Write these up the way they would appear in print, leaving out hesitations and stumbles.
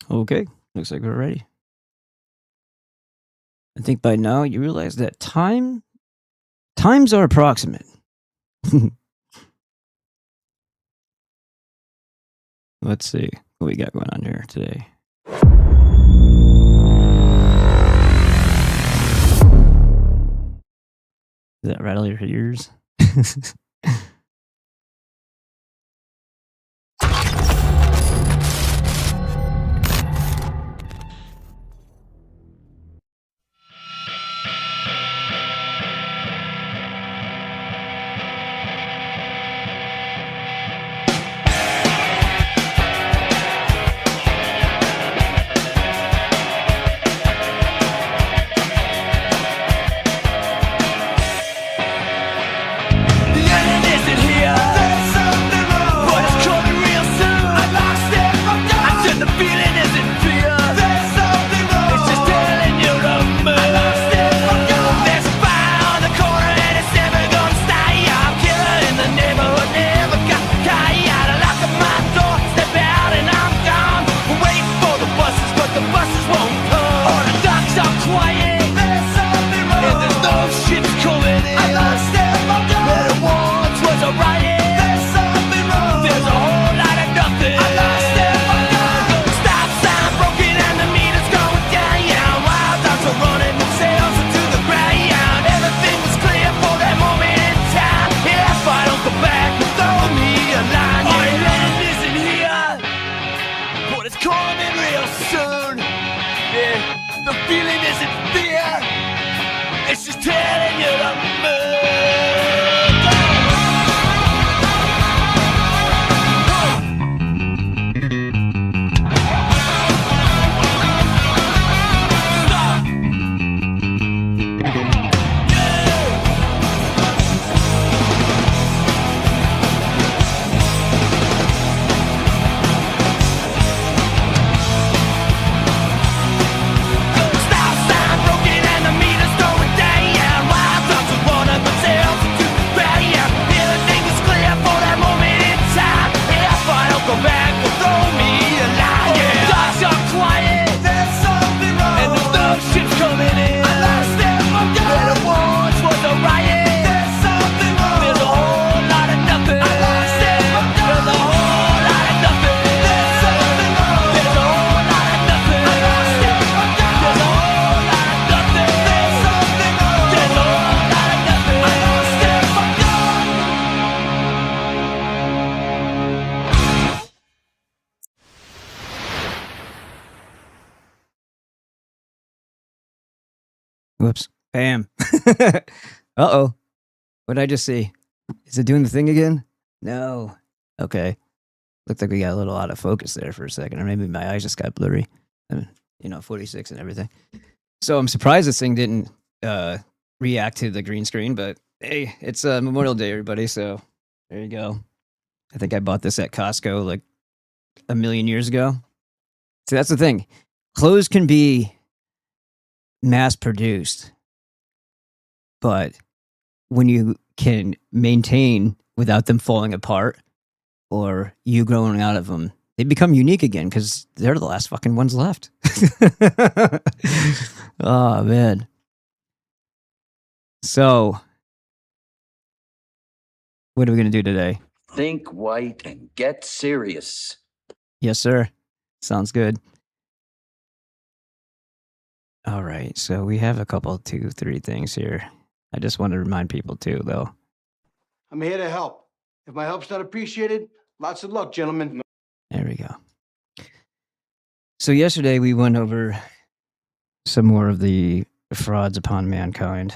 Okay, looks like we're ready. I think by now you realize that times are approximate. Let's see what we got going on here today. Does that rattle your ears? Whoops. Bam. Uh-oh. What did I just see? Is it doing the thing again? No. Okay. Looked like we got a little out of focus there for a second, or maybe my eyes just got blurry. 46 and everything. So I'm surprised this thing didn't react to the green screen, but hey, it's Memorial Day, everybody, so there you go. I think I bought this at Costco like a million years ago. See, that's the thing. Clothes can be mass produced, but when you can maintain without them falling apart or you growing out of them, they become unique again because they're the last fucking ones left. Oh, man. So, what are we going to do today? Think white and get serious. Yes, sir. Sounds good. All right. So, we have a couple, 2, 3 things here. I just want to remind people, too, though. I'm here to help. If my help's not appreciated, lots of luck, gentlemen. There we go. So yesterday we went over some more of the frauds upon mankind,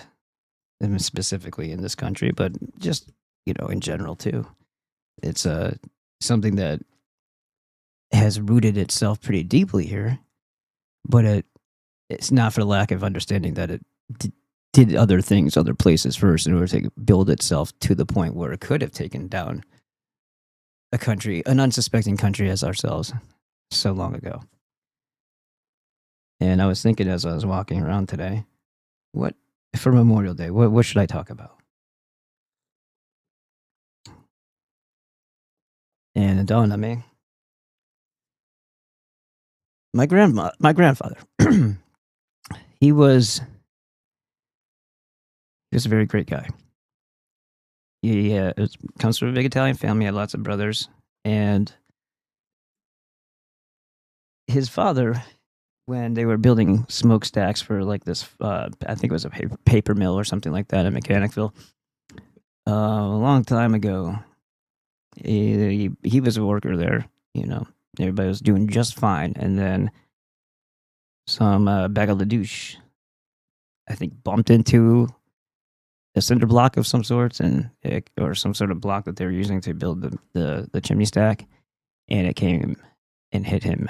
and specifically in this country, but just, in general too. It's something that has rooted itself pretty deeply here, but it's not for the lack of understanding that it did other things, other places first in order to build itself to the point where it could have taken down a country, an unsuspecting country as ourselves, so long ago. And I was thinking as I was walking around today, what for Memorial Day, what should I talk about? And it dawned on me, my grandfather, he was a very great guy. He comes from a big Italian family, had lots of brothers, and his father, when they were building smokestacks for like this, I think it was a paper mill or something like that in Mechanicville, a long time ago, he was a worker there. You know, everybody was doing just fine, and then some bag of the douche, I think, bumped into a cinder block of some sorts, or some sort of block that they were using to build the chimney stack, and it came and hit him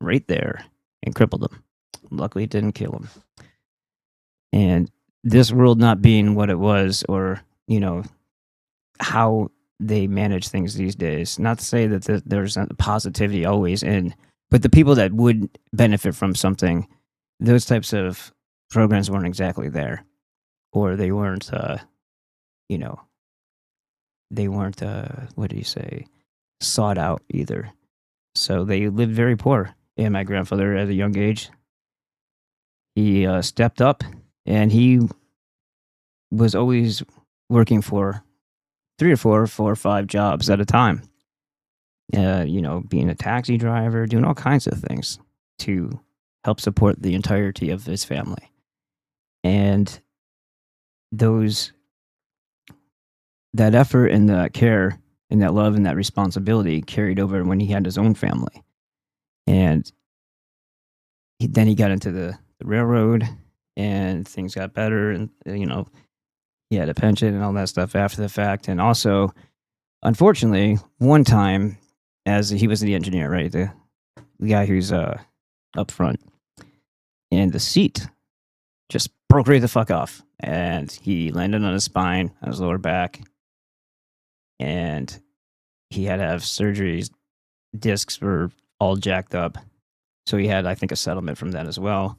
right there and crippled him. Luckily, it didn't kill him. And this world not being what it was, or how they manage things these days. Not to say that there's positivity always in, but the people that would benefit from something, those types of programs weren't exactly there, or they weren't, they weren't, what do you say, sought out either. So they lived very poor. And my grandfather, at a young age, he stepped up, and he was always working for 3 or 4 or 5 jobs at a time. Being a taxi driver, doing all kinds of things to help support the entirety of his family. And that effort and that care and that love and that responsibility carried over when he had his own family. And then he got into the railroad, and things got better, and he had a pension and all that stuff after the fact. And also, unfortunately, one time, as he was the engineer, right, the guy who's up front, and the seat just broke right the fuck off, and he landed on his spine, on his lower back, and he had to have surgeries. Discs were all jacked up, so he had, I think, a settlement from that as well.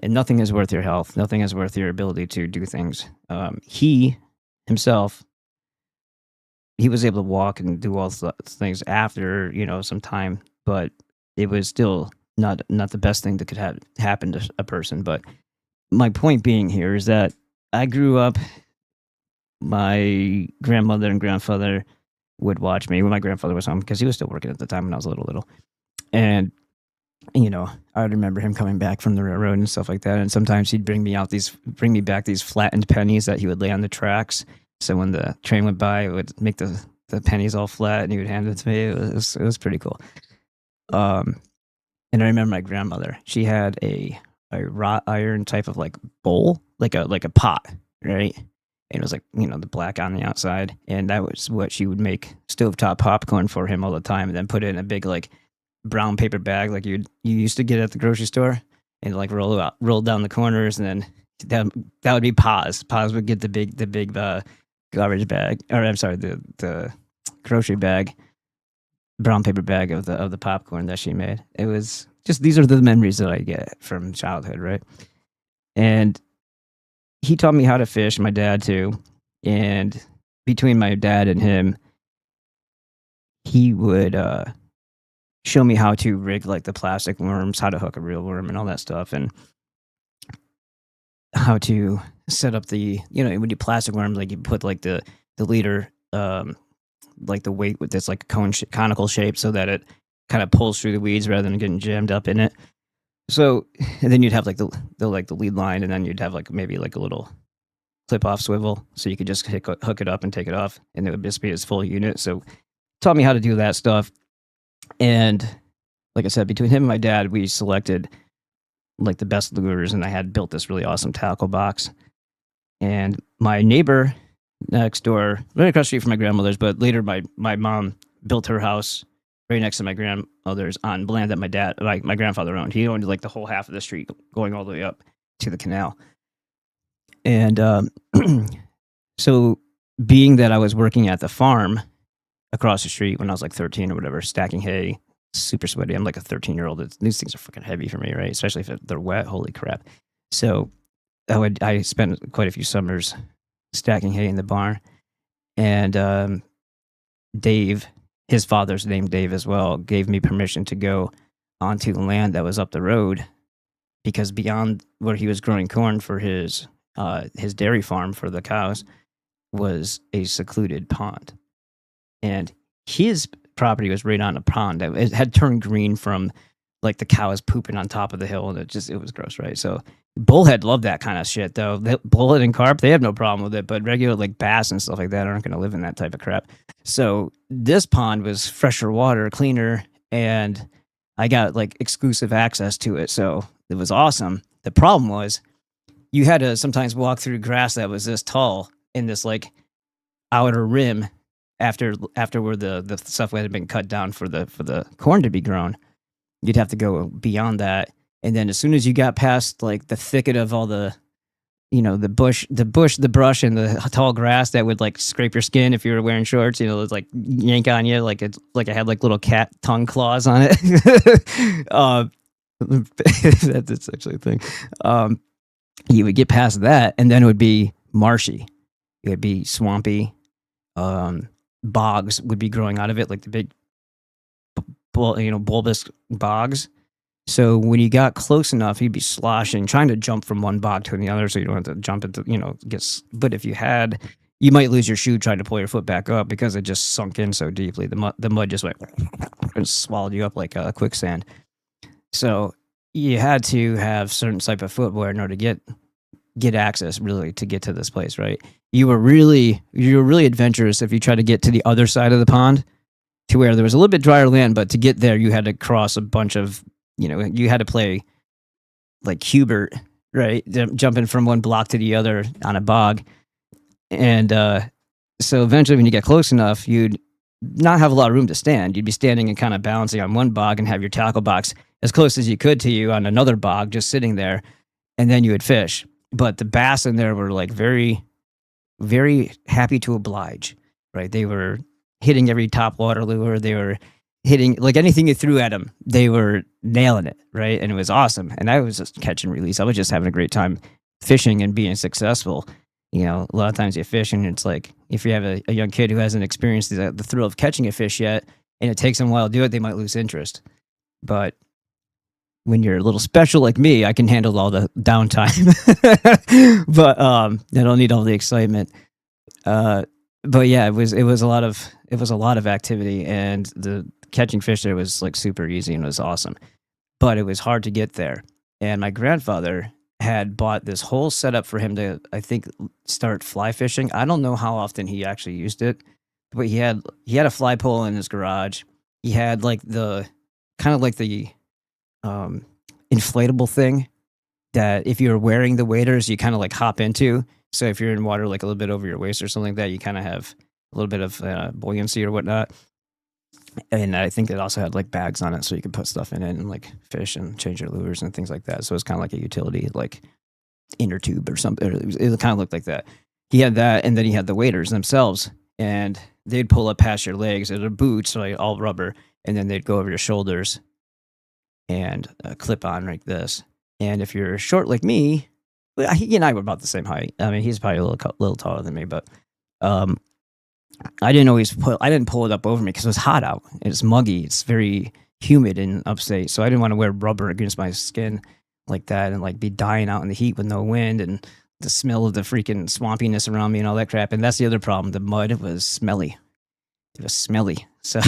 And nothing is worth your health. Nothing is worth your ability to do things. He himself, he was able to walk and do all things after some time, but it was still not the best thing that could have happened to a person. But my point being here is that I grew up. My grandmother and grandfather would watch me when my grandfather was home, because he was still working at the time when I was little. And I would remember him coming back from the railroad and stuff like that. And sometimes he'd bring me back these flattened pennies that he would lay on the tracks. So when the train went by, it would make the pennies all flat, and he would hand it to me. It was pretty cool. And I remember my grandmother. She had a wrought iron type of like bowl, like a pot, right? And it was like the black on the outside, and that was what she would make stovetop popcorn for him all the time, and then put it in a big like brown paper bag like you used to get at the grocery store, and like roll down the corners, and then that would be Paz. Paz would get the big garbage bag, or I'm sorry, the grocery bag, brown paper bag of the popcorn that she made. It was just, these are the memories that I get from childhood, right? And he taught me how to fish, my dad too. And between my dad and him, he would show me how to rig like the plastic worms, how to hook a real worm and all that stuff, and how to set up the, when you plastic worm, like you put like the leader, like the weight with this like conical shape, so that it kind of pulls through the weeds rather than getting jammed up in it. So, and then you'd have like the lead line, and then you'd have like maybe like a little clip off swivel, so you could just hook it up and take it off, and it would just be its full unit. So taught me how to do that stuff. And like I said, between him and my dad, we selected like the best lures, and I had built this really awesome tackle box. And my neighbor next door, right across the street from my grandmother's, but later my mom built her house right next to my grandmother's on land that my grandfather owned. He owned like the whole half of the street going all the way up to the canal. And so being that I was working at the farm across the street when I was like 13 or whatever, stacking hay, super sweaty. I'm like a 13-year-old. These things are fucking heavy for me, right? Especially if they're wet. Holy crap. So I spent quite a few summers stacking hay in the barn. And Dave, his father's named Dave as well, gave me permission to go onto the land that was up the road, because beyond where he was growing corn for his dairy farm for the cows was a secluded pond. And his property was right on a pond that it had turned green from like the cows pooping on top of the hill, and it was gross, right? So bullhead loved that kind of shit, though. Bullhead and carp, they have no problem with it, but regular like bass and stuff like that aren't going to live in that type of crap. So this pond was fresher water, cleaner, and I got like exclusive access to it, so it was awesome. The problem was you had to sometimes walk through grass that was this tall in this like outer rim after where the stuff had been cut down for the corn to be grown. You'd have to go beyond that, and then as soon as you got past like the thicket of all the, you know, the brush, and the tall grass that would like scrape your skin if you were wearing shorts, you know, it's like yank on you like it had like little cat tongue claws on it. That's actually a thing. You would get past that, and then it would be marshy. It would be swampy. Bogs would be growing out of it, like the big, bulbous bogs. So when you got close enough, you'd be sloshing, trying to jump from one bog to the other, so you don't have to jump into, But if you might lose your shoe trying to pull your foot back up because it just sunk in so deeply. The mud just went and swallowed you up like a quicksand. So you had to have certain type of footwear in order to get access, really, to get to this place, right? You were really adventurous if you tried to get to the other side of the pond, to where there was a little bit drier land, but to get there you had to cross a bunch of, you had to play like Hubert, right? Jumping from one block to the other on a bog. And so eventually when you get close enough, you'd not have a lot of room to stand. You'd be standing and kind of balancing on one bog and have your tackle box as close as you could to you on another bog, just sitting there, and then you would fish. But the bass in there were like very, very happy to oblige, right? They were hitting every top water lure. They were hitting like anything you threw at them. They were nailing it, right? And it was awesome. And I was just catch and release. I was just having a great time fishing and being successful. A lot of times you fish and it's like, if you have a young kid who hasn't experienced the thrill of catching a fish yet, and it takes them a while to do it, they might lose interest. But when you're a little special like me, I can handle all the downtime. But I don't need all the excitement. But yeah, it was a lot of activity, and the catching fish there was like super easy and it was awesome. But it was hard to get there. And my grandfather had bought this whole setup for him to, I think, start fly fishing. I don't know how often he actually used it, but he had a fly pole in his garage. He had like the inflatable thing that if you're wearing the waders, you kind of like hop into. So if you're in water like a little bit over your waist or something like that, you kind of have a little bit of buoyancy or whatnot. And I think it also had like bags on it, so you could put stuff in it and like fish and change your lures and things like that. So it's kind of like a utility, like inner tube or something. It kind of looked like that. He had that, and then he had the waders themselves, and they'd pull up past your legs. They're boots, so like all rubber, and then they'd go over your shoulders and clip on like this. And if you're short like me, he and I were about the same height. I mean, he's probably a little taller than me, but I didn't pull it up over me because it was hot out. It's muggy. It's very humid in upstate, so I didn't want to wear rubber against my skin like that and like be dying out in the heat with no wind and the smell of the freaking swampiness around me and all that crap. And that's the other problem. The mud was smelly. It was smelly. So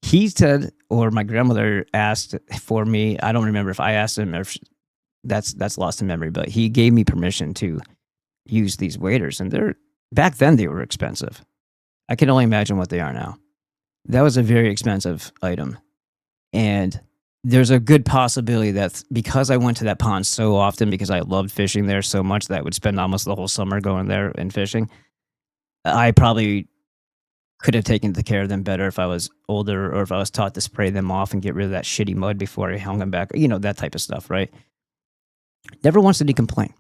he said, or my grandmother asked for me. I don't remember if I asked him or if that's lost in memory, but he gave me permission to use these waders, and back then they were expensive. I can only imagine what they are now. That was a very expensive item. And there's a good possibility that because I went to that pond so often, because I loved fishing there so much that I would spend almost the whole summer going there and fishing, I probably could have taken care of them better if I was older, or if I was taught to spray them off and get rid of that shitty mud before I hung them back. That type of stuff, right? Never once did he complain.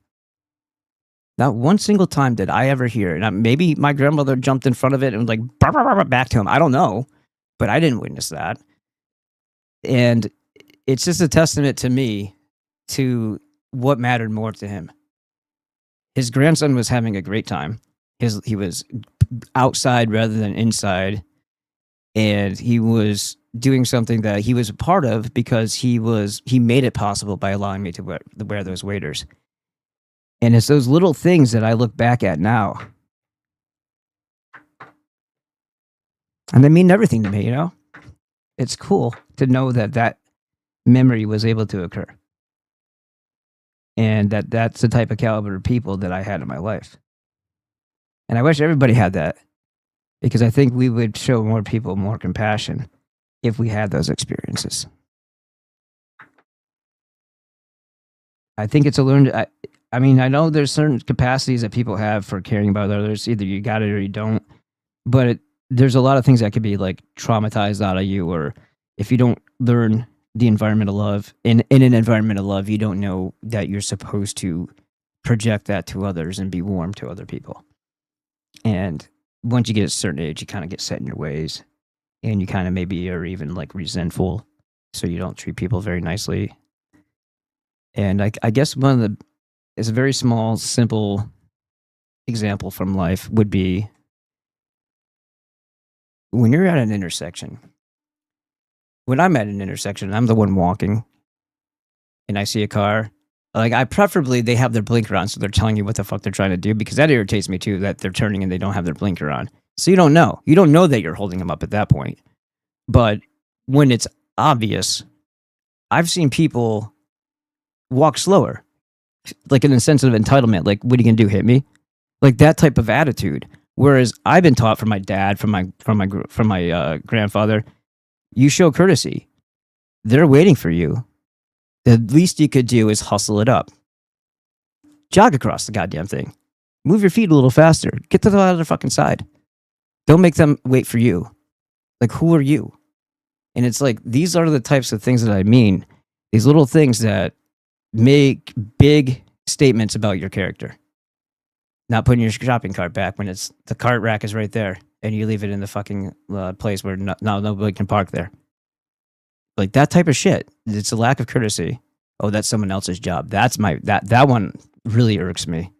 Not one single time did I ever hear. And maybe my grandmother jumped in front of it and was like, bah, bah, bah, bah, back to him. I don't know, but I didn't witness that. And it's just a testament to me to what mattered more to him. His grandson was having a great time. He was outside rather than inside, and he was doing something that he was a part of because he made it possible by allowing me to wear those waders. And it's those little things that I look back at now. And they mean everything to me, you know? It's cool to know that memory was able to occur. And that's the type of caliber of people that I had in my life. And I wish everybody had that, because I think we would show more people more compassion if we had those experiences. I think it's a learned... I mean, I know there's certain capacities that people have for caring about others. Either you got it or you don't. But there's a lot of things that could be like traumatized out of you, or if you don't learn the environment of love, in an environment of love, you don't know that you're supposed to project that to others and be warm to other people. And once you get a certain age, you kind of get set in your ways, and you kind of maybe are even like resentful, so you don't treat people very nicely. And I guess it's a very small, simple example from life would be when you're at an intersection. When I'm at an intersection, I'm the one walking, and I see a car. Like, preferably they have their blinker on, so they're telling you what the fuck they're trying to do, because that irritates me too, that they're turning and they don't have their blinker on. So you don't know. You don't know that you're holding them up at that point. But when it's obvious, I've seen people walk slower, like in a sense of entitlement. Like, what are you gonna do? Hit me? Like that type of attitude. Whereas I've been taught from my dad, from my grandfather, you show courtesy. They're waiting for you. The least you could do is hustle it up. Jog across the goddamn thing. Move your feet a little faster. Get to the other fucking side. Don't make them wait for you. Like, who are you? And it's like, these are the types of things that I mean. These little things that make big statements about your character. Not putting your shopping cart back when the cart rack is right there, and you leave it in the fucking place where nobody can park there. Like that type of shit. It's a lack of courtesy. Oh, that's someone else's job. That's that one really irks me.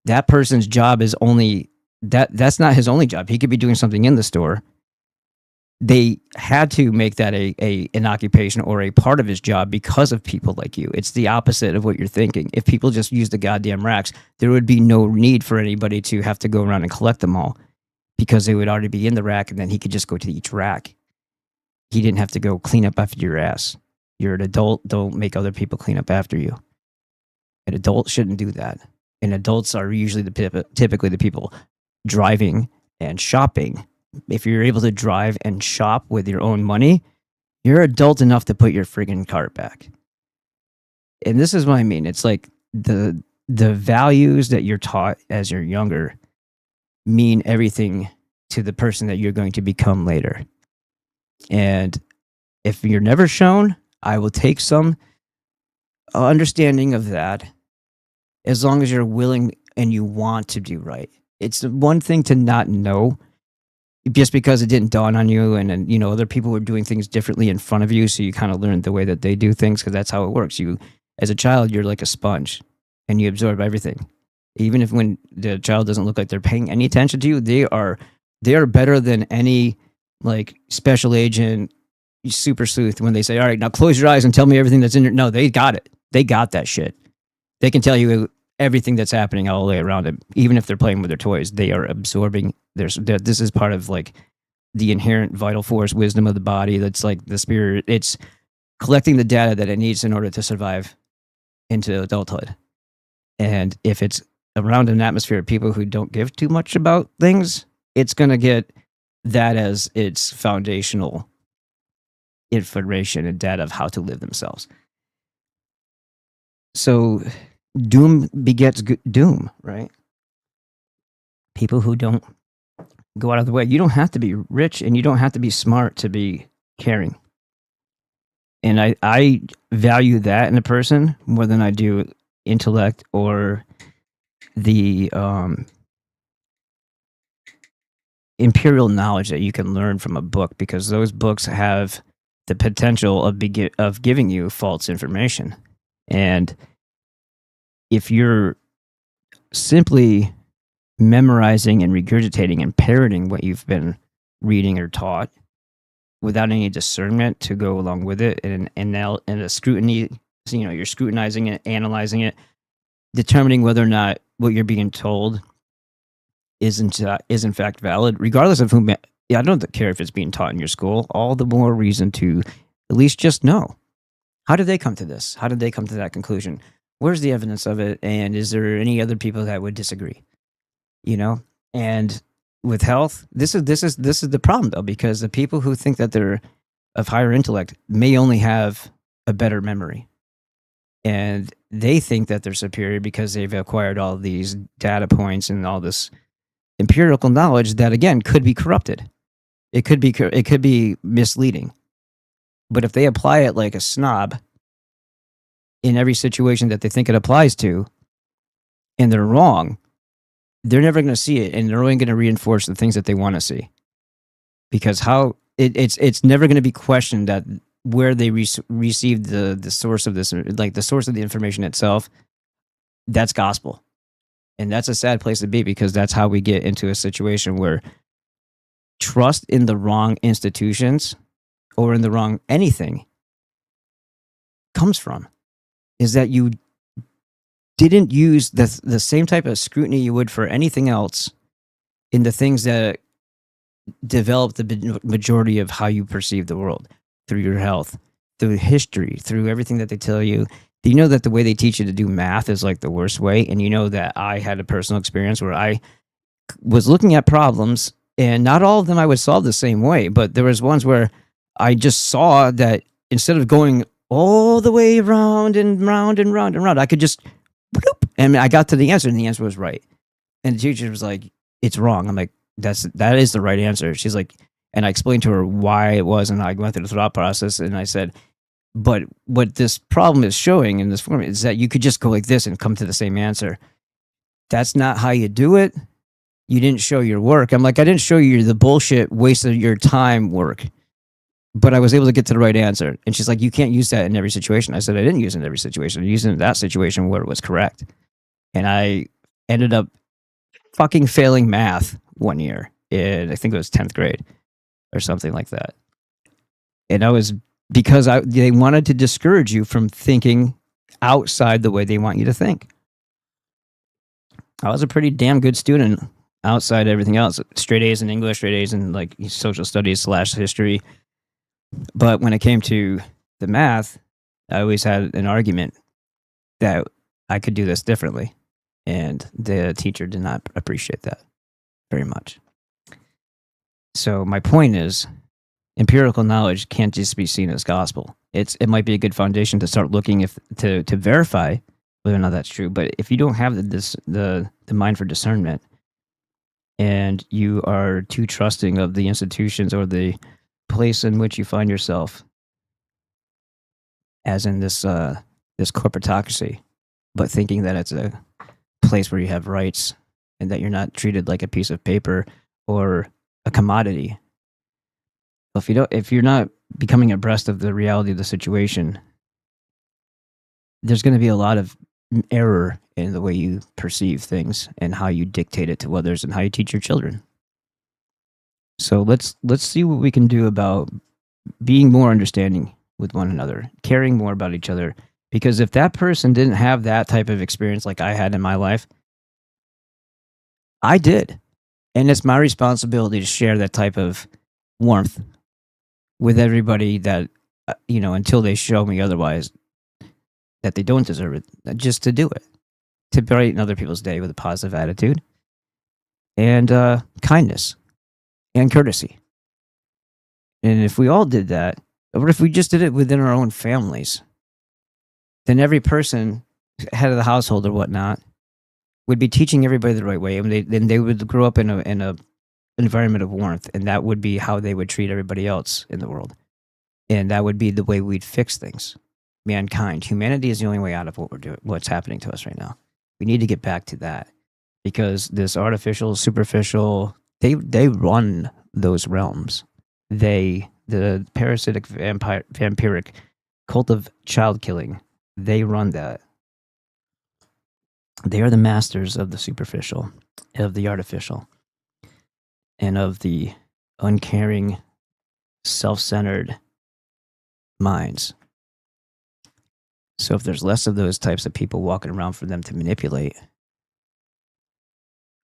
That person's job is only that's not his only job. He could be doing something in the store. They had to make that an occupation or a part of his job because of people like you. It's the opposite of what you're thinking. If people just used the goddamn racks, there would be no need for anybody to have to go around and collect them all, because they would already be in the rack, and then he could just go to each rack. He didn't have to go clean up after your ass. You're an adult. Don't make other people clean up after you. An adult shouldn't do that. And adults are usually typically the people driving and shopping. If you're able to drive and shop with your own money, you're adult enough to put your friggin' cart back. And this is what I mean. It's like the values that you're taught as you're younger mean everything to the person that you're going to become later. And if you're never shown, I will take some understanding of that, as long as you're willing and you want to do right. It's one thing to not know just because it didn't dawn on you, and you know, other people were doing things differently in front of you, so you kind of learned the way that they do things, because that's how it works. You, as a child, you're like a sponge, and you absorb everything. Even if when the child doesn't look like they're paying any attention to you, they are better than any like special agent, super sleuth, when they say, all right, now close your eyes and tell me everything that's in your... No, they got it. They got that shit. They can tell you everything that's happening all the way around them. Even if they're playing with their toys, they are absorbing. This is part of like the inherent vital force wisdom of the body. That's like the spirit. It's collecting the data that it needs in order to survive into adulthood. And if it's around an atmosphere of people who don't give too much about things, it's going to get that as its foundational information and data of how to live themselves. So doom begets doom, right? People who don't go out of the way. You don't have to be rich, and you don't have to be smart to be caring. And I value that in a person more than I do intellect or the imperial knowledge that you can learn from a book, because those books have the potential of giving you false information. And if you're simply memorizing and regurgitating and parroting what you've been reading or taught, without any discernment to go along with it, and now in a scrutiny, you're scrutinizing it, analyzing it, determining whether or not what you're being told is in fact valid, regardless of whom. I don't care if it's being taught in your school. All the more reason to at least just know. How did they come to this? How did they come to that conclusion? Where's the evidence of it? And is there any other people that would disagree? And with health, this is the problem though, because the people who think that they're of higher intellect may only have a better memory, and they think that they're superior because they've acquired all these data points and all this empirical knowledge that again could be corrupted. It could be misleading. But if they apply it like a snob in every situation that they think it applies to, and they're wrong, they're never going to see it, and they're only going to reinforce the things that they want to see. Because it's never going to be questioned that where they received the source of this, like the source of the information itself, that's gospel. And that's a sad place to be, because that's how we get into a situation where trust in the wrong institutions or in the wrong anything comes from, is that you didn't use the same type of scrutiny you would for anything else in the things that develop the majority of how you perceive the world, through your health, through history, through everything that they tell you. You know that the way they teach you to do math is like the worst way. And you know that I had a personal experience where I was looking at problems, and not all of them I would solve the same way, but there was ones where I just saw that instead of going all the way around and round and round and round, I could just, bloop, and I got to the answer, and the answer was right. And the teacher was like, "It's wrong." I'm like, that is the right answer. She's like, and I explained to her why it was, and I went through the thought process, and I said, but what this problem is showing in this form is that you could just go like this and come to the same answer. That's not how you do it. You didn't show your work. I'm like, I didn't show you the bullshit waste of your time work, but I was able to get to the right answer. And she's like, you can't use that in every situation. I said, I didn't use it in every situation. I used it in that situation where it was correct. And I ended up fucking failing math one year in, I think it was 10th grade or something like that. And I was, because they wanted to discourage you from thinking outside the way they want you to think. I was a pretty damn good student outside everything else. Straight A's in English, straight A's in like social studies / history. But when it came to the math, I always had an argument that I could do this differently. And the teacher did not appreciate that very much. So my point is, empirical knowledge can't just be seen as gospel. It might be a good foundation to start looking to verify whether or not that's true. But if you don't have the mind for discernment, and you are too trusting of the institutions or the place in which you find yourself, as in this corporatocracy, but thinking that it's a place where you have rights and that you're not treated like a piece of paper or a commodity. If you're not becoming abreast of the reality of the situation, there's going to be a lot of error in the way you perceive things and how you dictate it to others and how you teach your children. So let's see what we can do about being more understanding with one another, caring more about each other. Because if that person didn't have that type of experience like I had in my life, I did. And it's my responsibility to share that type of warmth with everybody that, until they show me otherwise, that they don't deserve it, just to do it, to brighten other people's day with a positive attitude and kindness and courtesy. And if we all did that, or if we just did it within our own families, then every person, head of the household or whatnot, would be teaching everybody the right way, and then they would grow up in a environment of warmth, and that would be how they would treat everybody else in the world, and that would be the way we'd fix things. Mankind, humanity is the only way out of what we're doing, what's happening to us right now. We need to get back to that, because this artificial, superficial, they run those realms. The parasitic, vampiric cult of child killing, they run that. They are the masters of the superficial, of the artificial, and of the uncaring self-centered minds. So if there's less of those types of people walking around for them to manipulate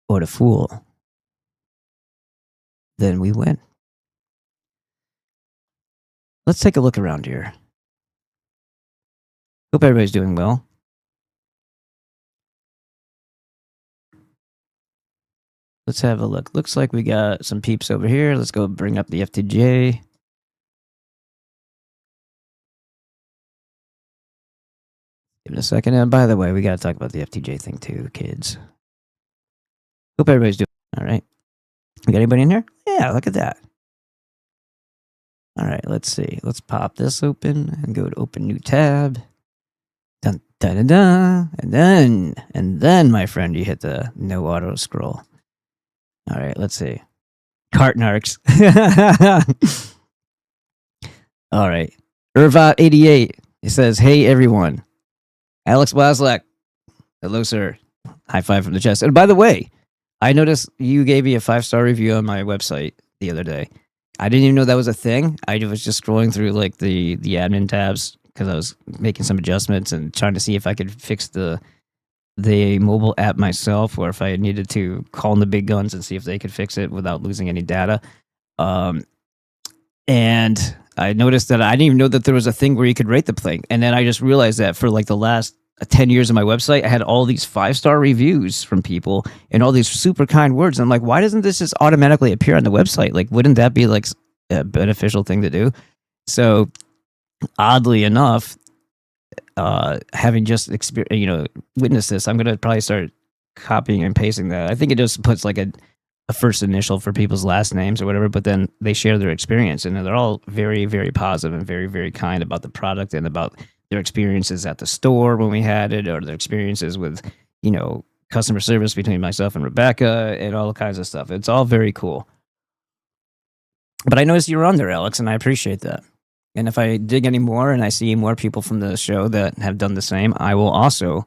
or to fool, then we win. Let's take a look around here. Hope everybody's doing well. Let's have a look. Looks like we got some peeps over here. Let's go bring up the FTJ. Give it a second. And by the way, we got to talk about the FTJ thing too, kids. Hope everybody's doing all right. We got anybody in here? Yeah, look at that. All right, let's see. Let's pop this open and go to open new tab. Dun dun dun dun. And then, my friend, you hit the no auto scroll. All right, let's see. Cart narcs. All right. Irvat88. It says, hey, everyone. Alex Waslak. Hello, sir. High five from the chest. And by the way, I noticed you gave me a 5-star review on my website the other day. I didn't even know that was a thing. I was just scrolling through like the admin tabs because I was making some adjustments and trying to see if I could fix the mobile app myself, or if I needed to call in the big guns and see if they could fix it without losing any data. And I noticed that I didn't even know that there was a thing where you could rate the thing. And then I just realized that for like the last 10 years of my website, I had all these 5-star reviews from people and all these super kind words. And I'm like, why doesn't this just automatically appear on the website? Like, wouldn't that be like a beneficial thing to do? So oddly enough, having just witnessed this, I'm going to probably start copying and pasting that. I think it just puts like a first initial for people's last names or whatever, but then they share their experience, and they're all very, very positive and very, very kind about the product and about their experiences at the store when we had it, or their experiences with, customer service between myself and Rebecca and all kinds of stuff. It's all very cool. But I noticed you were on there, Alex, and I appreciate that. And if I dig any more and I see more people from the show that have done the same, I will also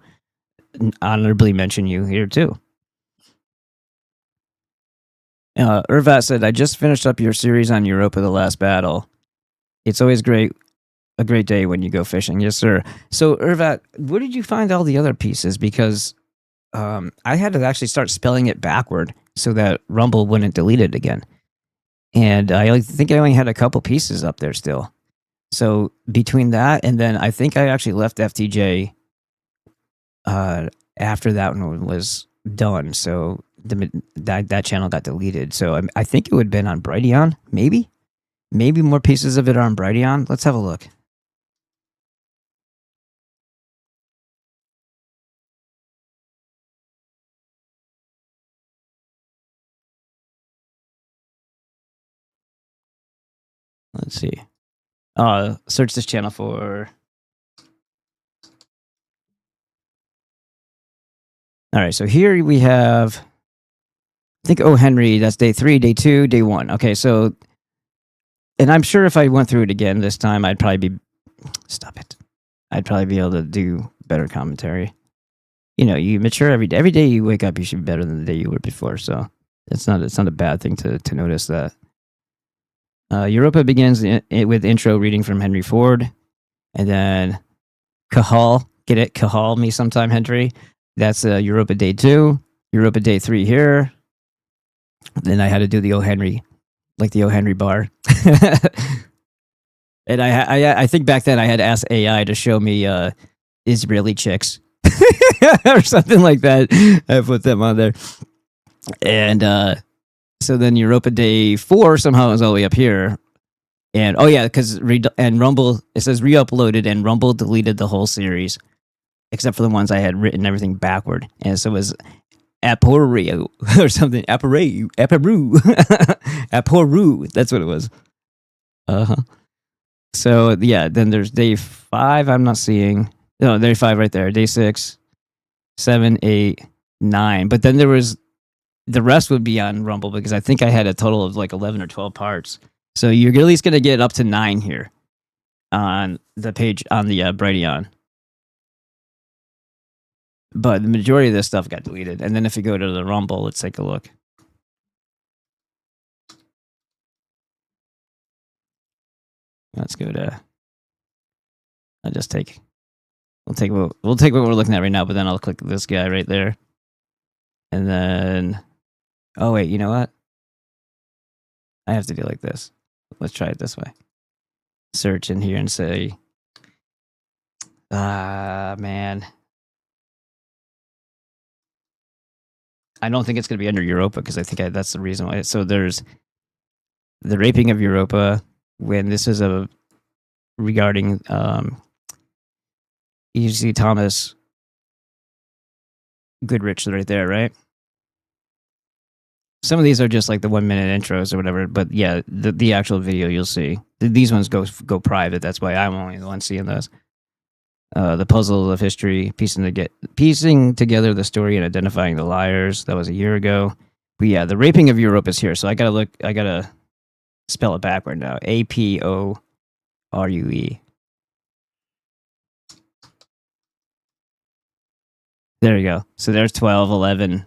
honorably mention you here too. Irvat said, I just finished up your series on Europa, The Last Battle. It's always a great day when you go fishing. Yes, sir. So, Irvat, where did you find all the other pieces? Because I had to actually start spelling it backward so that Rumble wouldn't delete it again. And I think I only had a couple pieces up there still. So between that and then I think I actually left FTJ after that one was done. So that channel got deleted. So I think it would have been on Brighteon, maybe more pieces of it are on Brighteon. Let's have a look. Let's see. Search this channel for. All right, so here we have, I think, oh, Henry, that's day 3, day 2, day 1. Okay, so, and I'm sure if I went through it again this time, I'd probably be, stop it. I'd probably be able to do better commentary. You mature every day. Every day you wake up, you should be better than the day you were before. So it's not a bad thing to notice that. Europa begins with intro reading from Henry Ford, and then Cahal, get it? Cahal me sometime, Henry. That's Europa day 2, Europa day 3 here. Then I had to do the O. Henry, like the O. Henry bar. And I think back then I had to ask AI to show me Israeli chicks or something like that. I put them on there. And so then Europa day 4 somehow is all the way up here. And oh yeah, because Rumble, it says re-uploaded, and Rumble deleted the whole series except for the ones I had written everything backward. And so it was Aporu or something. Aporu. Aporu. That's what it was. So yeah, then there's day 5. I'm not seeing. No, day 5 right there. Day 6, 7, 8, 9. But then there was the rest would be on Rumble because I think I had a total of like 11 or 12 parts. So you're at least going to get up to 9 here on the page on the Brighteon. But the majority of this stuff got deleted. And then if you go to the Rumble, let's take a look. Let's go to. I'll just take. We'll take what we're looking at right now, but then I'll click this guy right there, and then. Oh wait, you know what? I have to do like this. Let's try it this way. Search in here and say, man. I don't think it's going to be under Europa because I think that's the reason why. So there's the raping of Europa when this is regarding E.C. Thomas Goodrich right there, right? Some of these are just like the 1 minute intros or whatever, but yeah, the actual video you'll see. These ones go private. That's why I'm only the one seeing those. The puzzle of history, piecing together the story and identifying the liars. That was a year ago. But yeah, the raping of Europe is here. So I gotta spell it backward now. APORUE. There you go. So there's 12, 11.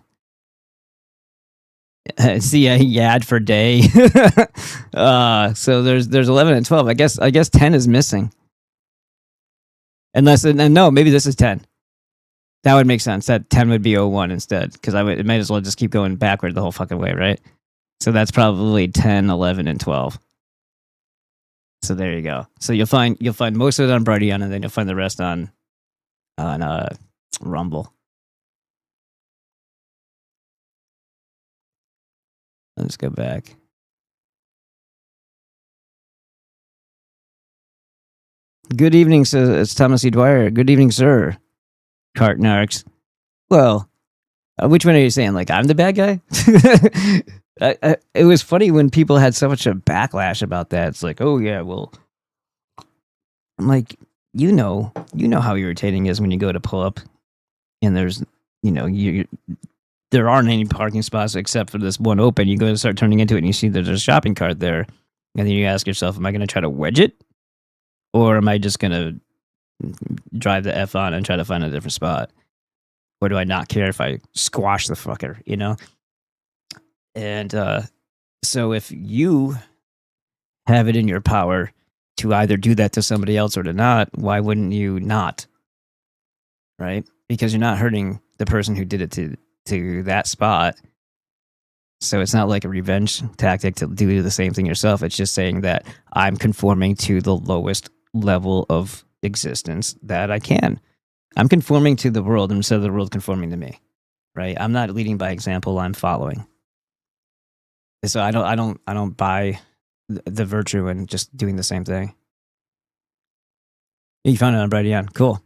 See a yad for day. So there's 11 and 12. I guess 10 is missing. Unless no, maybe this is 10. That would make sense. That 10 would be 01 instead, because it might as well just keep going backward the whole fucking way, right? So that's probably 10, 11, and 12. So there you go. So you'll find most of it on Brighteon, and then you'll find the rest on Rumble. Let's go back. Good evening, it's Thomas E. Dwyer. Good evening, sir. Cartnarks. Well, which one are you saying? Like, I'm the bad guy? It was funny when people had so much a backlash about that. It's like, oh yeah, well, I'm like, you know how irritating it is when you go to pull up and there's, there aren't any parking spots except for this one open. You go to start turning into it and you see there's a shopping cart there. And then you ask yourself, am I going to try to wedge it? Or am I just going to drive the F on and try to find a different spot? Or do I not care if I squash the fucker, And so if you have it in your power to either do that to somebody else or to not, why wouldn't you not? Right? Because you're not hurting the person who did it to that spot. So it's not like a revenge tactic to do the same thing yourself. It's just saying that I'm conforming to the lowest level of existence that I can. I'm conforming to the world instead of the world conforming to me. Right? I'm not leading by example, I'm following. So I don't buy the virtue in just doing the same thing. You found it on Brighteon. Cool.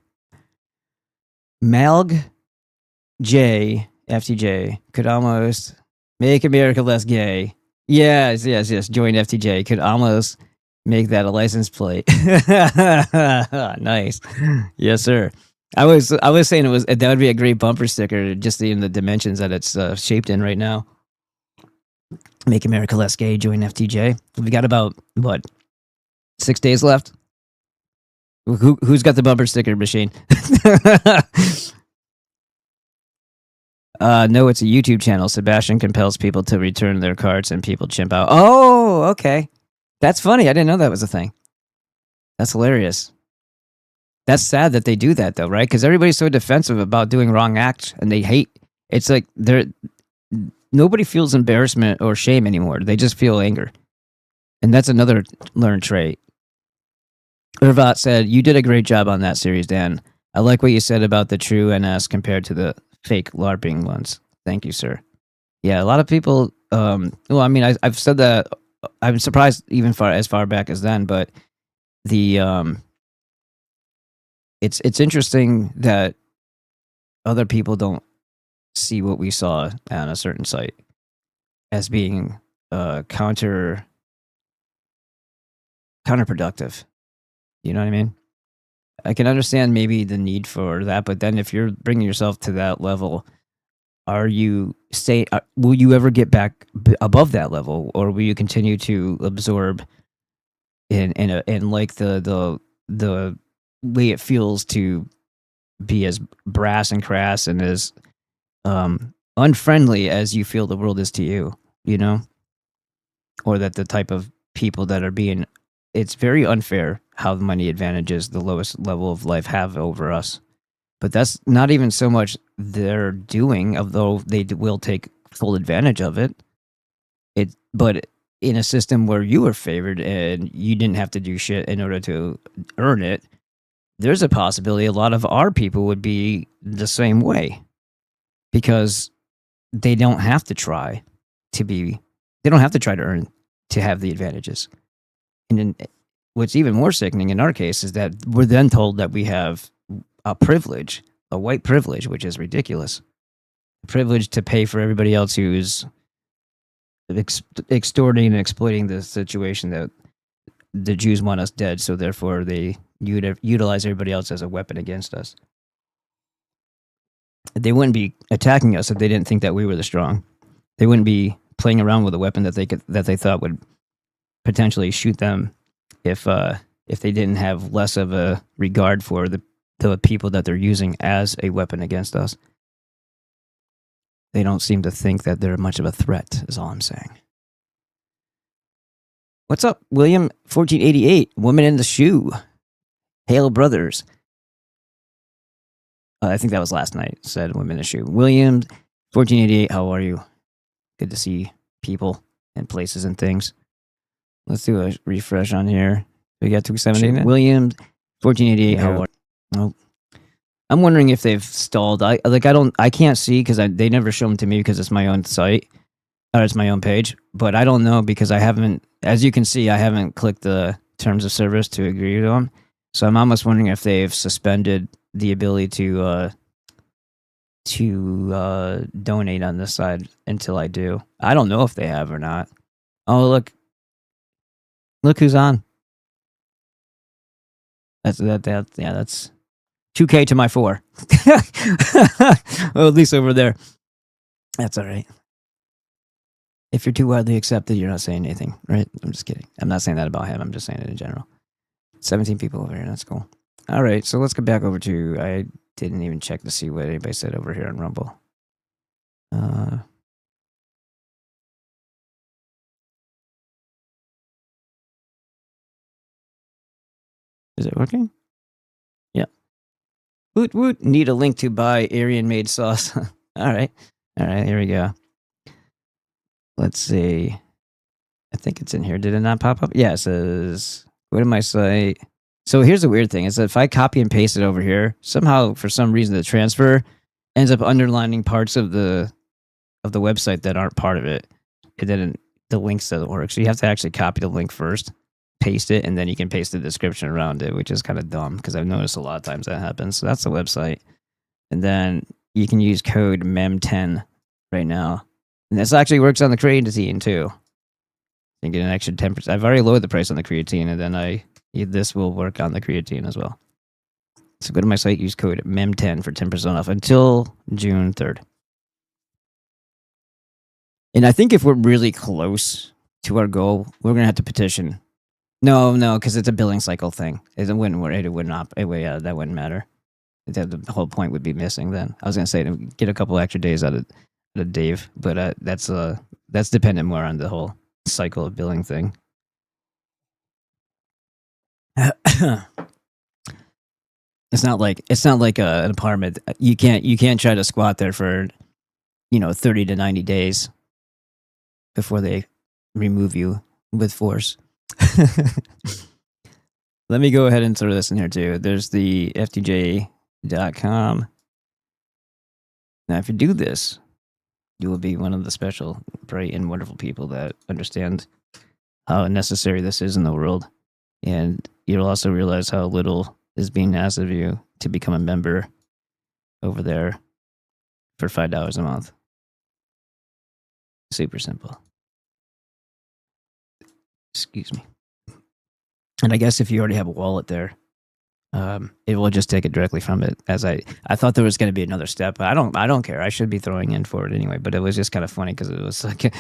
Malg J FTJ could almost make America less gay. Yes. Join FTJ could almost make that a license plate. Nice. Yes, sir. I was saying that would be a great bumper sticker, just in the dimensions that it's shaped in right now. Make America less gay. Join FTJ. We got about 6 days left. Who's got the bumper sticker machine? No, it's a YouTube channel. Sebastian compels people to return their carts and people chimp out. Oh, okay. That's funny. I didn't know that was a thing. That's hilarious. That's sad that they do that though, right? Because everybody's so defensive about doing wrong acts and they hate. It's like nobody feels embarrassment or shame anymore. They just feel anger. And that's another learned trait. Irvat said, you did a great job on that series, Dan. I like what you said about the true NS compared to the fake LARPing ones. Thank you, sir. Yeah, a lot of people, I've said that, I'm surprised even as far back as then, but it's interesting that other people don't see what we saw on a certain site as being counterproductive. You know what I mean? I can understand maybe the need for that, but then if you're bringing yourself to that level, will you ever get back above that level, or will you continue to absorb in like the way it feels to be as brass and crass and as unfriendly as you feel the world is to you, or that the type of people that are being it's very unfair how the money advantages the lowest level of life have over us. But that's not even so much their doing, although they will take full advantage of it. But in a system where you were favored and you didn't have to do shit in order to earn it, there's a possibility a lot of our people would be the same way, because they don't have to try to earn to have the advantages. And then what's even more sickening in our case is that we're then told that we have a privilege, a white privilege, which is ridiculous. A privilege to pay for everybody else who's extorting and exploiting the situation that the Jews want us dead, so therefore they utilize everybody else as a weapon against us. They wouldn't be attacking us if they didn't think that we were the strong. They wouldn't be playing around with a weapon that they thought would potentially shoot them if they didn't have less of a regard for the people that they're using as a weapon against us. They don't seem to think that they're much of a threat, is all I'm saying. What's up, William? 1488, Woman in the Shoe. Hail, brothers. I think that was last night, said Woman in the Shoe. William, 1488, how are you? Good to see people and places and things. Let's do a refresh on here. We got 270. William, 1488, how are you? Oh. I'm wondering if they've stalled. I can't see because they never show them to me because it's my own site, or it's my own page. But I don't know because I haven't, as you can see, I haven't clicked the terms of service to agree to them. So I'm almost wondering if they've suspended the ability to donate on this side until I do. I don't know if they have or not. Oh, look who's on. That's 2K to my 4. Well, at least over there. That's all right. If you're too widely accepted, you're not saying anything, right? I'm just kidding. I'm not saying that about him. I'm just saying it in general. 17 people over here. That's cool. All right, so let's get back over to... I didn't even check to see what anybody said over here on Rumble. Is it working? Yeah. Woot woot. Need a link to buy Aryan made sauce. All right, here we go. Let's see. I think it's in here. Did it not pop up? Yeah, it says, go to my site. So here's the weird thing, is that if I copy and paste it over here, somehow, for some reason, the transfer ends up underlining parts of the website that aren't part of it. And then the links doesn't work. So you have to actually copy the link first, paste it, and then you can paste the description around it, which is kind of dumb because I've noticed a lot of times that happens. So that's the website. And then you can use code MEM10 right now. And this actually works on the creatine too. You get an extra 10%. I've already lowered the price on the creatine, and then this will work on the creatine as well. So go to my site, use code MEM10 for 10% off until June 3rd. And I think if we're really close to our goal, we're going to have to petition. No, because it's a billing cycle thing. That wouldn't matter. The whole point would be missing then. I was going to say to get a couple extra days out of Dave, but that's dependent more on the whole cycle of billing thing. It's not like an apartment. You can't try to squat there for 30 to 90 days before they remove you with force. Let me go ahead and throw this in here too. There's the FTJ.com. Now, if you do this, you will be one of the special, bright, and wonderful people that understand how necessary this is in the world. And you'll also realize how little is being asked of you to become a member over there for $5 a month. Super simple. Excuse me. And I guess if you already have a wallet there, it will just take it directly from it. As I thought there was going to be another step. I don't care. I should be throwing in for it anyway. But it was just kind of funny because it was like,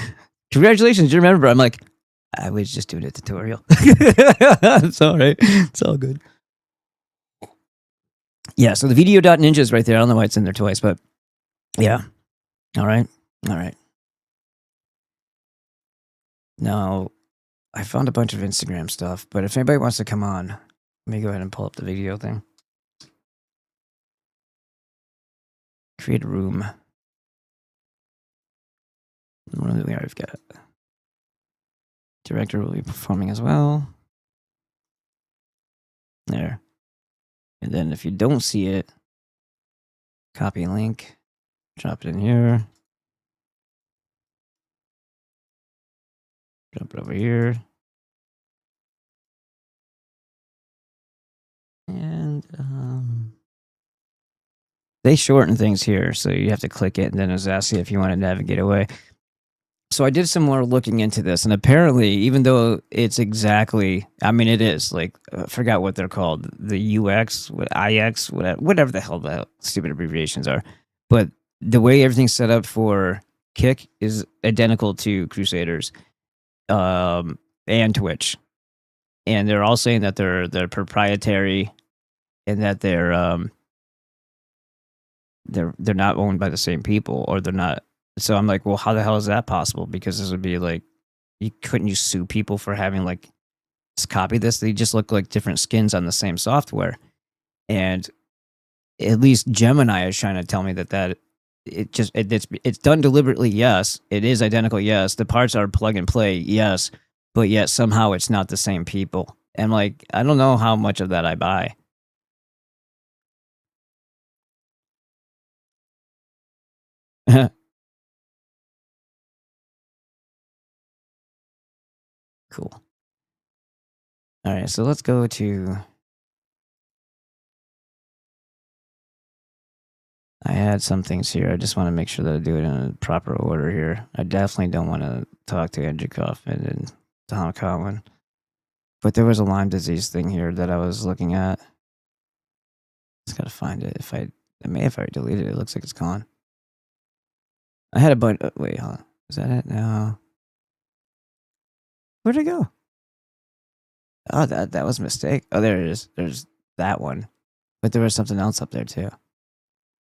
congratulations, you remember? I'm like, I was just doing a tutorial. It's all right. It's all good. Yeah. So the video.ninja is right there. I don't know why it's in there twice, but yeah. All right. Now, I found a bunch of Instagram stuff, but if anybody wants to come on, let me go ahead and pull up the video thing. Create a room. What do we already got? Director will be performing as well. There. And then if you don't see it, copy link, drop it in here. Drop it over here. And they shorten things here, so you have to click it, and then it's asking if you want to navigate away. So I did some more looking into this, and apparently, even though it's exactly, I mean, it is like, I forgot what they're called, the UX, IX, whatever the hell the stupid abbreviations are, but the way everything's set up for Kick is identical to Crusaders and Twitch, and they're all saying that they're proprietary and that they're not owned by the same people, or they're not. So I'm like, well, how the hell is that possible? Because this would be like, couldn't you sue people for having like just copy this? They just look like different skins on the same software. And at least Gemini is trying to tell me that it's done deliberately. Yes, it is identical. Yes, the parts are plug and play. Yes, but yet somehow it's not the same people. And like, I don't know how much of that I buy. Cool. All right, so let's go to. I had some things here. I just want to make sure that I do it in a proper order here. I definitely don't want to talk to Andrew Kaufman and Tom Cowan. But there was a Lyme disease thing here that I was looking at. Just gotta find it. I may have already deleted it. It looks like it's gone. I had a bunch. Wait, hold on. Is that it? No. Where'd it go? Oh, that was a mistake. Oh, there it is. There's that one. But there was something else up there too.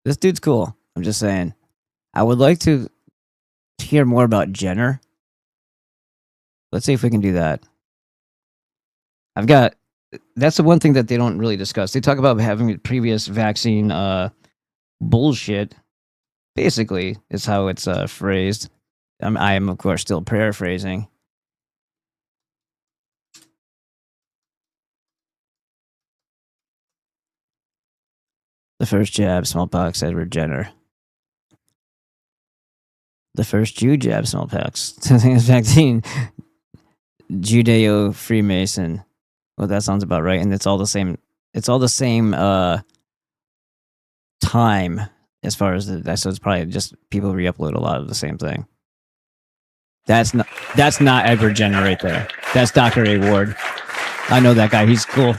This dude's cool. I'm just saying. I would like to hear more about Jenner. Let's see if we can do that. That's the one thing that they don't really discuss. They talk about having previous vaccine bullshit. Basically, is how it's phrased. I am, of course, still paraphrasing. The first jab, smallpox, Edward Jenner. The first Jew jab, smallpox. Vaccine, Judeo-Freemason. Well, that sounds about right. And it's all the same. It's all the same time as far as so it's probably just people re-upload a lot of the same thing. That's not Edward Jenner right there. That's Dr. A. Ward. I know that guy. He's cool.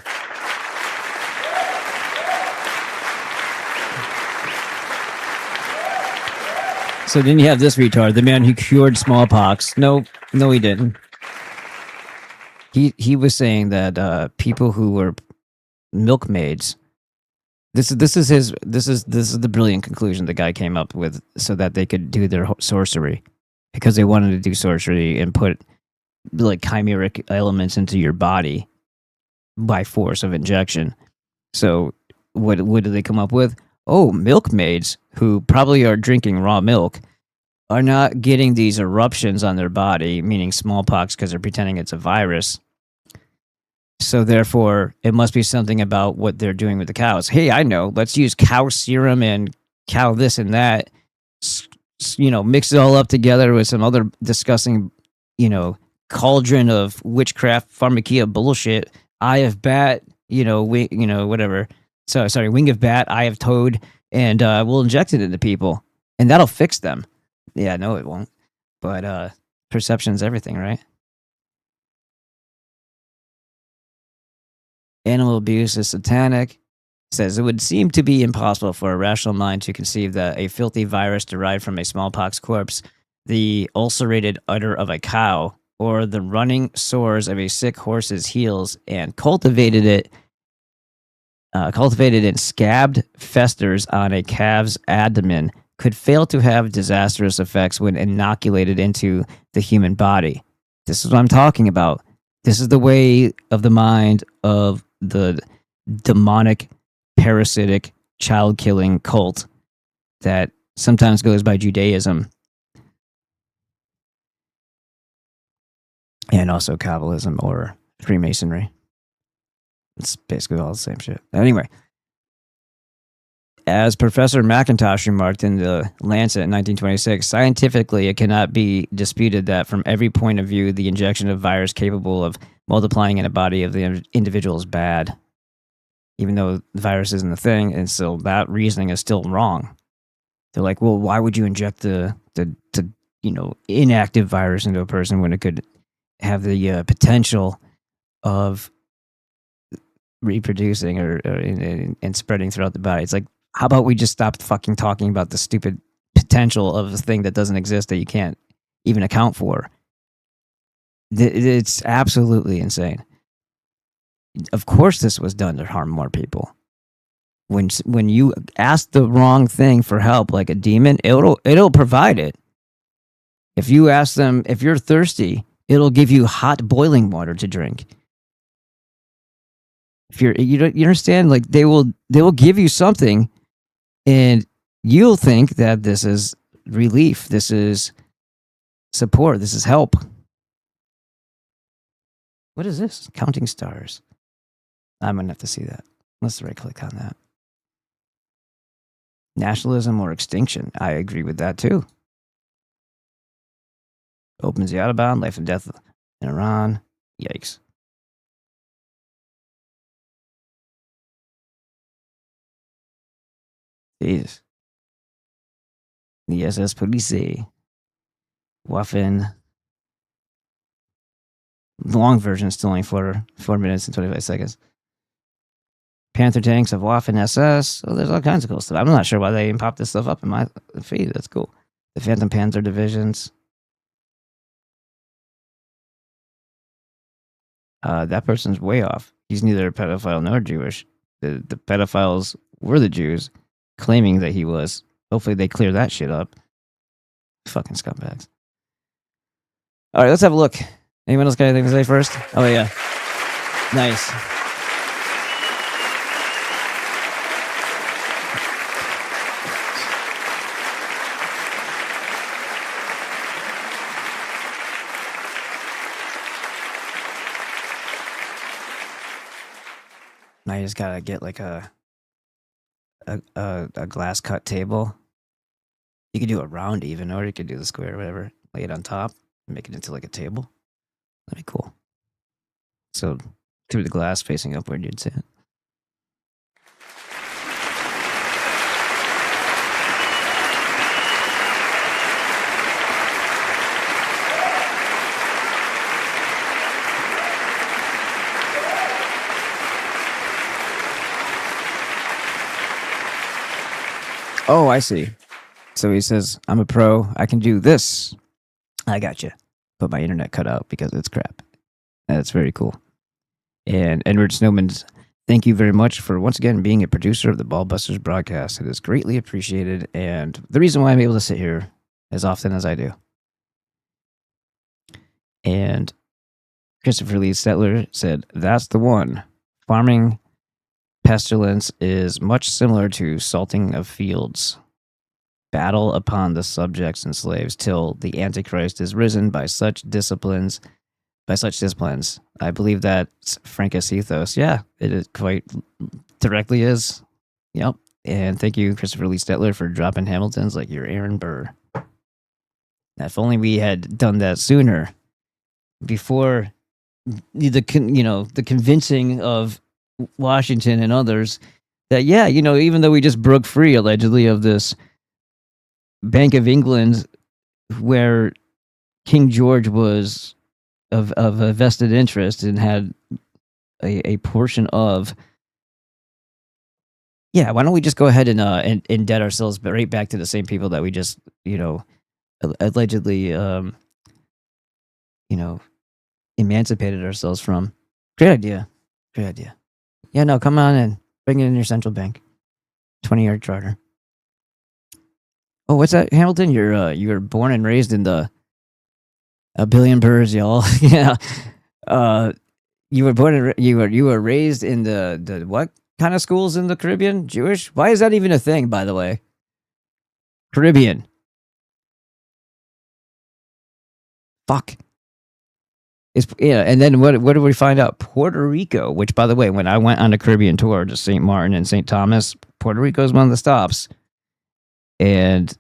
So then you have this retard, the man who cured smallpox. No, he didn't. He was saying that people who were milkmaids. This is the brilliant conclusion the guy came up with, so that they could do their sorcery, because they wanted to do sorcery and put like chimeric elements into your body by force of injection. So what did they come up with? Oh, milkmaids who probably are drinking raw milk are not getting these eruptions on their body, meaning smallpox, because they're pretending it's a virus. So therefore, it must be something about what they're doing with the cows. Hey, I know. Let's use cow serum and cow this and that. Mix it all up together with some other disgusting, cauldron of witchcraft pharmakia bullshit. Eye of bat, whatever. So sorry, wing of bat, eye of toad, and we'll inject it into people, and that'll fix them. Yeah, no, it won't. But perception's everything, right? Animal abuse is satanic. Says it would seem to be impossible for a rational mind to conceive that a filthy virus derived from a smallpox corpse, the ulcerated udder of a cow, or the running sores of a sick horse's heels, and cultivated in scabbed festers on a calf's abdomen, could fail to have disastrous effects when inoculated into the human body. This is what I'm talking about. This is the way of the mind of the demonic, parasitic, child-killing cult that sometimes goes by Judaism and also Kabbalism or Freemasonry. It's basically all the same shit. Anyway, as Professor McIntosh remarked in the Lancet in 1926, scientifically, it cannot be disputed that from every point of view, the injection of virus capable of multiplying in a body of the individual is bad. Even though the virus isn't a thing, and so that reasoning is still wrong. They're like, well, why would you inject the inactive virus into a person when it could have the potential of reproducing or and spreading throughout the body? It's like, how about we just stop fucking talking about the stupid potential of a thing that doesn't exist that you can't even account for? It's absolutely insane. Of course, this was done to harm more people. When you ask the wrong thing for help, like a demon, it'll provide it. If you ask them, if you're thirsty, it'll give you hot boiling water to drink. If you understand, like they will give you something, and you'll think that this is relief, this is support, this is help. What is this? Counting stars. I'm gonna have to see that. Let's right click on that. Nationalism or extinction. I agree with that too. Opens the Autobahn, life and death in Iran. Yikes. Jesus. The SS Police. Waffen. The long version is still only 4 minutes and 25 seconds. Panther tanks of Waffen SS. Oh, there's all kinds of cool stuff. I'm not sure why they even popped this stuff up in my feed. That's cool. The Phantom Panzer divisions. That person's way off. He's neither a pedophile nor Jewish. The pedophiles were the Jews, claiming that he was. Hopefully they clear that shit up. Fucking scumbags. All right, let's have a look. Anyone else got anything to say first? Oh, yeah. Nice. Now you just gotta get like a glass cut table. You could do a round even, or you could do the square or whatever. Lay it on top and make it into like a table. That'd be cool. So through the glass facing upward, you'd see it. Oh, I see. So he says, I'm a pro. I can do this. I got you. But my internet cut out because it's crap. That's very cool. And Edward Snowman's, thank you very much for once again being a producer of the Ballbusters broadcast. It is greatly appreciated. And the reason why I'm able to sit here as often as I do. And Christopher Lee Settler said, that's the one. Farming pestilence is much similar to salting of fields. Battle upon the subjects and slaves till the Antichrist is risen by such disciplines. I believe that's Frank's ethos. Yeah, it is quite directly is. Yep. And thank you, Christopher Lee Stetler, for dropping Hamilton's like you're Aaron Burr. If only we had done that sooner, before the convincing of Washington and others that, yeah, even though we just broke free allegedly of this Bank of England where King George was of a vested interest and had a portion of, yeah, why don't we just go ahead and indebт ourselves right back to the same people that we just, allegedly, emancipated ourselves from. Great idea. Yeah, no, come on in. Bring it in your central bank. 20-year charter. Oh, what's that, Hamilton? You were born and raised in a billion birds, y'all. Yeah. You were born and you were raised in the what kind of schools in the Caribbean? Jewish? Why is that even a thing, by the way? Caribbean. Fuck. And then what did we find out? Puerto Rico, which, by the way, when I went on a Caribbean tour to St. Martin and St. Thomas, Puerto Rico is one of the stops. And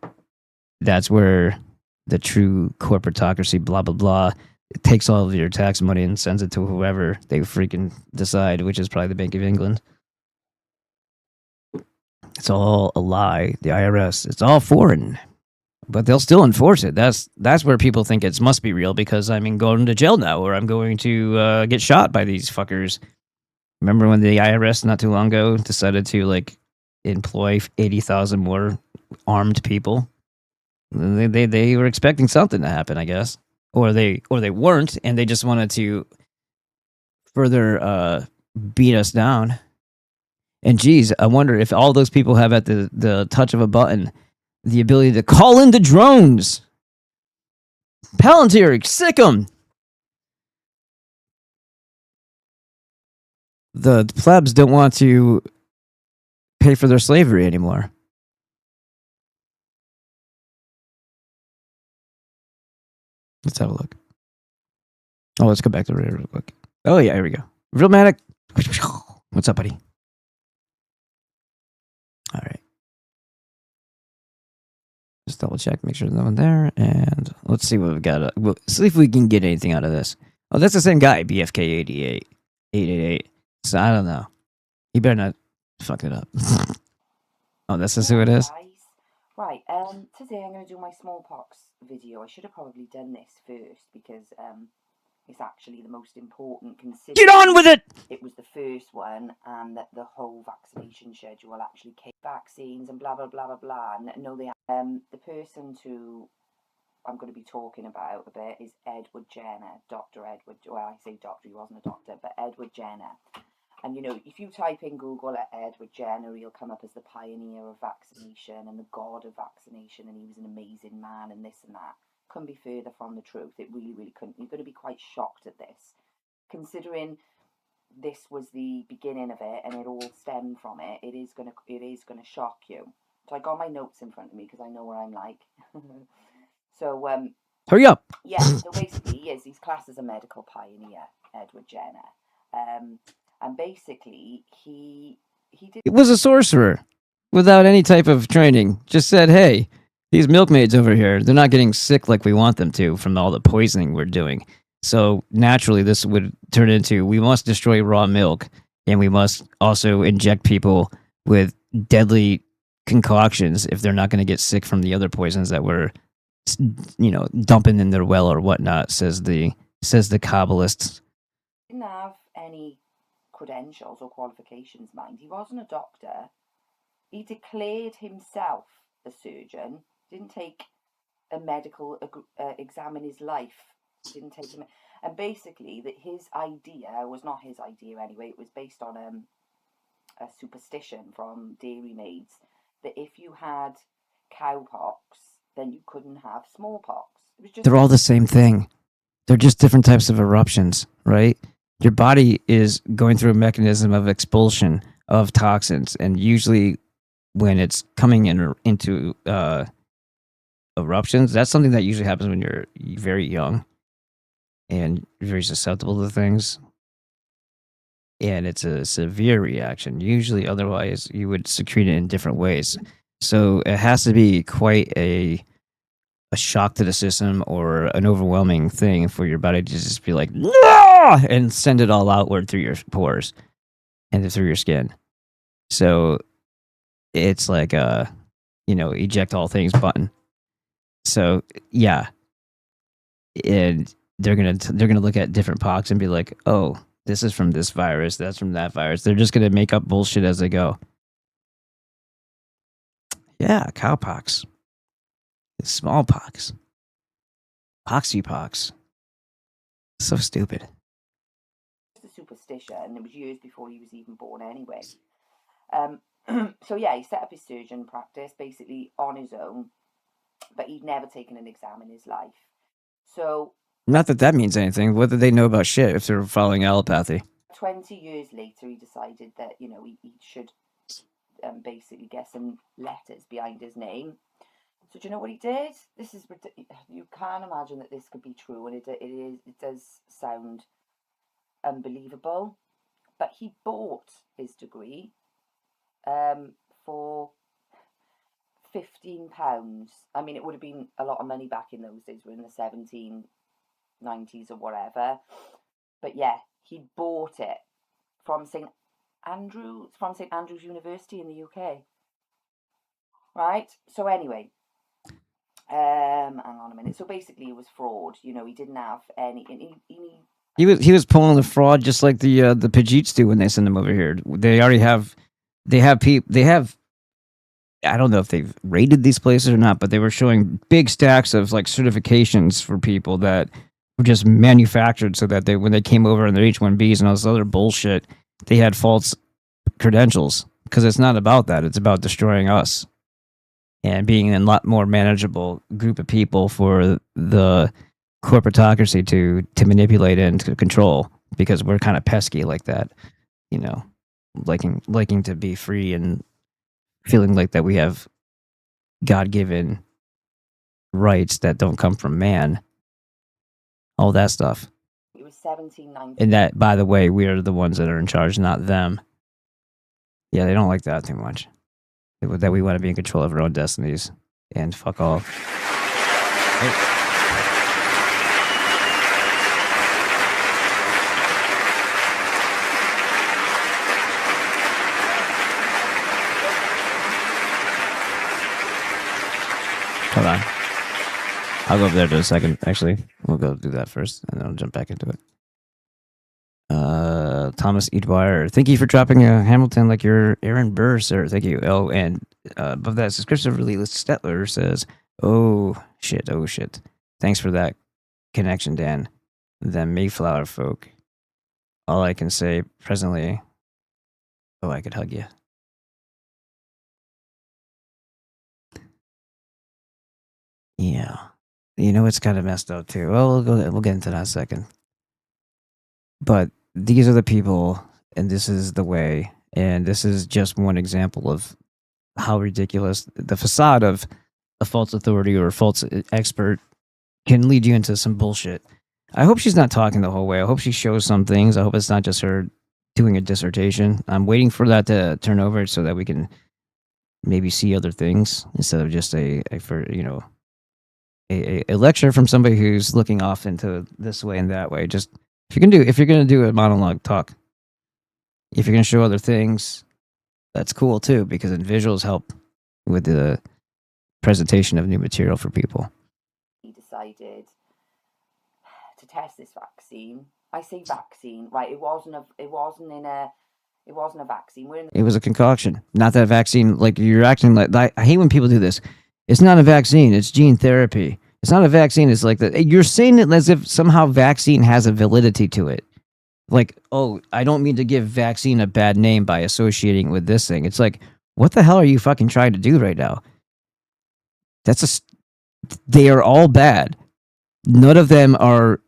that's where the true corporatocracy, blah, blah, blah, it takes all of your tax money and sends it to whoever they freaking decide, which is probably the Bank of England. It's all a lie. The IRS, it's all foreign. But they'll still enforce it. That's where people think it must be real because I'm going to jail now or I'm going to get shot by these fuckers. Remember when the IRS not too long ago decided to like employ 80,000 more armed people? They were expecting something to happen, I guess, or they weren't, and they just wanted to further beat us down. And geez, I wonder if all those people have at the touch of a button the ability to call in the drones. Palantir, sick 'em. The plebs don't want to pay for their slavery anymore. Let's have a look. Oh, let's go back to Reddit real quick. Oh, yeah, here we go. Real Manic. What's up, buddy? All right. Just double check, make sure there's no one there, and let's see what we've got. We'll see if we can get anything out of this. Oh, that's the same guy, BFK 888. So I don't know. He better not fuck it up. Oh, that's just who it is? Right, today I'm going to do my smallpox video. I should have probably done this first because it's actually the most important. Get on with it! It was the first one, and that the whole vaccination schedule actually came vaccines and blah blah blah blah blah. And no, the person I'm going to be talking about a bit is Edward Jenner, Dr. Edward. Well, I say doctor, he wasn't a doctor, but Edward Jenner. And, you know, if you type in Google at Edward Jenner, he'll come up as the pioneer of vaccination and the god of vaccination, and he was an amazing man and this and that. Couldn't be further from the truth. It really, really couldn't. You're going to be quite shocked at this, considering this was the beginning of it and it all stemmed from it. It is going to shock you. So I got my notes in front of me because I know what I'm like. So, hurry up. Yeah, so basically he's classed as a medical pioneer, Edward Jenner. And basically, he was a sorcerer without any type of training. Just said, hey, these milkmaids over here, they're not getting sick like we want them to from all the poisoning we're doing. So naturally, this would turn into, we must destroy raw milk, and we must also inject people with deadly concoctions if they're not going to get sick from the other poisons that we're, dumping in their well or whatnot, says the Kabbalists. Didn't have any credentials or qualifications, mind. He wasn't a doctor. He declared himself a surgeon. Didn't take a medical exam in his life. Didn't take him. And basically, that his idea was not his idea anyway. It was based on a superstition from dairy maids that if you had cowpox, then you couldn't have smallpox. It was just they're all the same thing. They're just different types of eruptions, right? Your body is going through a mechanism of expulsion of toxins, and usually when it's coming into eruptions, that's something that usually happens when you're very young and very susceptible to things. And it's a severe reaction. Usually, otherwise, you would secrete it in different ways. So it has to be quite a shock to the system or an overwhelming thing for your body to just be like, no! And send it all outward through your pores and through your skin. So it's like a, eject all things button. So yeah, and they're gonna look at different pox and be like, oh, this is from this virus, that's from that virus. They're just gonna make up bullshit as they go. Yeah, cowpox, smallpox, poxypox. So stupid. Just a superstition, and it was years before he was even born anyway. So yeah, he set up his surgeon practice basically on his own, but he'd never taken an exam in his life. So Not that that means anything. What do they know about shit if they're following allopathy? 20 years later, he decided that, you know, he should basically get some letters behind his name. So do you know what he did? This is, you can't imagine that this could be true, and it does sound unbelievable. But he bought his degree for £15. I mean, it would have been a lot of money back in those days. We're in the 1790s or whatever. But yeah, he bought it from St Andrews University in the UK. Right? So anyway, hang on a minute. So basically, it was fraud. You know, he didn't have any. He was pulling the fraud just like the Pajeets do when they send them over here. They already have. They have. I don't know if they've raided these places or not, but they were showing big stacks of like certifications for people that were just manufactured so that when they came over on their H-1Bs and all this other bullshit, they had false credentials. Because it's not about that. It's about destroying us and being a lot more manageable group of people for the corporatocracy to manipulate and to control, because we're kind of pesky like that, you know, liking to be free and feeling like that we have God-given rights that don't come from man, all that stuff. It was 1790. And that, by the way, we are the ones that are in charge, not them. Yeah, they don't like that too much. That we want to be in control of our own destinies and fuck off. Hey. Hold on. I'll go over there in a second, actually. We'll go do that first, and then I'll jump back into it. Thomas E. Dwyer, thank you for dropping a Hamilton like you're Aaron Burr, sir. Thank you. Oh, and above that, subscription release Stetler says, oh, shit. Thanks for that connection, Dan. Them Mayflower folk. All I can say presently, oh, I could hug you. Yeah. You know, it's kind of messed up too. Well, we'll get into that in a second. But these are the people, and this is the way, and this is just one example of how ridiculous the facade of a false authority or a false expert can lead you into some bullshit. I hope she's not talking the whole way. I hope she shows some things. I hope it's not just her doing a dissertation. I'm waiting for that to turn over so that we can maybe see other things instead of just a lecture from somebody who's looking off into this way and that way. Just if you're gonna do a monologue, talk. If you're gonna show other things, that's cool too, because visuals help with the presentation of new material for people. He decided to test this vaccine. I say vaccine, right? It wasn't a vaccine. It was a concoction, not that vaccine. Like, you're acting like I hate when people do this. It's not a vaccine. It's gene therapy. It's not a vaccine. It's like that. You're saying it as if somehow vaccine has a validity to it. Like, oh, I don't mean to give vaccine a bad name by associating with this thing. It's like, what the hell are you fucking trying to do right now? They are all bad. None of them are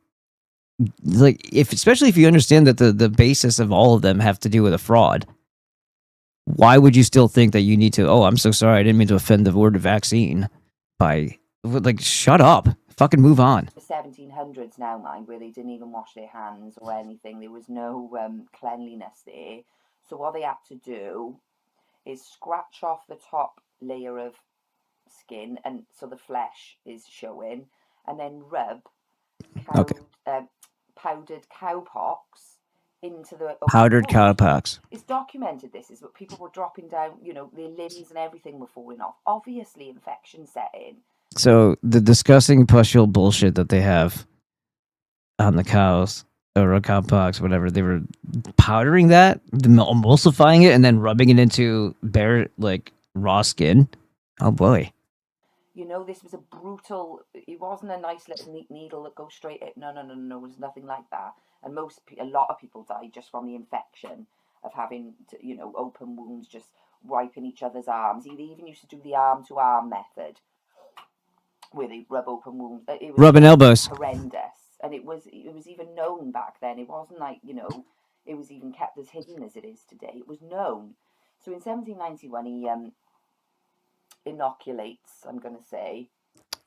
like, especially if you understand that the basis of all of them have to do with a fraud. Why would you still think that you need to? Oh, I'm so sorry. I didn't mean to offend the word vaccine by. Like, shut up. Fucking move on. The 1700s now, mind, where they didn't even wash their hands or anything. There was no cleanliness there. So what they had to do is scratch off the top layer of skin, and so the flesh is showing, and then rub powdered cowpox into the powdered cowpox. It's documented. This is what people were dropping down. You know, their limbs and everything were falling off. Obviously, infection set in. So the disgusting pustule bullshit that they have on the cows or cowpox, whatever, they were powdering that, emulsifying it, and then rubbing it into bare, like, raw skin. Oh boy. You know, this was a brutal. It wasn't a nice little neat needle that goes straight in. No. It was nothing like that. And a lot of people died just from the infection of having to, you know, open wounds, just wiping each other's arms. They even used to do the arm-to-arm method, where they rub open wounds. It was rubbing elbows. Horrendous. and it was even known back then. It wasn't like, you know, it was even kept as hidden as it is today. It was known. So in 1791, he inoculates, I'm going to say.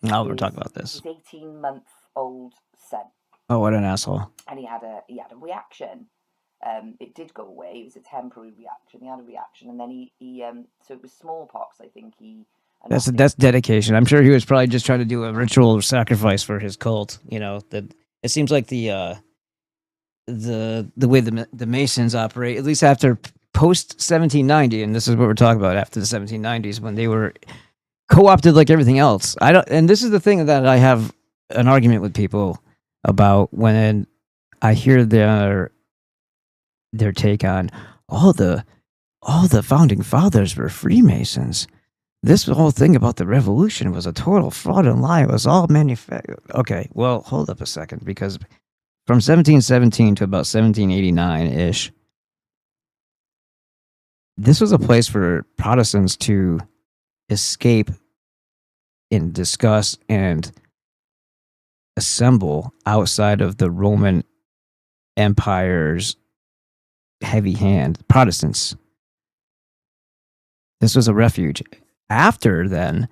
Now we're talking about this. His 18-month-old son. Oh, what an asshole! And he had a reaction. It did go away. It was a temporary reaction. He had a reaction, and then he so it was smallpox. I think he. That's dedication. I'm sure he was probably just trying to do a ritual sacrifice for his cult. You know, that it seems like the way the Masons operate, at least after post 1790, and this is what we're talking about after the 1790s, when they were co-opted like everything else. And this is the thing that I have an argument with people about when I hear their take on all the founding fathers were Freemasons. This whole thing about the revolution was a total fraud and lie. It was all manufactured. Okay, well, hold up a second, because from 1717 to about 1789-ish, this was a place for Protestants to escape and discuss and assemble outside of the Roman Empire's heavy hand. Protestants. This was a refuge. After then,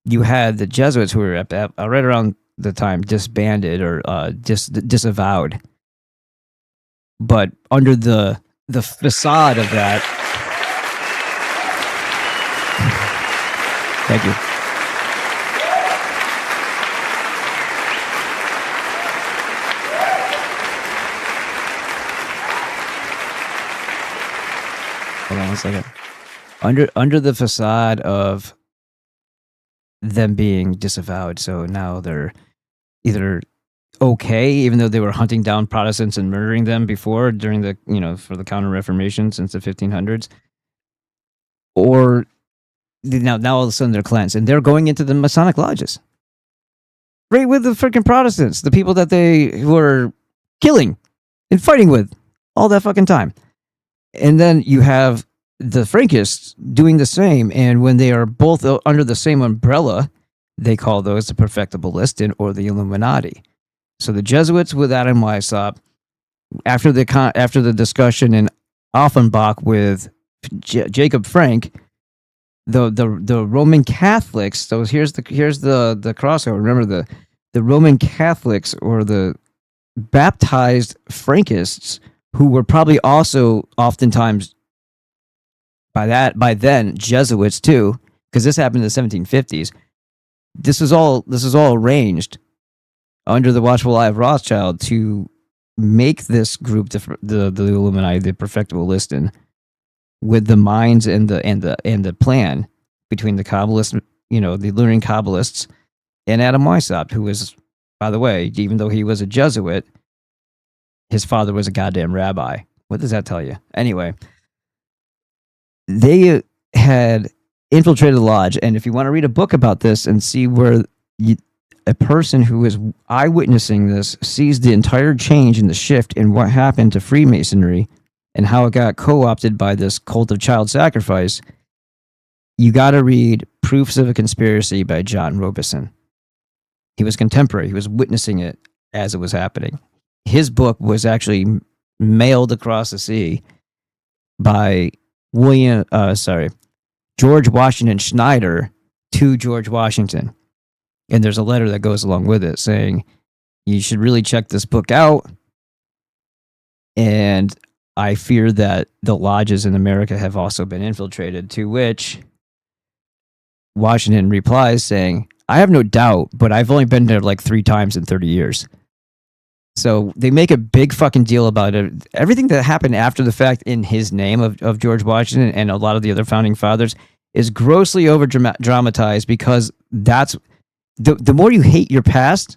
you had the Jesuits, who were right around the time disbanded or disavowed. But under the facade of that, thank you. Hold on one second. Under the facade of them being disavowed, so now they're either okay, even though they were hunting down Protestants and murdering them before during the, you know, for the Counter-Reformation since the 1500s, or now all of a sudden they're cleansed and they're going into the Masonic lodges, right with the freaking Protestants, the people that they were killing and fighting with all that fucking time. And then you have the Frankists doing the same, and when they are both under the same umbrella, they call those the perfectible Glidden or the Illuminati. So the Jesuits with Adam Weishaupt, after the discussion in Offenbach with Jacob Frank, the Roman Catholics. So here's the crossover. Remember, the Roman Catholics or the baptized Frankists, who were probably also oftentimes by then Jesuits too, because this happened in the 1750s. This is all arranged under the watchful eye of Rothschild to make this group the Illuminati, the perfectible Glidden, with the minds and the plan between the Kabbalists, you know, the learning Kabbalists, and Adam Weishaupt, who was, by the way, even though he was a Jesuit, his father was a goddamn rabbi. What does that tell you? Anyway, they had infiltrated the lodge, and if you want to read a book about this and see where a person who is eyewitnessing this sees the entire change in the shift in what happened to Freemasonry and how it got co-opted by this cult of child sacrifice, you got to read Proofs of a Conspiracy by John Robeson. He was contemporary. He was witnessing it as it was happening. His book was actually mailed across the sea by George Washington Schneider to George Washington. And there's a letter that goes along with it saying, you should really check this book out. And I fear that the lodges in America have also been infiltrated, to which Washington replies saying, I have no doubt, but I've only been there like 3 times in 30 years. So they make a big fucking deal about it. Everything that happened after the fact in his name of George Washington and a lot of the other founding fathers is grossly over dramatized, because that's the more you hate your past,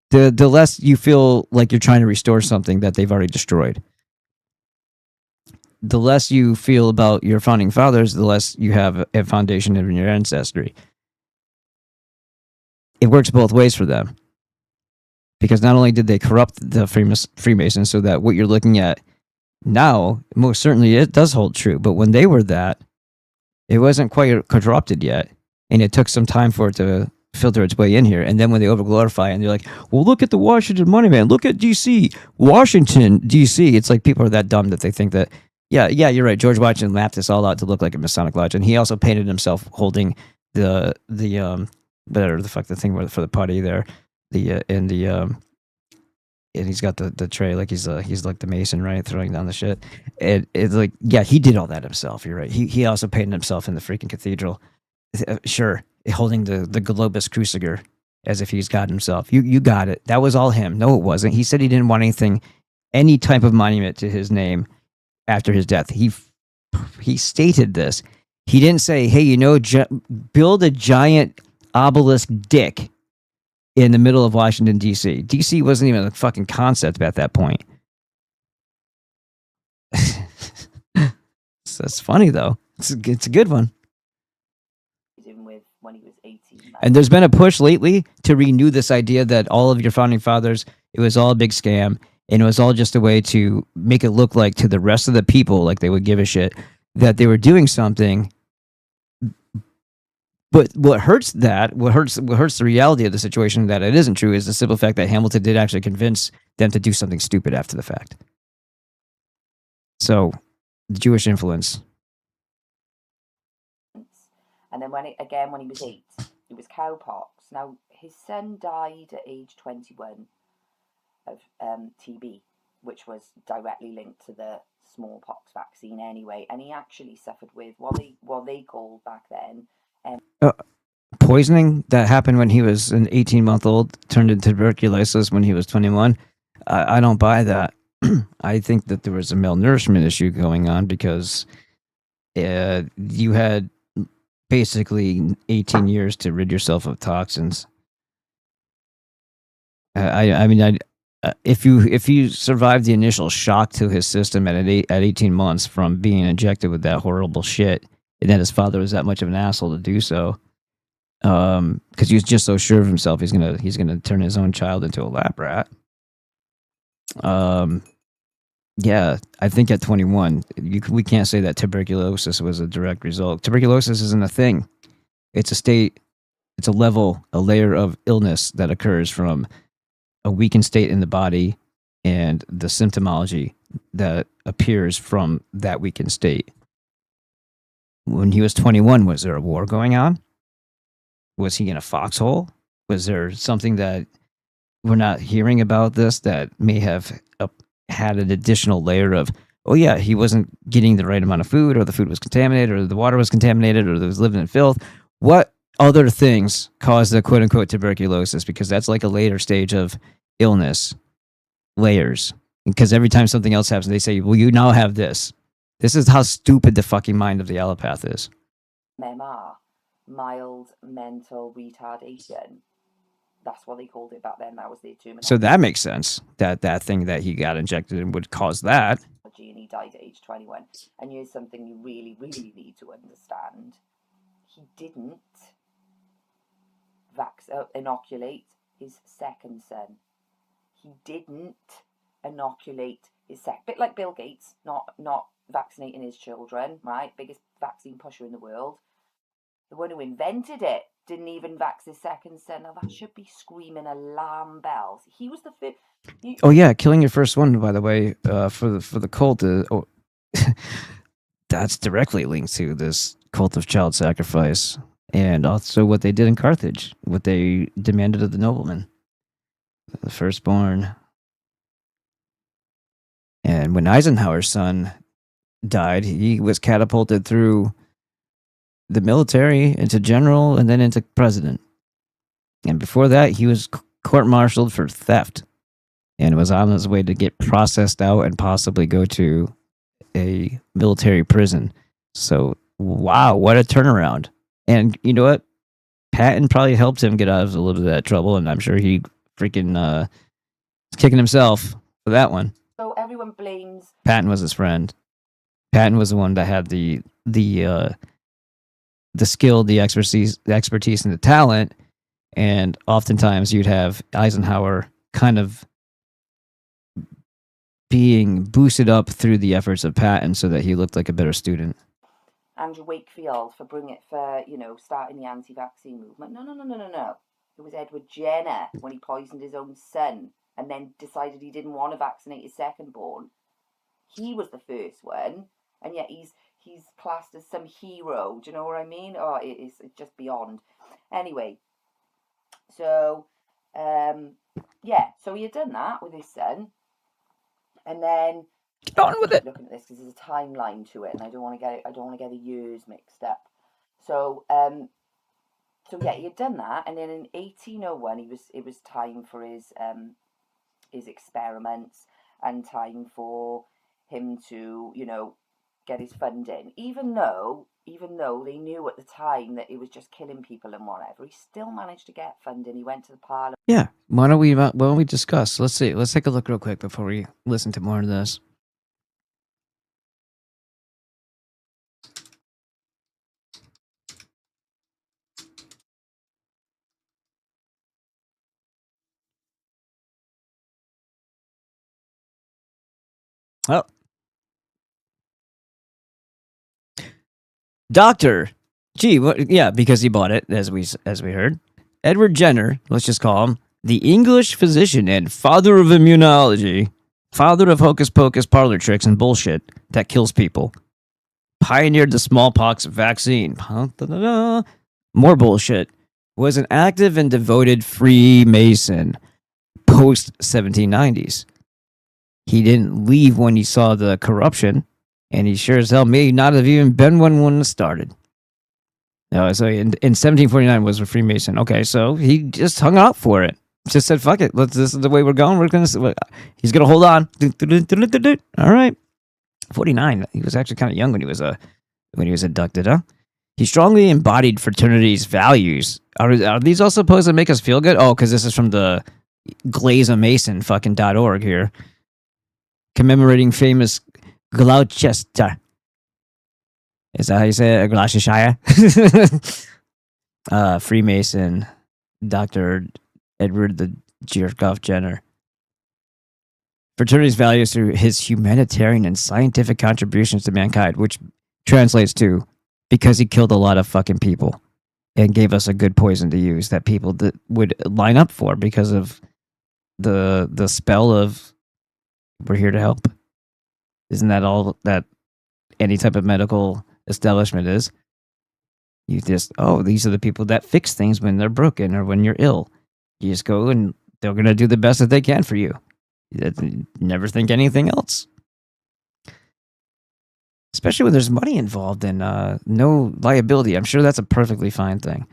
the less you feel like you're trying to restore something that they've already destroyed. The less you feel about your founding fathers, the less you have a foundation in your ancestry. It works both ways for them. Because not only did they corrupt the Freemasons so that what you're looking at now, most certainly it does hold true, but when they were that, it wasn't quite corrupted yet, and it took some time for it to filter its way in here. And then when they overglorify and they're like, well, look at the Washington money man, look at DC, Washington, DC. It's like people are that dumb that they think that, yeah, you're right. George Washington mapped this all out to look like a Masonic lodge. And he also painted himself holding the thing for the putty there. And he's got the tray, like he's like the Mason, right, throwing down the shit. And it's like, yeah, he did all that himself. You're right. He also painted himself in the freaking cathedral. Sure, holding the Globus Cruciger as if he's God himself. You got it. That was all him. No, it wasn't. He said he didn't want any type of monument to his name after his death. He stated this. He didn't say, hey, build a giant obelisk dick in the middle of Washington, D.C. D.C. wasn't even a fucking concept at that point. So that's funny, though. It's a good one. With when he was 18. And there's been a push lately to renew this idea that all of your founding fathers, it was all a big scam, and it was all just a way to make it look like to the rest of the people, like they would give a shit, that they were doing something. But what hurts the reality of the situation that it isn't true is the simple fact that Hamilton did actually convince them to do something stupid after the fact. So, the Jewish influence. And then when he was 8, it was cowpox. Now, his son died at age 21 of TB, which was directly linked to the smallpox vaccine anyway. And he actually suffered with what they called back then poisoning that happened when he was an 18-month-old, turned into tuberculosis when he was 21. I don't buy that. I think that there was a malnourishment issue going on because you had basically 18 years to rid yourself of toxins. If you survived the initial shock to his system at 18 months from being injected with that horrible shit, and then his father was that much of an asshole to do so, because he was just so sure of himself, he's gonna turn his own child into a lab rat. Yeah, I think at 21, we can't say that tuberculosis was a direct result. Tuberculosis isn't a thing. It's a state, it's a layer of illness that occurs from a weakened state in the body and the symptomology that appears from that weakened state. When he was 21, was there a war going on? Was he in a foxhole? Was there something that we're not hearing about this that may have had an additional layer of, oh yeah, he wasn't getting the right amount of food, or the food was contaminated, or the water was contaminated, or he was living in filth? What other things cause the quote-unquote tuberculosis? Because that's like a later stage of illness, layers. Because every time something else happens, they say, well, you now have this. This is how stupid the fucking mind of the allopath is. MMR, mild mental retardation. That's what they called it back then. That was their term. So that makes sense. That thing that he got injected in would cause that. And he died at age 21. And here's something you really, really need to understand. He didn't inoculate his second son. He didn't inoculate his bit like Bill Gates, not vaccinating his children, right? Biggest vaccine pusher in the world. The one who invented it didn't even vax his second son. Now that should be screaming alarm bells. He was the first. Oh yeah, killing your first one, by the way, for the cult. That's directly linked to this cult of child sacrifice, and also what they did in Carthage, what they demanded of the noblemen, the firstborn. And when Eisenhower's son died, he was catapulted through the military into general and then into president. And before that, he was court-martialed for theft and was on his way to get processed out and possibly go to a military prison. So, wow, what a turnaround. And you know what? Patton probably helped him get out of a little bit of that trouble, and I'm sure he freaking is kicking himself for that one. So everyone blames... Patton was his friend. Patton was the one that had the skill, the expertise, and the talent. And oftentimes you'd have Eisenhower kind of being boosted up through the efforts of Patton so that he looked like a better student. Andrew Wakefield for starting the anti-vaccine movement. No. It was Edward Jenner when he poisoned his own son and then decided he didn't want to vaccinate his second-born. He was the first one, and yet he's classed as some hero. Do you know what I mean? Oh, it's just beyond. Anyway, so yeah, so he had done that with his son, and then Get on with it. looking at this because there's a timeline to it, and I don't want to get the years mixed up. So so yeah, he had done that, and then in 1801, it was time for his experiments and time for him to, you know, get his funding. Even though they knew at the time that he was just killing people and whatever, he still managed to get funding. He went to the parliament. Yeah. Why don't we discuss? Let's see. Let's take a look real quick before we listen to more of this. Oh. Doctor. Gee, what, yeah, because he bought it, as we heard. Edward Jenner, let's just call him, the English physician and father of immunology, father of hocus pocus parlor tricks and bullshit that kills people, pioneered the smallpox vaccine. More bullshit. Was an active and devoted Freemason post 1790s. He didn't leave when he saw the corruption, and he sure as hell may not have even been one when it started. No, so in 1749 was a Freemason. Okay, so he just hung out for it. Just said, "Fuck it, this is the way we're going. He's gonna hold on." All right, 49. He was actually kind of young when he was abducted, huh? He strongly embodied fraternity's values. Are these all supposed to make us feel good? Oh, because this is from the glazeamason.org here, commemorating famous Gloucester. Is that how you say it? Gloucestershire? Freemason, Dr. Edward the Jerkoff Jenner. Fraternity's values through his humanitarian and scientific contributions to mankind, which translates to because he killed a lot of fucking people and gave us a good poison to use that people would line up for because of the spell of we're here to help. Isn't that all that any type of medical establishment is? You just, these are the people that fix things when they're broken or when you're ill. You just go and they're going to do the best that they can for you. You never think anything else. Especially when there's money involved and no liability. I'm sure that's a perfectly fine thing.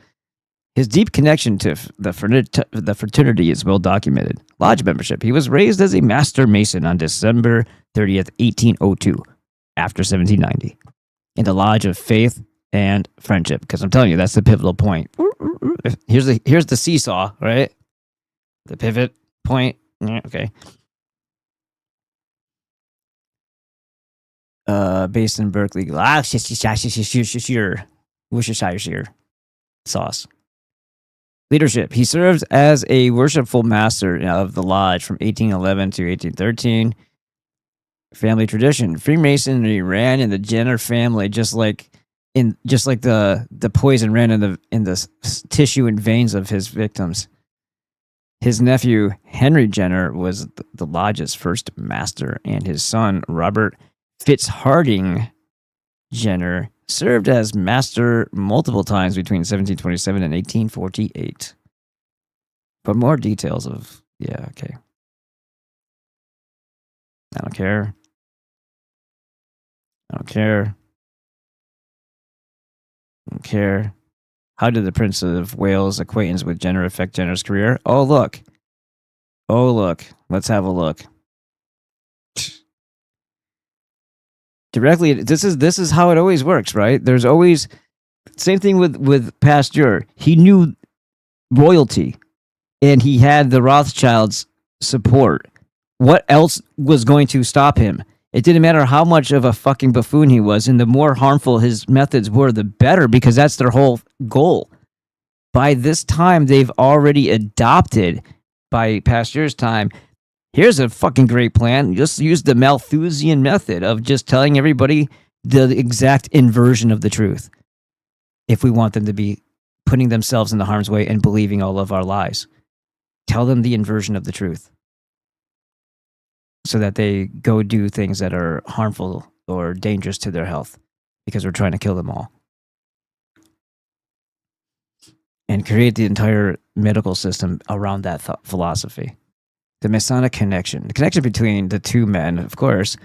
His deep connection to the fraternity is well documented. Lodge membership. He was raised as a master mason on December 30th, 1802, after 1790, in the Lodge of Faith and Friendship. Because I'm telling you, that's the pivotal point. Here's the seesaw, right? The pivot point. Okay. Based in Berkeley. Worcestershire sauce. Leadership. He served as a worshipful master of the lodge from 1811 to 1813. Family tradition. Freemasonry ran in the Jenner family, just like the poison ran in the tissue and veins of his victims. His nephew Henry Jenner was the lodge's first master, and his son Robert Fitzharding Jenner served as master multiple times between 1727 and 1848. But more details of, okay. I don't care. How did the Prince of Wales' acquaintance with Jenner affect Jenner's career? Oh, look. Let's have a look. Directly, this is how it always works, right? There's always same thing with Pasteur. He knew royalty, and he had the Rothschilds' support. What else was going to stop him? It didn't matter how much of a fucking buffoon he was, and the more harmful his methods were, the better, because that's their whole goal. By this time, they've already adopted, by Pasteur's time, here's a fucking great plan. Just use the Malthusian method of just telling everybody the exact inversion of the truth if we want them to be putting themselves in the harm's way and believing all of our lies. Tell them the inversion of the truth so that they go do things that are harmful or dangerous to their health because we're trying to kill them all. And create the entire medical system around that philosophy. The Masonic connection. The connection between the two men, of course,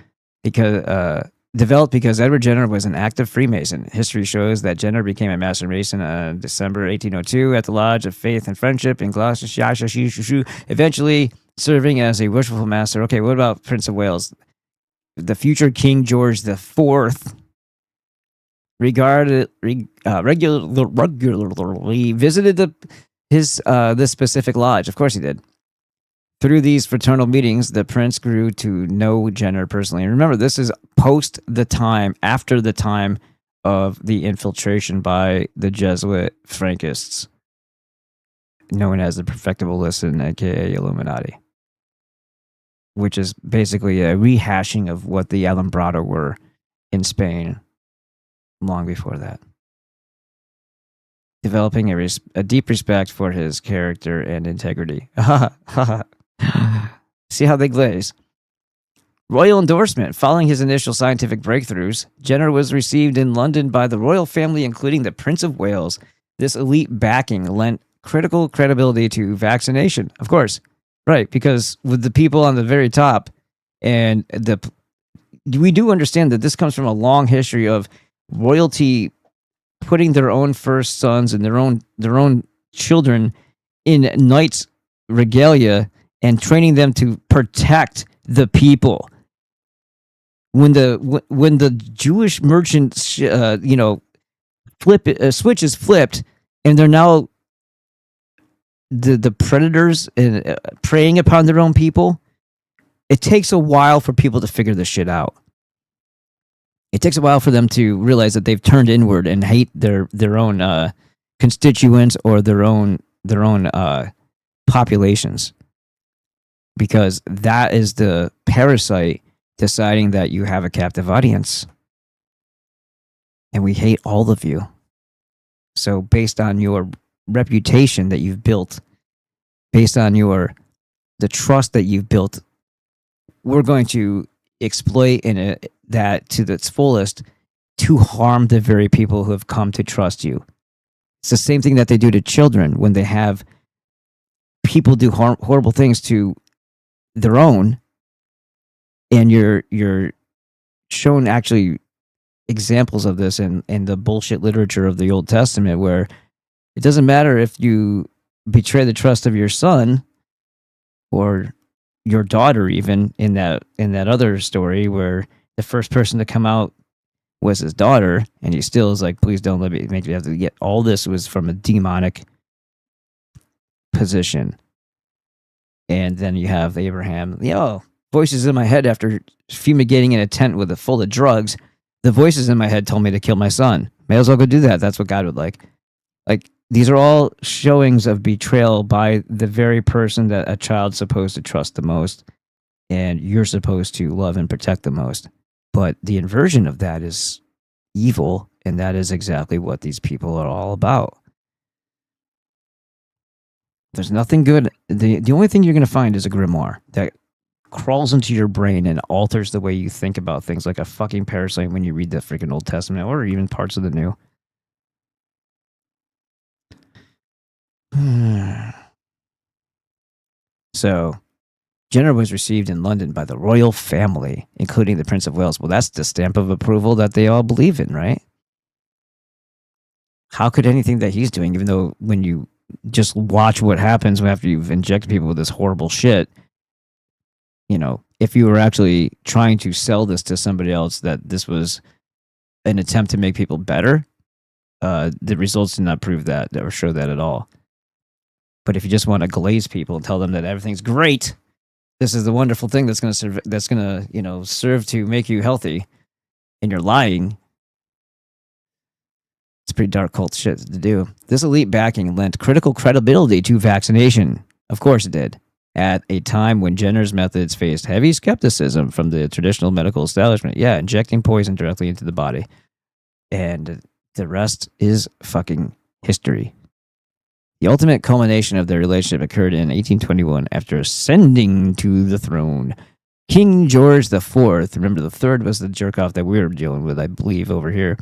developed because Edward Jenner was an active Freemason. History shows that Jenner became a Master Mason in December 1802 at the Lodge of Faith and Friendship in Gloucestershire, eventually serving as a worshipful master. Okay, what about Prince of Wales? The future King George IV regularly visited this specific lodge. Of course he did. Through these fraternal meetings, the prince grew to know Jenner personally. And remember, this is after the time of the infiltration by the Jesuit Frankists, known as the Perfectibilists, aka Illuminati, which is basically a rehashing of what the Alumbrado were in Spain long before that. Developing a deep respect for his character and integrity. See how they glaze. Royal endorsement. Following his initial scientific breakthroughs, Jenner was received in London by the royal family, including the Prince of Wales. This elite backing lent critical credibility to vaccination. Of course, right, because with the people on the very top, and we do understand that this comes from a long history of royalty putting their own first sons and their own children in knights' regalia and training them to protect the people. When the Jewish merchant switch is flipped, and they're now the predators and preying upon their own people, it takes a while for people to figure this shit out. It takes a while for them to realize that they've turned inward and hate their own constituents or their own populations, because that is the parasite deciding that you have a captive audience, and we hate all of you. So based on your reputation that you've built, based on the trust that you've built, we're going to exploit that to its fullest to harm the very people who have come to trust you. It's the same thing that they do to children when they have people do horrible things to their own, and you're shown actually examples of this in the bullshit literature of the Old Testament, where it doesn't matter if you betray the trust of your son or your daughter, even in that other story where the first person to come out was his daughter, and he still is like, please don't let me make you have to get all this was from a demonic position. And then you have Abraham, voices in my head after fumigating in a tent full of drugs. The voices in my head told me to kill my son. May as well go do that. That's what God would like. Like, these are all showings of betrayal by the very person that a child's supposed to trust the most, and you're supposed to love and protect the most. But the inversion of that is evil, and that is exactly what these people are all about. There's nothing good. The only thing you're going to find is a grimoire that crawls into your brain and alters the way you think about things, like a fucking parasite when you read the freaking Old Testament or even parts of the New. So, Jenner was received in London by the royal family, including the Prince of Wales. Well, that's the stamp of approval that they all believe in, right? How could anything that he's doing, even though when you just watch what happens after you've injected people with this horrible shit, if you were actually trying to sell this to somebody else, that this was an attempt to make people better, the results did not prove that or show that at all. But if you just want to glaze people and tell them that everything's great, this is the wonderful thing that's going to serve to make you healthy, and you're lying, it's pretty dark cult shit to do. This elite backing lent critical credibility to vaccination. Of course it did. At a time when Jenner's methods faced heavy skepticism from the traditional medical establishment. Yeah, injecting poison directly into the body. And the rest is fucking history. The ultimate culmination of their relationship occurred in 1821 after ascending to the throne. King George IV, remember the third was the jerk off that we were dealing with, I believe, over here,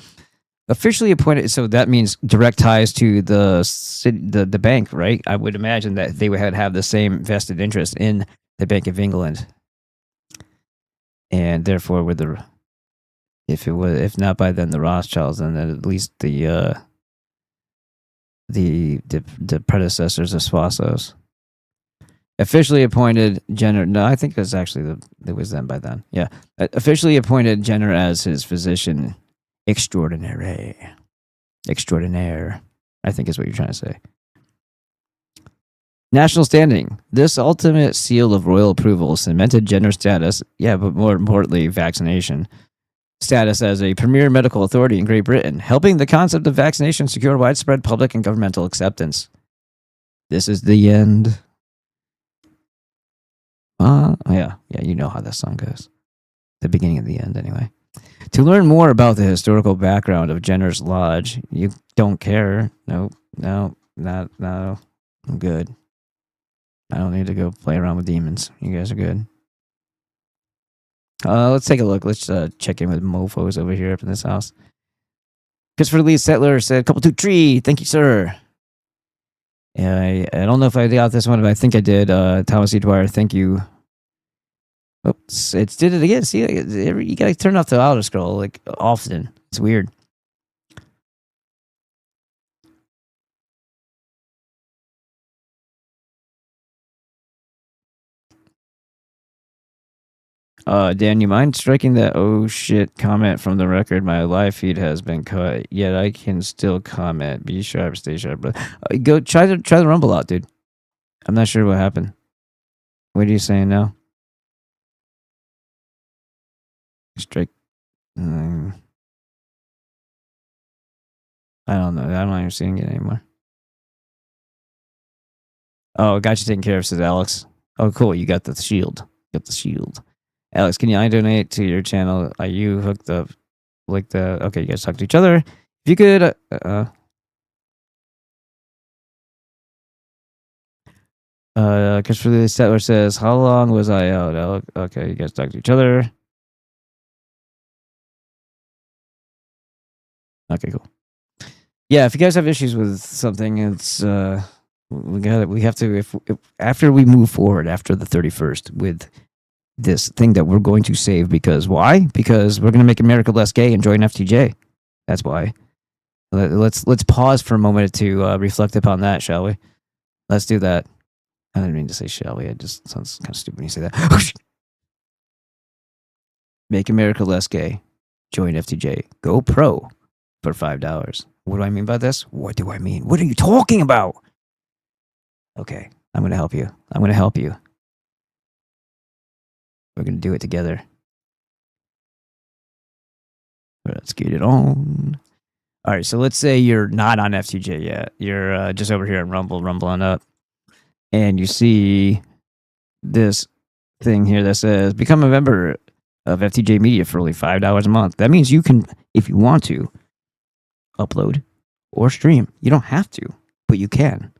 officially appointed. So that means direct ties to the bank, right? I would imagine that they would have the same vested interest in the Bank of England, and therefore, with the if not by then the Rothschilds, then at least the predecessors of Swasos. Officially appointed Jenner. No, I think it was actually it was them by then. Yeah, officially appointed Jenner as his physician extraordinaire. I think is what you're trying to say. National standing. This ultimate seal of royal approval cemented Jenner's status. Yeah, but more importantly, vaccination status as a premier medical authority in Great Britain, helping the concept of vaccination secure widespread public and governmental acceptance. This is the end. Yeah, you know how that song goes. The beginning of the end, anyway. To learn more about the historical background of Jenner's Lodge, you don't care. No, I'm good. I don't need to go play around with demons. You guys are good. Let's take a look. Let's check in with mofos over here up in this house. Christopher Lee Settler said, "Couple 2 tree. Thank you, sir." I don't know if I got this one, but I think I did. Thomas E. Dwyer, thank you. Oops, it did it again. See, you gotta turn off the auto scroll like often. It's weird. Dan, you mind striking that "oh shit" comment from the record? My live feed has been cut, yet I can still comment. Be sharp, stay sharp. Go try the Rumble out, dude. I'm not sure what happened. What are you saying now? Strike. I don't know. I'm not even seeing it anymore. Oh, got you taken care of, says Alex. Oh, cool. You got the shield. Alex, can I donate to your channel? Are you hooked up like the... Okay, you guys talk to each other. If you could... Christopher Lee Settler says, how long was I out? Okay, you guys talk to each other. Okay, cool. Yeah, if you guys have issues with something, it's... we have to... If after we move forward, after the 31st, with... this thing that we're going to save, because why? Because we're going to make America less gay and join FTJ. That's why. Let's pause for a moment to reflect upon that, shall we? Let's do that. I didn't mean to say shall we. It just sounds kind of stupid when you say that. Make America less gay. Join FTJ. Go pro for $5. What do I mean by this? What do I mean? What are you talking about? Okay, I'm going to help you. We're going to do it together. Let's get it on. All right, so let's say you're not on FTJ yet. You're just over here on Rumble, rumbling up. And you see this thing here that says, become a member of FTJ Media for only $5 a month. That means you can, if you want to, upload or stream. You don't have to, but you can.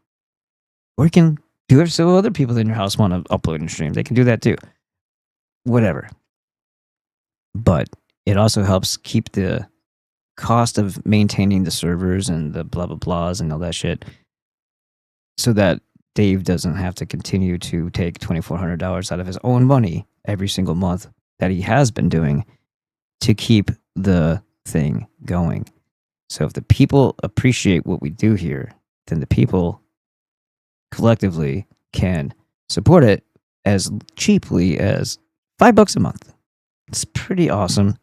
Or you can do it so other people in your house want to upload and stream. They can do that too. Whatever. But it also helps keep the cost of maintaining the servers and the blah blah blahs and all that shit, so that Dave doesn't have to continue to take $2,400 out of his own money every single month that he has been doing to keep the thing going. So if the people appreciate what we do here, then the people collectively can support it as cheaply as $5 a month. It's pretty awesome.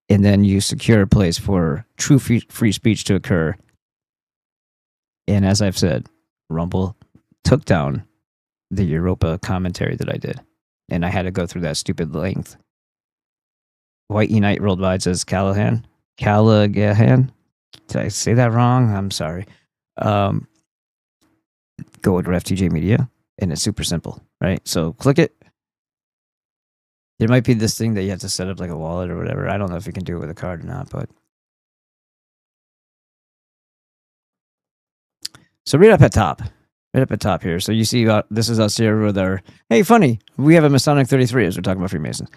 And then you secure a place for true free speech to occur. And as I've said, Rumble took down the Europa commentary that I did. And I had to go through that stupid length. White Unite Worldwide says Callaghan. Did I say that wrong? I'm sorry. Go over to FTJ Media, and it's super simple, right? So click it. There might be this thing that you have to set up like a wallet or whatever. I don't know if you can do it with a card or not, but So right up at top here. So you see, this is us here with our, hey, funny, we have a Masonic 33 as we're talking about Freemasons.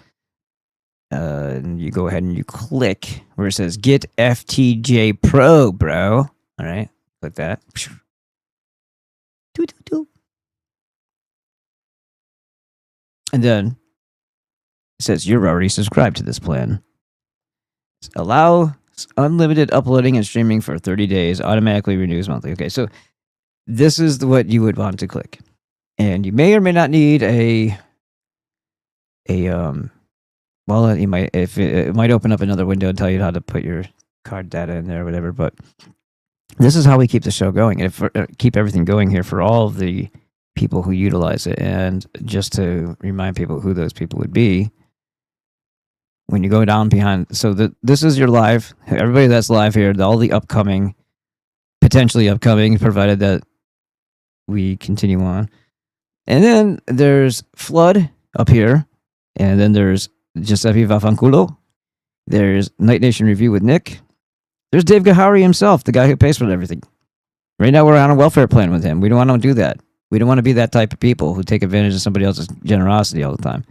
And you go ahead and you click where it says Get FTJ Pro, bro. All right, click that. And then it says you're already subscribed to this plan. Allow unlimited uploading and streaming for 30 days. Automatically renews monthly. Okay, so this is what you would want to click, and you may or may not need a well, you might, if it might open up another window and tell you how to put your card data in there or whatever. But this is how we keep the show going, and keep everything going here for all of the people who utilize it. And just to remind people who those people would be, when you go down behind, so this is your live. Everybody that's live here, all the upcoming, potentially upcoming, provided that we continue on. And then there's Flood up here, and then there's Giuseppe Vaffanculo. There's Night Nation Review with Nick. There's Dave Gahari himself, the guy who pays for everything. Right now we're on a welfare plan with him. We don't want to do that. We don't want to be that type of people who take advantage of somebody else's generosity all the time.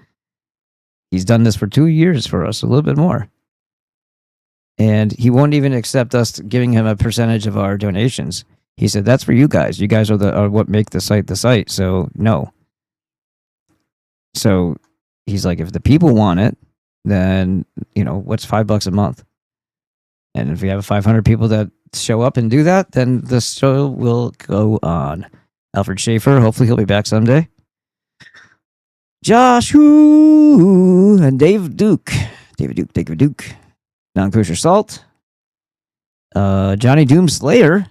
He's done this for 2 years for us, a little bit more. And he won't even accept us giving him a percentage of our donations. He said, that's for you guys. You guys are what make the site. So no. So he's like, if the people want it, then, what's $5 a month? And if we have 500 people that show up and do that, then the show will go on. Alfred Schaefer, hopefully he'll be back someday. Josh Hu and David Duke. Non-kosher Salt. Johnny Doom Slayer.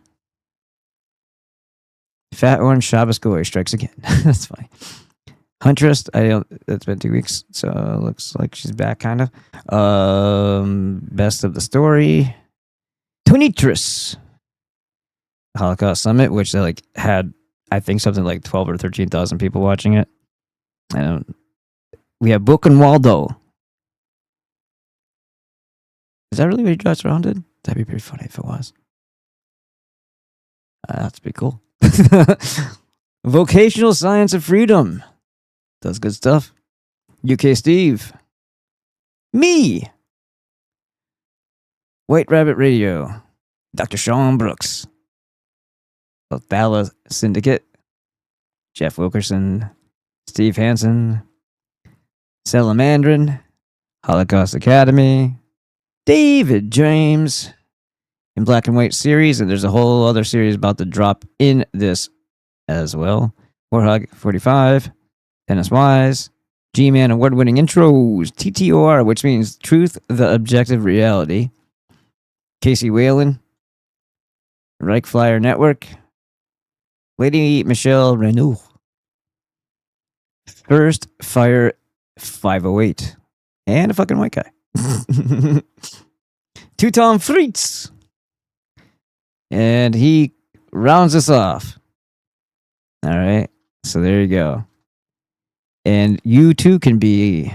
Fat Orange Shabbos Goy strikes again. That's funny. Huntress, it's been 2 weeks, so it looks like she's back, kind of. Best of the Story. Tonitris. Holocaust Summit, which they had, I think, something like 12 or 13,000 people watching it. We have Book and Waldo. Is that really what he drives around in? That'd be pretty funny if it was. That's pretty cool. Vocational Science of Freedom. Does good stuff. UK Steve. Me. White Rabbit Radio. Dr. Sean Brooks. Othala Syndicate. Jeff Wilkerson. Steve Hansen. Salamandrin. Holocaust Academy. David James. In Black and White series, and there's a whole other series about to drop in this as well. Warhog 45. Dennis Wise. G-Man award-winning intros. TTOR, which means Truth, the Objective Reality. Casey Whalen. Reich Flyer Network. Lady Michelle Renault. First Fire 508. And a fucking white guy. Two Tom Fritz. And he rounds us off. All right. So there you go. And you too can be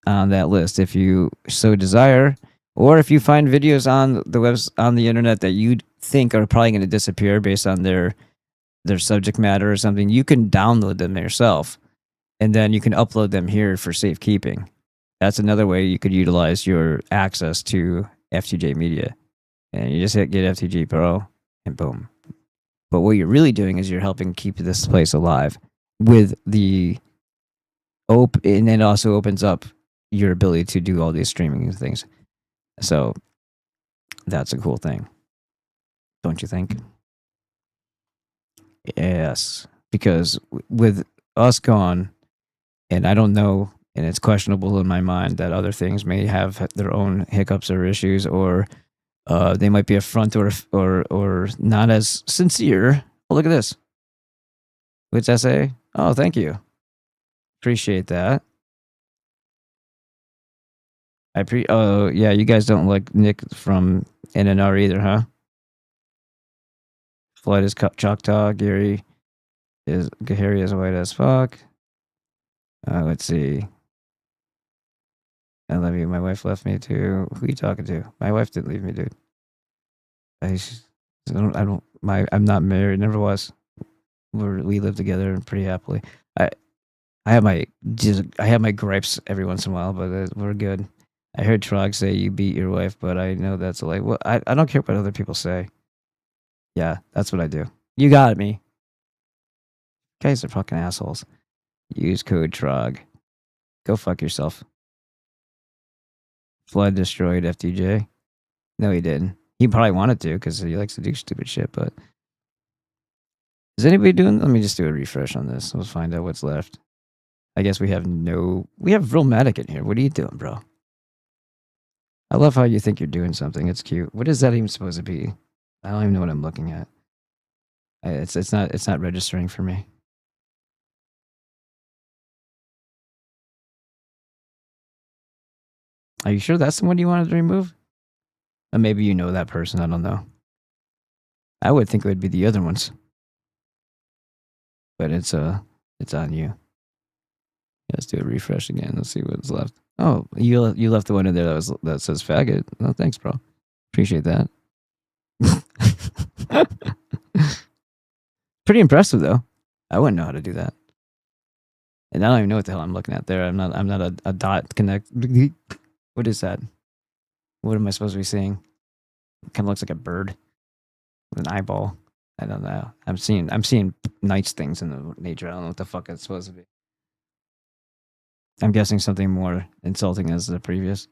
on that list if you so desire. Or if you find videos on the internet that you think are probably going to disappear based on their subject matter or something, you can download them yourself. And then you can upload them here for safekeeping. That's another way you could utilize your access to FTJ Media. And you just hit Get FTJ Pro, and boom. But what you're really doing is you're helping keep this place alive with the and it also opens up your ability to do all these streaming things. So that's a cool thing, don't you think? Yes, because with us gone, and I don't know, and it's questionable in my mind that other things may have their own hiccups or issues, or they might be affront or not as sincere. Oh, look at this. Which essay? Oh, thank you. Appreciate that. Oh yeah, you guys don't like Nick from NNR either, huh? Floyd is Choctaw. Gary is white as fuck. Let's see. I love you. My wife left me too. Who are you talking to? My wife didn't leave me, dude. I don't. I'm not married. Never was. We live together pretty happily. I I have my gripes every once in a while, but we're good. I heard Trog say you beat your wife, but I know that's like well, I don't care what other people say. Yeah, that's what I do. You got me. Guys are fucking assholes. Use code Trog. Go fuck yourself. Flood destroyed FTJ. No, he didn't. He probably wanted to because he likes to do stupid shit. But is anybody doing? Let me just do a refresh on this. Let's find out what's left. I guess we have real medic in here. What are you doing, bro? I love how you think you're doing something. It's cute. What is that even supposed to be? I don't even know what I'm looking at. It's not registering for me. Are you sure that's the one you wanted to remove? Or maybe you know that person. I don't know. I would think it would be the other ones, but it's on you. Let's do a refresh again. Let's see what's left. Oh, you left the one in there that says faggot. Oh, thanks, bro. Appreciate that. Pretty impressive though. I wouldn't know how to do that. And I don't even know what the hell I'm looking at there. I'm not a dot connect. What is that? What am I supposed to be seeing? It kind of looks like a bird with an eyeball. I don't know. I'm seeing nice things in the nature. I don't know what the fuck it's supposed to be. I'm guessing something more insulting as the previous.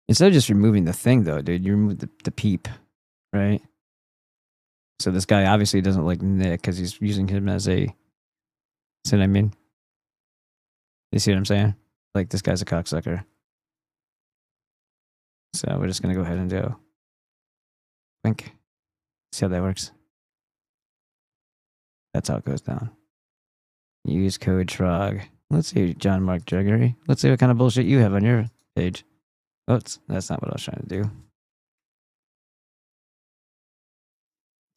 Instead of just removing the thing, though, dude, you remove the peep, right? So this guy obviously doesn't like Nick because he's using him as a. See what I mean? You see what I'm saying? Like this guy's a cocksucker. So we're just gonna go ahead and do. Wink. See how that works. That's how it goes down. Use code TROG. Let's see, John Mark Gregory. Let's see what kind of bullshit you have on your page. Oops, that's not what I was trying to do.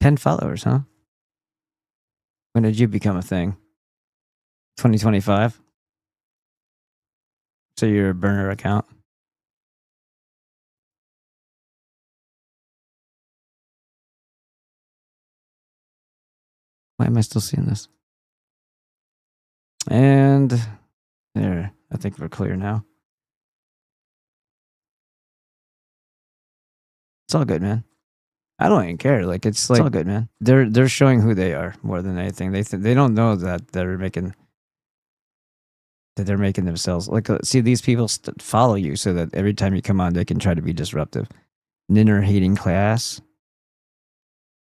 10 followers, huh? When did you become a thing? 2025? So you're a burner account? Why am I still seeing this? And there, I think we're clear now. It's all good, man. I don't even care. Like it's all good, man. They're showing who they are more than anything. They don't know that they're making themselves like. See, these people follow you so that every time you come on, they can try to be disruptive. Ninner hating class.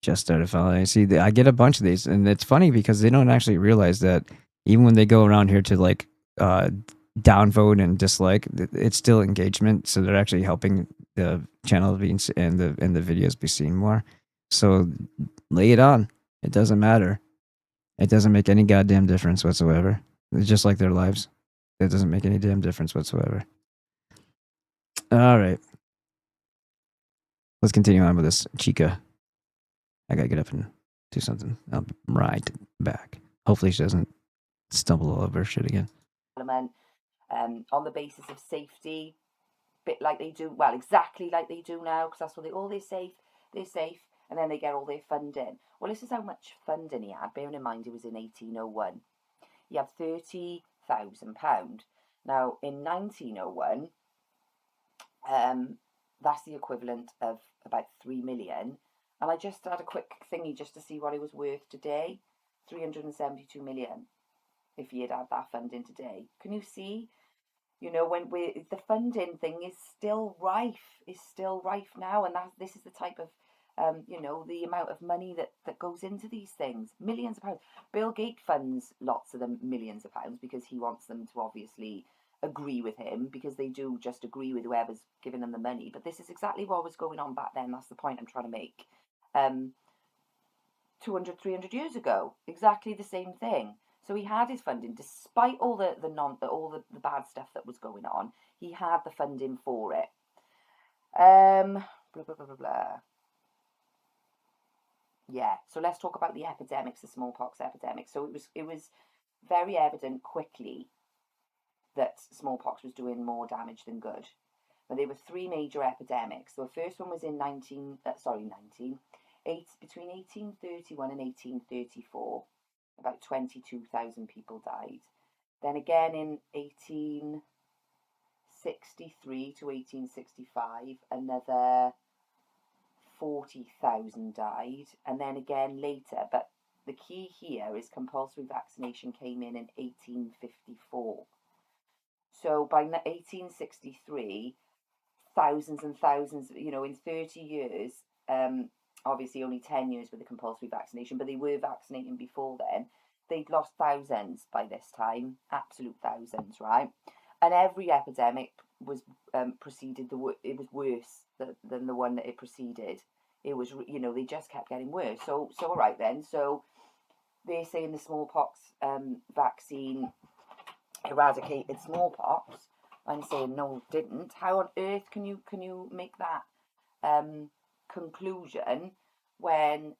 Just started following. See, I get a bunch of these, and it's funny because they don't actually realize that even when they go around here to like downvote and dislike, it's still engagement. So they're actually helping the channel and the videos be seen more. So lay it on. It doesn't matter. It doesn't make any goddamn difference whatsoever. It's just like their lives. It doesn't make any damn difference whatsoever. All right. Let's continue on with this Chica. I gotta get up and do something. I'll be right back. Hopefully she doesn't stumble all over shit again. On the basis of safety, bit like they do, well, exactly like they do now, because that's what they're safe, and then they get all their funding. Well, this is how much funding he had, bearing in mind it was in 1801. He had £30,000. Now, in 1901, that's the equivalent of about 3 million. And I just had a quick thingy just to see what it was worth today. 372 million. If he had that funding today. Can you see? You know, when the funding thing is still rife now, and this is the type of, the amount of money that goes into these things. Millions of pounds. Bill Gates funds lots of them millions of pounds because he wants them to obviously agree with him, because they do just agree with whoever's giving them the money. But this is exactly what was going on back then. That's the point I'm trying to make. 200, 300 years ago, exactly the same thing. So he had his funding, despite all the bad stuff that was going on. He had the funding for it. Blah blah blah blah blah. Yeah. So let's talk about the epidemics, the smallpox epidemic. So it was very evident quickly that smallpox was doing more damage than good. But there were three major epidemics. So the first one was in between 1831 and 1834. About 22,000 people died. Then again in 1863 to 1865, another 40,000 died. And then again later, but the key here is compulsory vaccination came in 1854. So by 1863, thousands and thousands, in 30 years, obviously only 10 years with the compulsory vaccination, but they were vaccinating before then. They'd lost thousands by this time, absolute thousands, right? And every epidemic was preceded, it was worse than the one that it preceded. It was, they just kept getting worse. So all right then. So they're saying the smallpox vaccine eradicated smallpox. I'm saying no, it didn't. How on earth can you make that conclusion when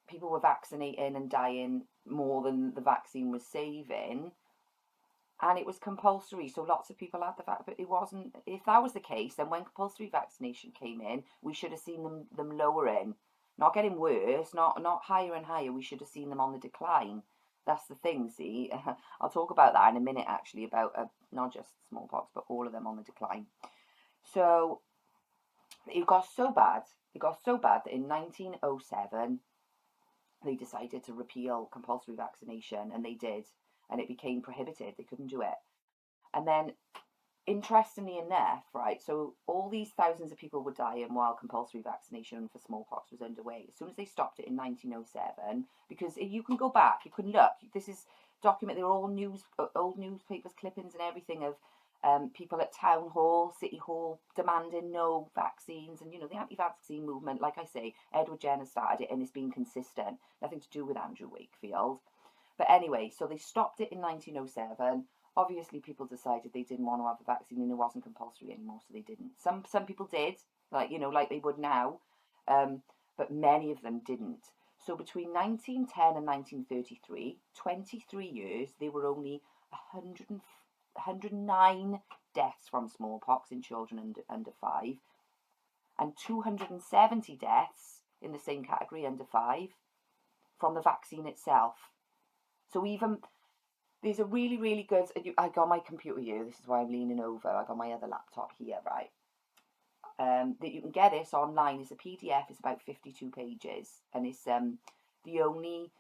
people were vaccinating and dying more than the vaccine was saving? And it was compulsory, so lots of people had the vaccine, but it wasn't. If that was the case, then when compulsory vaccination came in, we should have seen them lowering, not getting worse, not higher and higher. We should have seen them on the decline. That's the thing, see. I'll talk about that in a minute, actually, about not just smallpox, but all of them on the decline. So it got so bad that in 1907, they decided to repeal compulsory vaccination, and they did. And it became prohibited. They couldn't do it. And then, interestingly enough, right, so all these thousands of people were dying while compulsory vaccination for smallpox was underway. As soon as they stopped it in 1907, because you can go back, you can look, this is document, they were all old newspapers, clippings and everything of people at town hall, city hall, demanding no vaccines. And, the anti-vaccine movement, like I say, Edward Jenner started it, and it's been consistent. Nothing to do with Andrew Wakefield. But anyway, so they stopped it in 1907. Obviously, people decided they didn't want to have a vaccine and it wasn't compulsory anymore, so they didn't. Some people did, like they would now, but many of them didn't. So between 1910 and 1933, 23 years, there were only 109 deaths from smallpox in children under 5, and 270 deaths in the same category under 5 from the vaccine itself. So even, there's a really, really good, I got my computer here, this is why I'm leaning over, I got my other laptop here, right, that you can get this online. It's a PDF, it's about 52 pages, and it's the only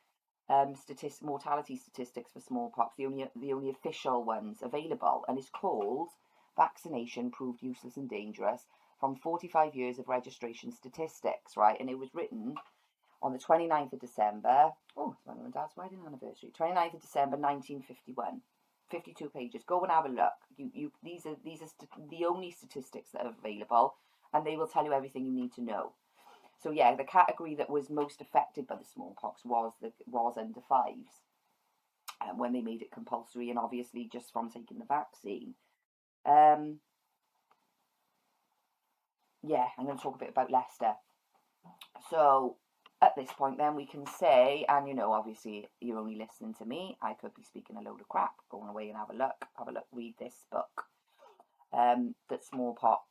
mortality statistics for smallpox, the only official ones available, and it's called Vaccination Proved Useless and Dangerous from 45 Years of Registration Statistics, right, and it was written on the 29th of December, it's my mum and dad's wedding anniversary, 29th of December 1951, 52 pages. Go and have a look. These are the only statistics that are available, and they will tell you everything you need to know. So yeah, the category that was most affected by the smallpox was under 5s, when they made it compulsory, and obviously just from taking the vaccine. Yeah, I'm going to talk a bit about Leicester. So at this point then we can say, and obviously you're only listening to me, I could be speaking a load of crap. Go on away and have a look, read this book, that smallpox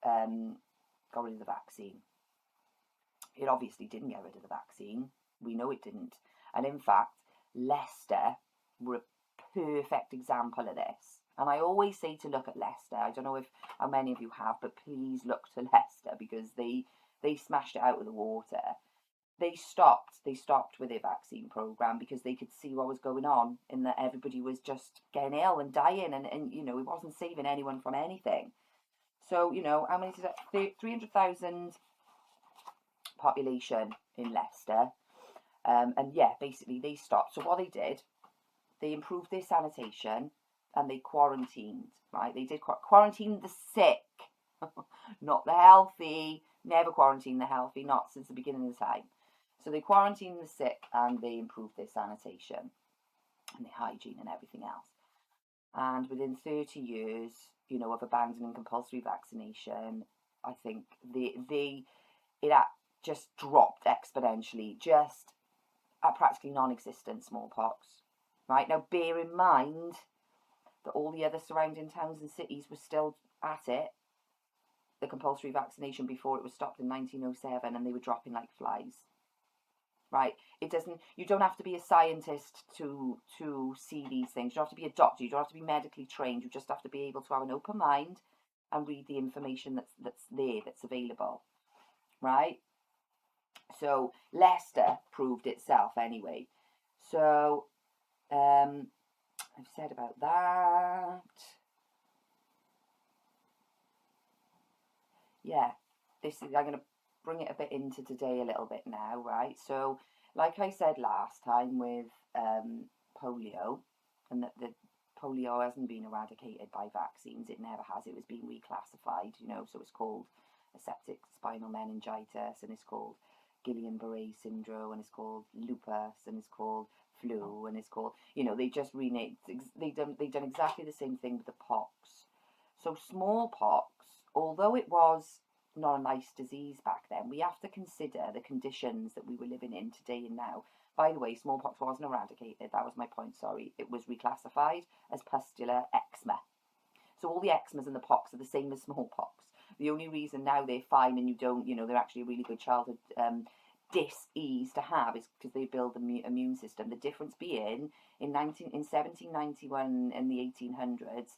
got rid of the vaccine. It obviously didn't get rid of the vaccine. We know it didn't. And in fact, Leicester were a perfect example of this. And I always say to look at Leicester. I don't know how many of you have, but please look to Leicester, because they smashed it out of the water. They stopped with their vaccine program because they could see what was going on, in that everybody was just getting ill and dying, and it wasn't saving anyone from anything. So, how many is that? 300,000 population in Leicester. And yeah, basically they stopped. So what they did, they improved their sanitation and they quarantined, right? They did quarantine the sick, not the healthy. Never quarantine the healthy, not since the beginning of the time. So they quarantined the sick and they improved their sanitation and their hygiene and everything else. And within 30 years, of abandoning compulsory vaccination, I think it just dropped exponentially, just at practically non-existent smallpox. Right, now bear in mind that all the other surrounding towns and cities were still at it, the compulsory vaccination, before it was stopped in 1907, and they were dropping like flies. Right? It doesn't. You don't have to be a scientist to see these things. You don't have to be a doctor. You don't have to be medically trained. You just have to be able to have an open mind and read the information that's there, that's available. Right? So Leicester proved itself anyway. So I've said about that. Yeah, I'm going to bring it a bit into today a little bit now, right? So, like I said last time with polio, and that the polio hasn't been eradicated by vaccines. It never has. It was being reclassified, so it's called aseptic spinal meningitis, and it's called Guillain-Barré syndrome, and it's called lupus, and it's called flu, and it's called, they just renamed. They've done exactly the same thing with the pox. So smallpox, although it was not a nice disease back then, we have to consider the conditions that we were living in today and now. By the way, smallpox wasn't eradicated. That was my point, sorry. It was reclassified as pustular eczema. So all the eczemas and the pox are the same as smallpox. The only reason now they're fine and you don't, they're actually a really good childhood dis-ease to have is because they build the immune system. The difference being, in 1791 and the 1800s,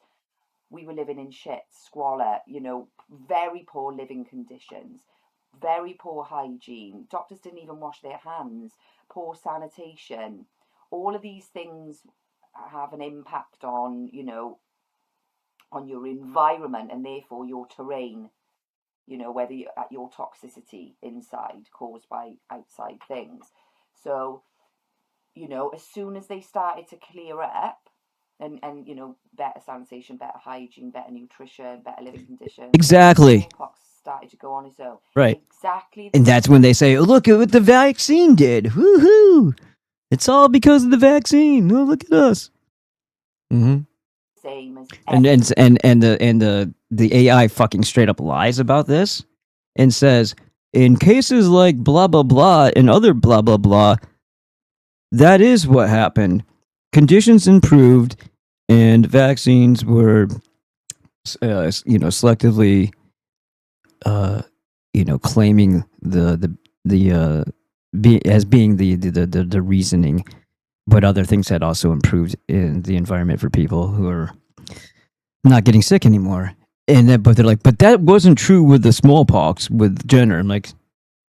we were living in shit, squalor, very poor living conditions, very poor hygiene. Doctors didn't even wash their hands, poor sanitation. All of these things have an impact on, on your environment and therefore your terrain, whether you're at your toxicity inside caused by outside things. So, as soon as they started to clear up, and better sanitation, better hygiene, better nutrition, better living conditions. Exactly. Smallpox started to go on its own. Right. Exactly. And that's when they say, oh, look at what the vaccine did. Woohoo! It's all because of the vaccine. Oh, look at us. Mm-hmm. Same as And the AI fucking straight up lies about this and says, in cases like blah blah blah and other blah blah blah, that is what happened. Conditions improved, and vaccines were, selectively, claiming as being the reasoning, but other things had also improved in the environment for people who are not getting sick anymore. And then, but they're like, but that wasn't true with the smallpox with Jenner. I'm like,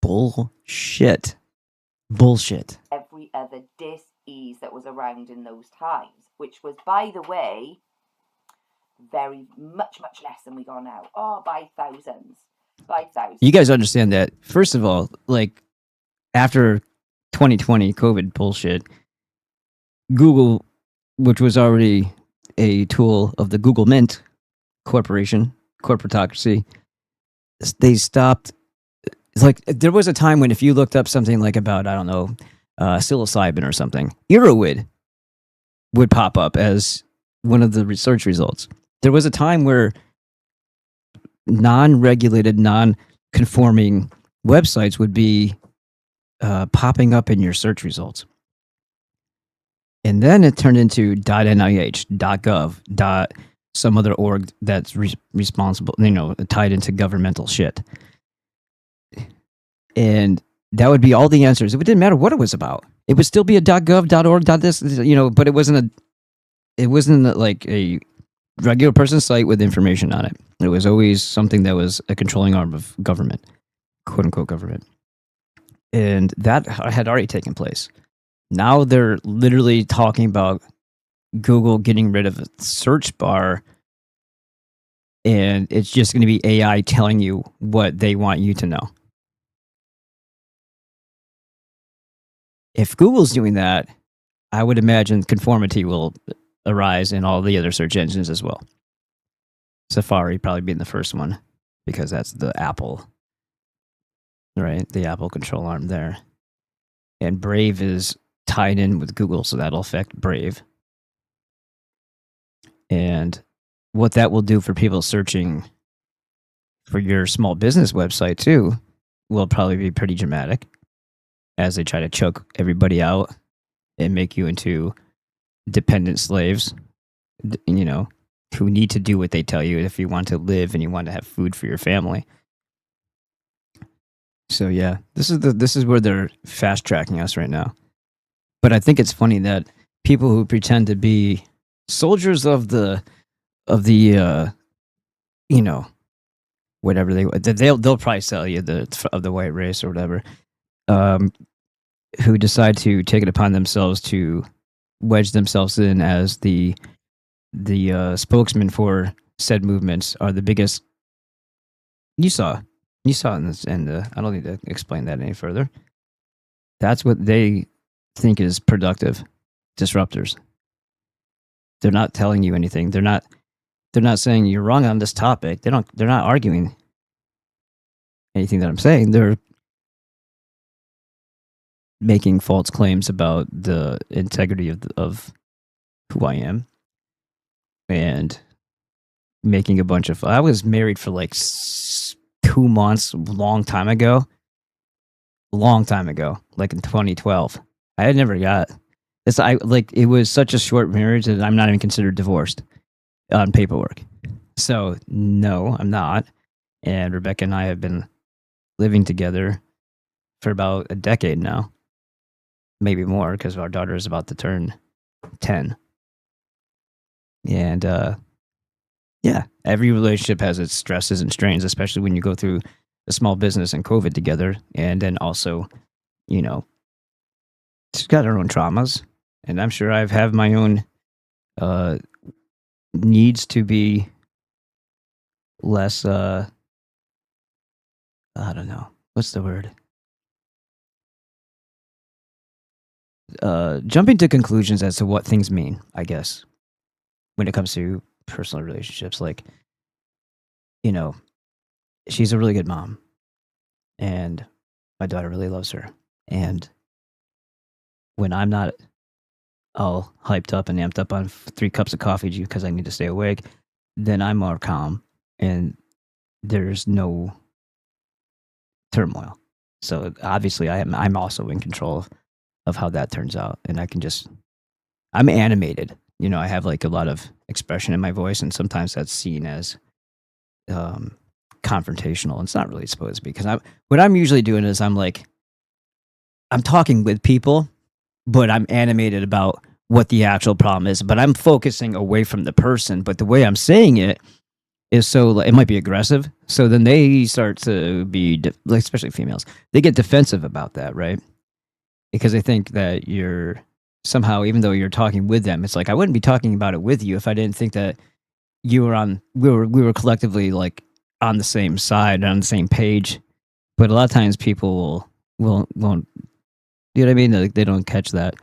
bullshit. Every other dis-ease that was around in those times, which was, by the way, very much less than we got now. Oh, by thousands. You guys understand that, first of all, like, after 2020 COVID bullshit, Google, which was already a tool of the Google Mint corporation, corporatocracy, they stopped. It's like, there was a time when if you looked up something like about, I don't know, psilocybin or something, Erowid would pop up as one of the research results. There was a time where non-regulated, non-conforming websites would be popping up in your search results. And then it turned into .nih, .gov, some other org that's responsible, tied into governmental shit. And that would be all the answers. It didn't matter what it was about. It would still be a .gov, .org, .this, but it wasn't like a regular person's site with information on it. It was always something that was a controlling arm of government, quote unquote government. And that had already taken place. Now they're literally talking about Google getting rid of a search bar, and it's just going to be AI telling you what they want you to know. If Google's doing that, I would imagine conformity will arise in all the other search engines as well. Safari probably being the first one, because that's the Apple, right? The Apple control arm there. And Brave is tied in with Google, so that'll affect Brave. And what that will do for people searching for your small business website too will probably be pretty dramatic, as they try to choke everybody out and make you into dependent slaves, who need to do what they tell you if you want to live and you want to have food for your family. So yeah, this is where they're fast tracking us right now. But I think it's funny that people who pretend to be soldiers of the you know, whatever they'll probably sell you of the white race or whatever, who decide to take it upon themselves to wedge themselves in as the spokesman for said movements are the biggest. You saw in this, and I don't need to explain that any further. That's what they think is productive disruptors. They're not telling you anything. They're not saying you're wrong on this topic. They're not arguing anything that I'm saying. They're making false claims about the integrity of who I am and making a bunch of. I was married for like 2 months, long time ago, like in 2012. I had never got this. It was such a short marriage that I'm not even considered divorced on paperwork. So no, I'm not. And Rebecca and I have been living together for about a decade now, maybe more, because our daughter is about to turn 10. And yeah, every relationship has its stresses and strains, especially when you go through a small business and COVID together. And then also, you know, she's got her own traumas. And I'm sure I've had my own needs to be less, I don't know, what's the word? Jumping to conclusions as to what things mean, I guess, when it comes to personal relationships. Like, you know, she's a really good mom, and my daughter really loves her. And when I'm not all hyped up and amped up on 3 cups of coffee because I need to stay awake, then I'm more calm and there's no turmoil. So obviously I'm also in control of how that turns out. And I'm animated. You know, I have like a lot of expression in my voice, and sometimes that's seen as confrontational. It's not really supposed to be, because what I'm usually doing is I'm talking with people, but I'm animated about what the actual problem is, but I'm focusing away from the person. But the way I'm saying it is so it might be aggressive. So then they start to be, especially females, they get defensive about that, right? Because they think that you're somehow, even though you're talking with them, it's like, I wouldn't be talking about it with you if I didn't think that we were collectively like on the same side, on the same page. But a lot of times people won't, you know what I mean? They don't catch that.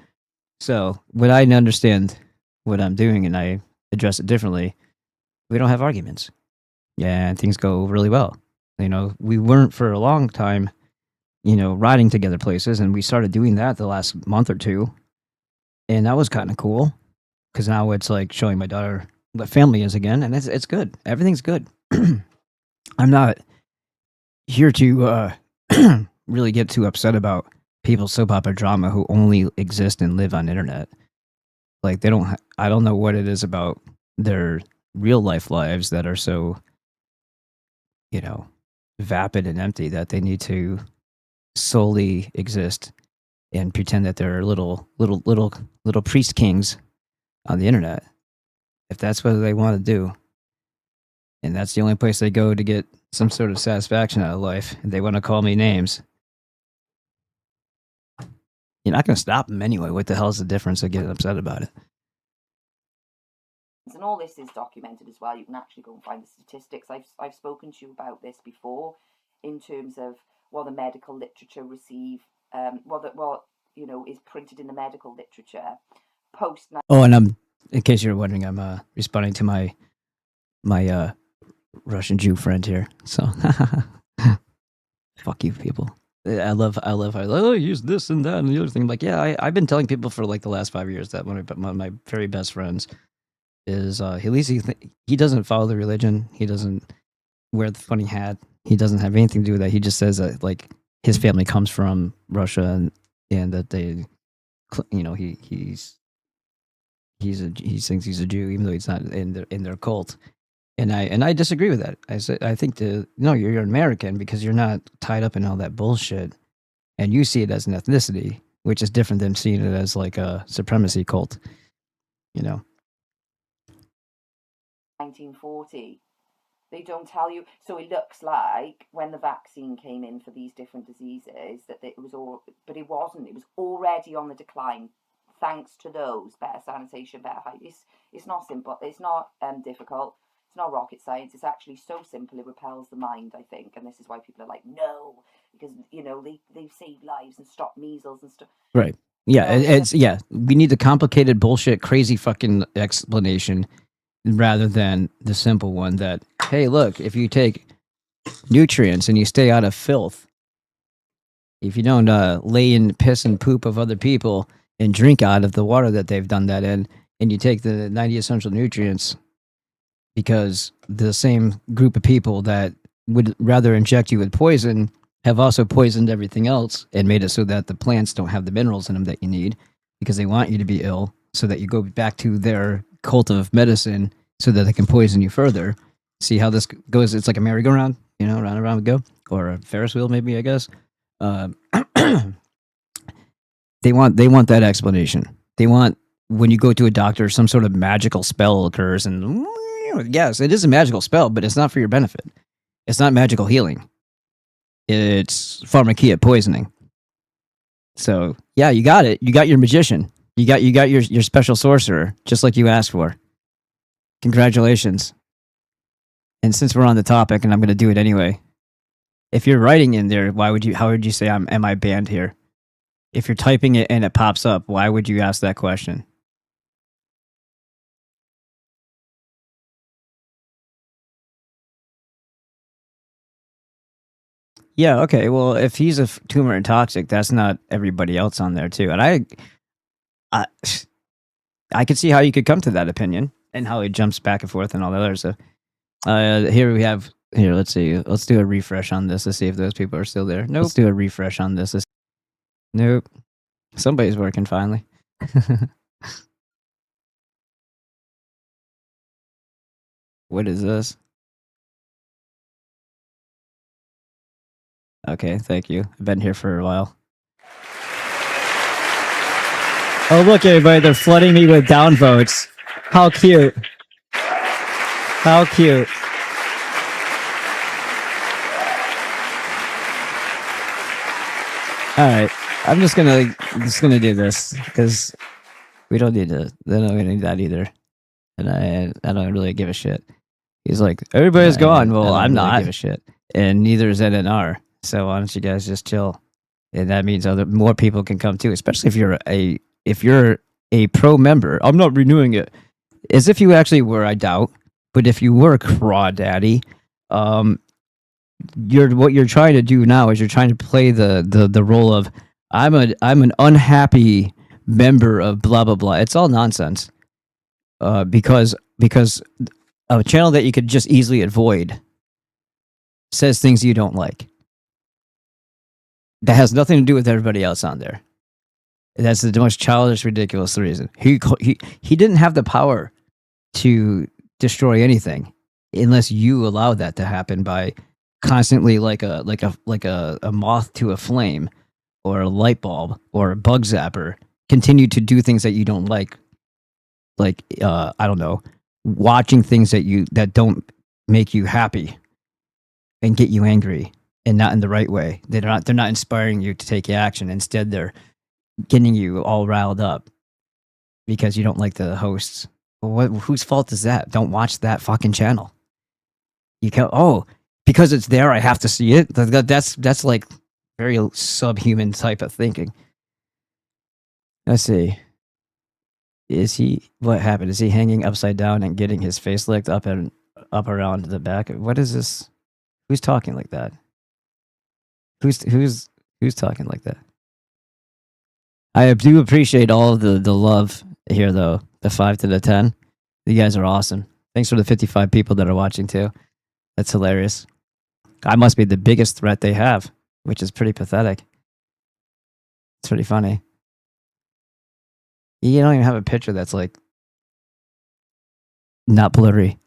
So when I understand what I'm doing and I address it differently, we don't have arguments. Yeah, and things go really well. You know, we weren't for a long time, you know, riding together places, and we started doing that the last month or two. And that was kind of cool, because now it's like showing my daughter what family is again, and it's good. Everything's good. I'm not here to really get too upset about people's soap opera drama who only exist and live on internet. Like I don't know what it is about their real life lives that are so, you know, vapid and empty that they need to solely exist and pretend that they're little priest kings on the internet. If that's what they want to do, and that's the only place they go to get some sort of satisfaction out of life, and they want to call me names, you're not going to stop them anyway. What the hell is the difference of getting upset about it? And all this is documented as well. You can actually go and find the statistics. I've spoken to you about this before, in terms of what the medical literature receive, what you know is printed in the medical literature post. Oh, and in case you're wondering, I'm responding to my Russian Jew friend here. So fuck you, people. I love use this and that and the other thing. Like, yeah, I've been telling people for like the last 5 years that one of my very best friends is he doesn't follow the religion. He doesn't wear the funny hat. He doesn't have anything to do with that. He just says that like his family comes from Russia and that they, you know, he's he thinks he's a Jew, even though he's not in their cult. And I disagree with that. I think no, you're an American because you're not tied up in all that bullshit, and you see it as an ethnicity, which is different than seeing it as like a supremacy cult. 1940. They don't tell you. So it looks like when the vaccine came in for these different diseases, that it was all, but it wasn't. It was already on the decline, thanks to those better sanitation, better hygiene. It's not simple. It's not difficult. It's not rocket science. It's actually so simple it repels the mind, I think. And this is why people are like, no, because they've saved lives and stopped measles and stuff. Right. Yeah. We need the complicated bullshit, crazy fucking explanation rather than the simple one that, hey, look, if you take nutrients and you stay out of filth, if you don't lay in piss and poop of other people and drink out of the water that they've done that in, and you take the 90 essential nutrients, because the same group of people that would rather inject you with poison have also poisoned everything else and made it so that the plants don't have the minerals in them that you need, because they want you to be ill so that you go back to their cult of medicine so that they can poison you further. See how this goes? It's like a merry-go-round, round and round we go, or a Ferris wheel, maybe, I guess. They want that explanation. They want, when you go to a doctor, some sort of magical spell occurs, and yes, it is a magical spell, but it's not for your benefit. It's not magical healing. It's pharmakeia poisoning. So yeah, you got it. You got your magician. You got your special sorcerer, just like you asked for. Congratulations. And since we're on the topic, and I'm going to do it anyway, if you're writing in there, how would you say am I banned here? If you're typing it and it pops up, why would you ask that question? Yeah, okay. Well, if he's a tumor and toxic, that's not everybody else on there too. And I could see how you could come to that opinion and how it jumps back and forth and all that other stuff. Let's see. Let's do a refresh on this to see if those people are still there. Nope. Let's do a refresh on this. Nope. Somebody's working finally. What is this? Okay, thank you. I've been here for a while. Oh, look, everybody, they're flooding me with downvotes. How cute. How cute. All right, I'm just gonna do this because we don't need to. They don't need that either, and I don't really give a shit. He's like, everybody's gone. Well, I'm not. Really give a shit, and neither is NNR. So why don't you guys just chill? And that means more people can come too, especially if you're a pro member. I'm not renewing it, as if you actually were. I doubt, but if you were a crawdaddy, what you're trying to do now is you're trying to play the role of I'm an unhappy member of blah blah blah. It's all nonsense. Because a channel that you could just easily avoid says things you don't like. That has nothing to do with everybody else on there. That's the most childish, ridiculous reason. He didn't have the power to destroy anything unless you allow that to happen by constantly like a moth to a flame or a light bulb or a bug zapper continue to do things that you don't like I don't know, watching things that don't make you happy and get you angry and not in the right way. They're not inspiring you to take action. Instead, they're getting you all riled up because you don't like the hosts. Whose fault is that? Don't watch that fucking channel. Because it's there, I have to see it. That's like very subhuman type of thinking. Let's see. What happened? Is he hanging upside down and getting his face licked up around the back? What is this? Who's talking like that? Who's talking like that? I do appreciate all of the love here, though. The 5 to the 10. You guys are awesome. Thanks for the 55 people that are watching, too. That's hilarious. I must be the biggest threat they have, which is pretty pathetic. It's pretty funny. You don't even have a picture that's like not blurry.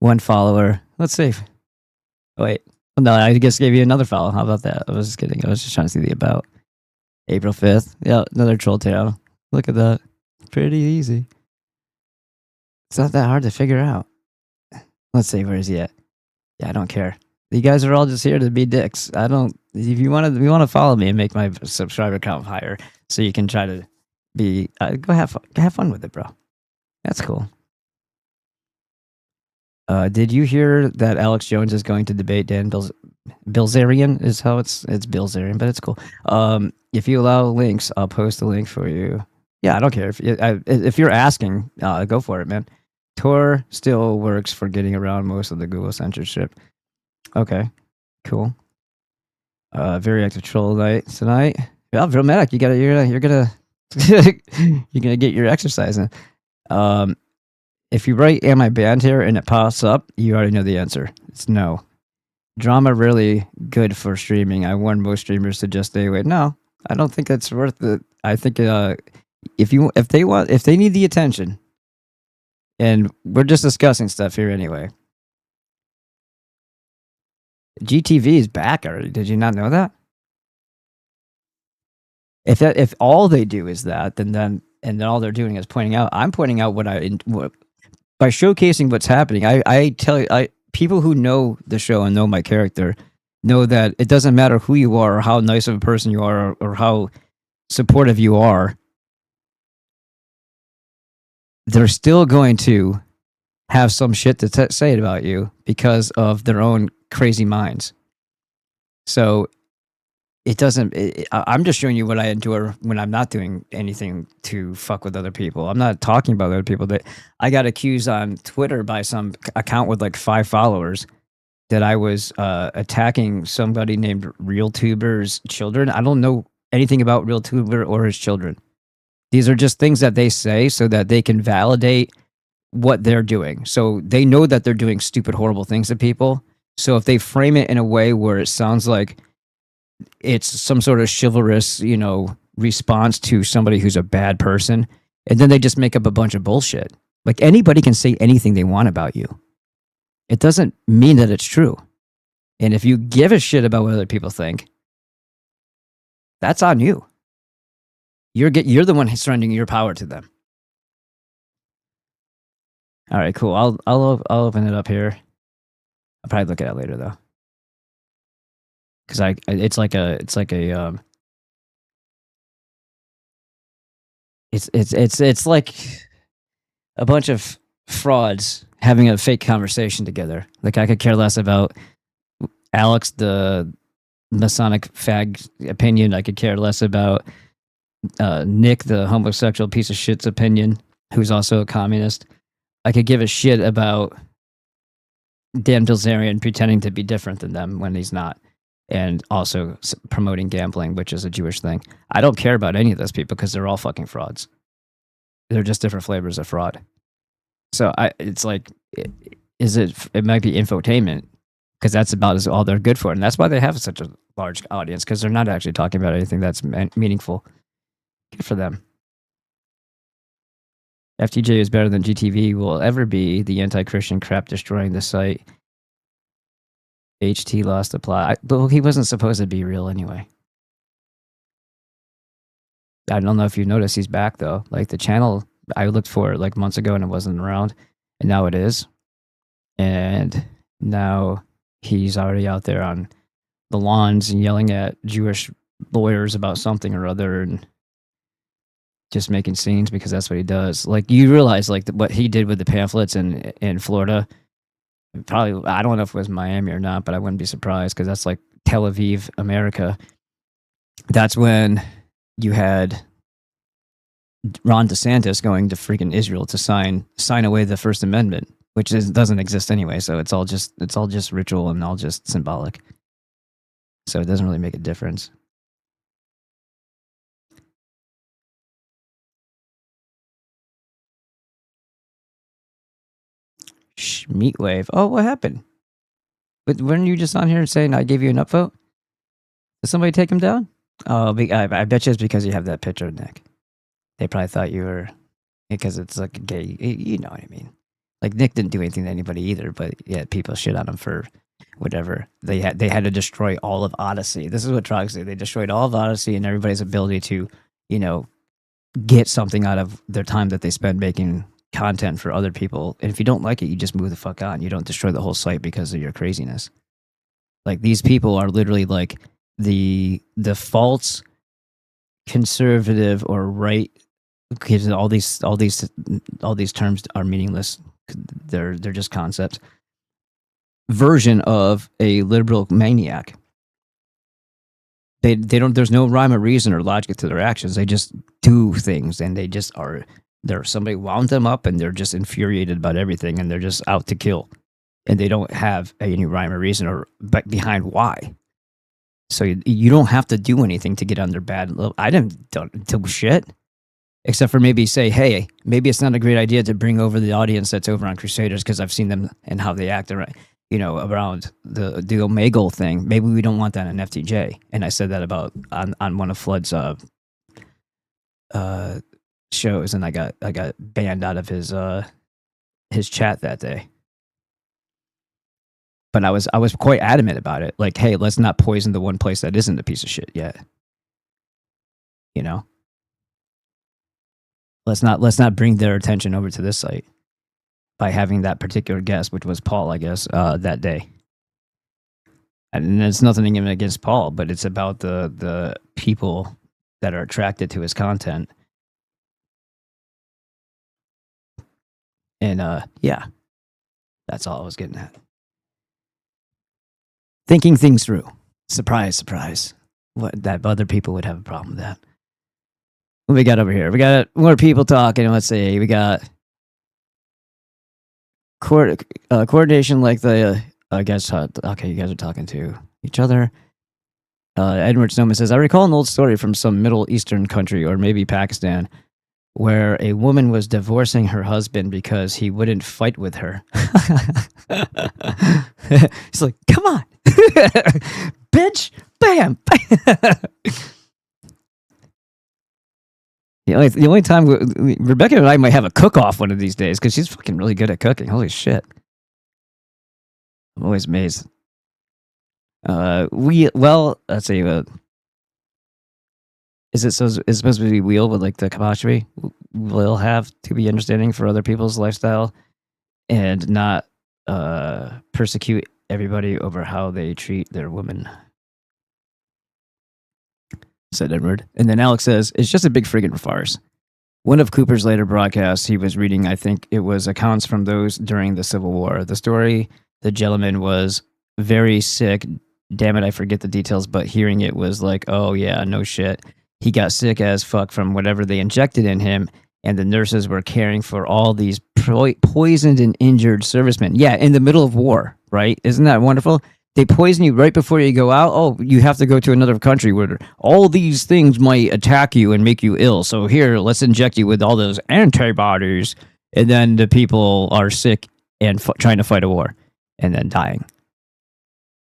1 follower. Let's see. Wait. No, I just gave you another follow. How about that? I was just kidding. I was just trying to see the about. April 5th. Yeah, another troll tail. Look at that. Pretty easy. It's not that hard to figure out. Let's see, where is he at? Yeah, I don't care. You guys are all just here to be dicks. I don't. If you want to follow me and make my subscriber count higher, so you can try to be. Go have fun with it, bro. That's cool. Did you hear that Alex Jones is going to debate Dan Bilzerian? Is how it's Bilzerian, but it's cool. If you allow links, I'll post a link for you. Yeah, I don't care if you're asking. Go for it, man. Tor still works for getting around most of the Google censorship. Okay, cool. Very active troll night tonight. Yeah, real medic. You're gonna get your exercise in. If you write "Am I banned here?" and it pops up, you already know the answer. It's no. Drama really good for streaming. I warn most streamers to just stay away. No, I don't think that's worth it. I think if they need the attention, and we're just discussing stuff here anyway. GTV is back already. Did you not know that? If all they do is that, then all they're doing is pointing out. I'm pointing out by showcasing what's happening. I tell you, people who know the show and know my character know that it doesn't matter who you are or how nice of a person you are or how supportive you are. They're still going to have some shit to say about you because of their own crazy minds. So it doesn't. I'm just showing you what I endure when I'm not doing anything to fuck with other people. I'm not talking about other people. That I got accused on Twitter by some account with like 5 followers that I was attacking somebody named RealTuber's children. I don't know anything about RealTuber or his children. These are just things that they say so that they can validate what they're doing. So they know that they're doing stupid, horrible things to people. So if they frame it in a way where it sounds like it's some sort of chivalrous, response to somebody who's a bad person, and then they just make up a bunch of bullshit. Like anybody can say anything they want about you. It doesn't mean that it's true. And if you give a shit about what other people think, that's on you. You're the one surrendering your power to them. All right, cool. I'll open it up here. I'll probably look at it later though, because it's like a bunch of frauds having a fake conversation together. Like I could care less about Alex, the Masonic fag opinion. I could care less about Nick, the homosexual piece of shit's opinion, who's also a communist. I could give a shit about Dan Bilzerian pretending to be different than them when he's not, and also promoting gambling, which is a Jewish thing. I don't care about any of those people because they're all fucking frauds. They're just different flavors of fraud. So it's like, it might be infotainment because that's about all they're good for. And that's why they have such a large audience, because they're not actually talking about anything that's meaningful. Good for them. FTJ is better than GTV will ever be. The anti-Christian crap destroying the site. HT lost the plot. But he wasn't supposed to be real anyway. I don't know if you noticed, he's back though. Like the channel, I looked for it like months ago and it wasn't around, and now it is. And now he's already out there on the lawns and yelling at Jewish lawyers about something or other, and just making scenes because that's what he does. Like you realize, like what he did with the pamphlets in Florida. Probably, I don't know if it was Miami or not, but I wouldn't be surprised because that's like Tel Aviv, America. That's when you had Ron DeSantis going to freaking Israel to sign away the First Amendment, which doesn't exist anyway. So it's all just ritual and all just symbolic. So it doesn't really make a difference. Meatwave. Oh, what happened? But weren't you just on here saying I gave you an upvote? Did somebody take him down? Oh, I bet you it's because you have that picture, Nick. They probably thought you were because it's like a gay. You know what I mean? Like Nick didn't do anything to anybody either, but yeah, people shit on him for whatever. They had to destroy all of Odyssey. This is what Trogs do. They destroyed all of Odyssey and everybody's ability to, you know, get something out of their time that they spend making content for other people. And if you don't like it, you just move the fuck on. You don't destroy the whole site because of your craziness. Like these people are literally like the false conservative or right, because all these terms are meaningless. They're just concepts. Version of a liberal maniac. They don't. There's no rhyme or reason or logic to their actions. They just do things, and they just are. Somebody wound them up, and they're just infuriated about everything, and they're just out to kill, and they don't have any rhyme or reason or behind why. So you don't have to do anything to get on their bad. I didn't do shit, except for maybe say, hey, maybe it's not a great idea to bring over the audience that's over on Crusaders because I've seen them and how they act around, you know, around the Omegle thing. Maybe we don't want that in FTJ. And I said that about on one of Flood's shows, and I got banned out of his chat that day. But I was quite adamant about it. Like, hey, let's not poison the one place that isn't a piece of shit yet. You know? Let's not bring their attention over to this site by having that particular guest, which was Paul, I guess, that day. And it's nothing even against Paul, but it's about the people that are attracted to his content. And yeah, that's all I was getting at. Thinking things through. Surprise, surprise. What, that other people would have a problem with that. What we got over here? We got more people talking. Let's see. We got coordination like the, I guess, okay, you guys are talking to each other. Edward Snowman says, I recall an old story from some Middle Eastern country, or maybe Pakistan, where a woman was divorcing her husband because he wouldn't fight with her. He's like, come on, bitch, bam. The only time Rebecca and I might have a cook-off one of these days because she's fucking really good at cooking. Holy shit. I'm always amazed. Let's see. Is it supposed to be wheel with like the apostrophe? Will have to be understanding for other people's lifestyle and not persecute everybody over how they treat their women, said Edward. And then Alex says, it's just a big friggin' farce. One of Cooper's later broadcasts, he was reading, I think it was accounts from those during the Civil War. The story, the gentleman was very sick. Damn it, I forget the details, but hearing it was like, oh yeah, no shit. He got sick as fuck from whatever they injected in him, and the nurses were caring for all these poisoned and injured servicemen. Yeah, in the middle of war, right? Isn't that wonderful? They poison you right before you go out. Oh, you have to go to another country where all these things might attack you and make you ill. So here, let's inject you with all those antibodies. And then the people are sick and trying to fight a war and then dying.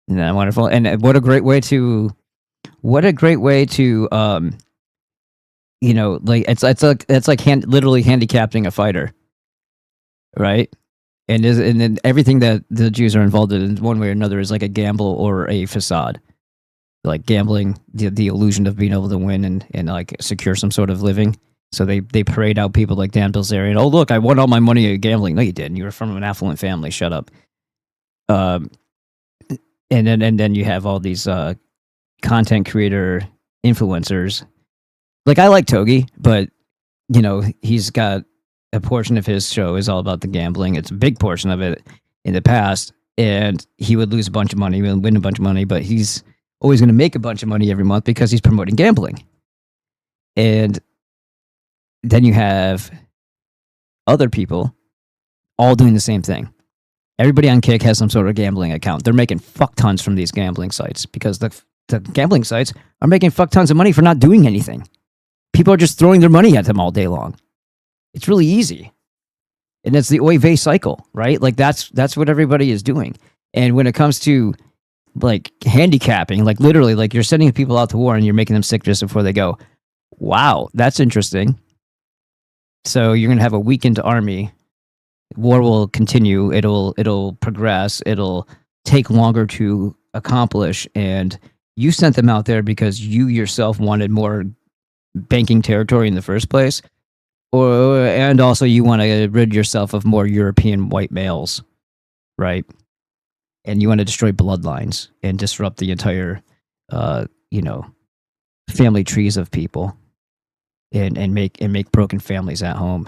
Isn't that wonderful? And what a great way to, you know, like it's like literally handicapping a fighter, right? And then everything that the Jews are involved in one way or another is like a gamble or a facade, like gambling, the illusion of being able to win and like secure some sort of living. So they parade out people like Dan Bilzerian. Oh look, I won all my money at gambling. No, you didn't. You were from an affluent family. Shut up. And then you have all these content creator influencers. Like I like Togi, but you know he's got a portion of his show is all about the gambling. It's a big portion of it in the past, and he would lose a bunch of money, win a bunch of money, but he's always going to make a bunch of money every month because he's promoting gambling. And then you have other people all doing the same thing. Everybody on Kick has some sort of gambling account. They're making fuck tons from these gambling sites because the gambling sites are making fuck tons of money for not doing anything. People are just throwing their money at them all day long. It's really easy. And it's the oy vey cycle, right? Like that's what everybody is doing. And when it comes to like handicapping, like literally like you're sending people out to war and you're making them sick just before they go. Wow, that's interesting. So you're going to have a weakened army. War will continue. It'll progress. It'll take longer to accomplish. And you sent them out there because you yourself wanted more banking territory in the first place, and also you want to rid yourself of more European white males, right? And you want to destroy bloodlines and disrupt the entire, family trees of people, and make broken families at home.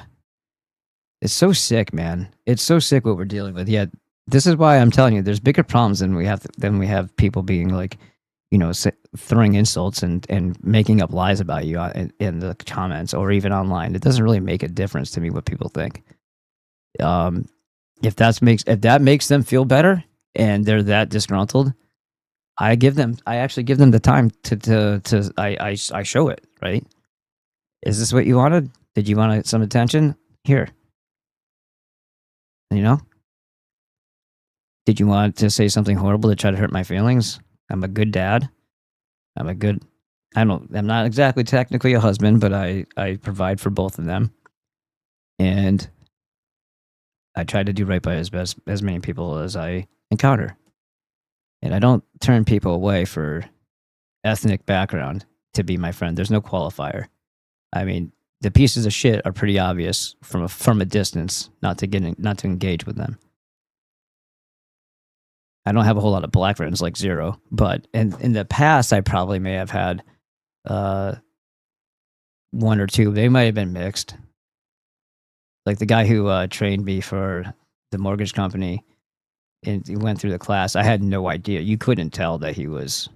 It's so sick, man. It's so sick what we're dealing with. Yet this is why I'm telling you, there's bigger problems than we have people being like, throwing insults and making up lies about you in the comments or even online. It doesn't really make a difference to me what people think. If that makes them feel better and they're that disgruntled, I actually give them the time I show it, right? Is this what you wanted? Did you want some attention? Here. Did you want to say something horrible to try to hurt my feelings? I'm a good dad. I'm not exactly technically a husband, but I provide for both of them. And I try to do right by as many people as I encounter. And I don't turn people away for ethnic background to be my friend. There's no qualifier. I mean, the pieces of shit are pretty obvious from a distance, not to engage with them. I don't have a whole lot of black friends, like zero. But in the past, I probably may have had one or two. They might have been mixed. Like the guy who trained me for the mortgage company, and he went through the class. I had no idea. You couldn't tell that he was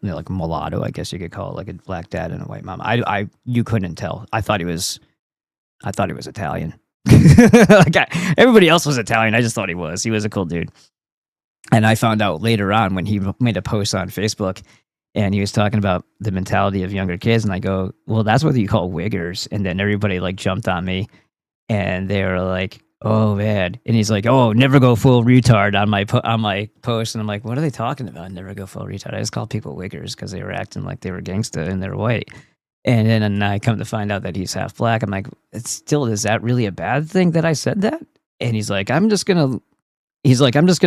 like mulatto, I guess you could call it, like a black dad and a white mom. You couldn't tell. I thought he was Italian. Everybody else was Italian. I just thought he was. He was a cool dude. And I found out later on when he made a post on Facebook and he was talking about the mentality of younger kids. And I go, well, that's what you call wiggers. And then everybody like jumped on me and they were like, oh man. And he's like, oh, never go full retard on my post. And I'm like, what are they talking about? Never go full retard. I just called people wiggers because they were acting like they were gangsta and they're white. And then I come to find out that he's half black. I'm like, is that really a bad thing that I said that? And he's like, I'm just going to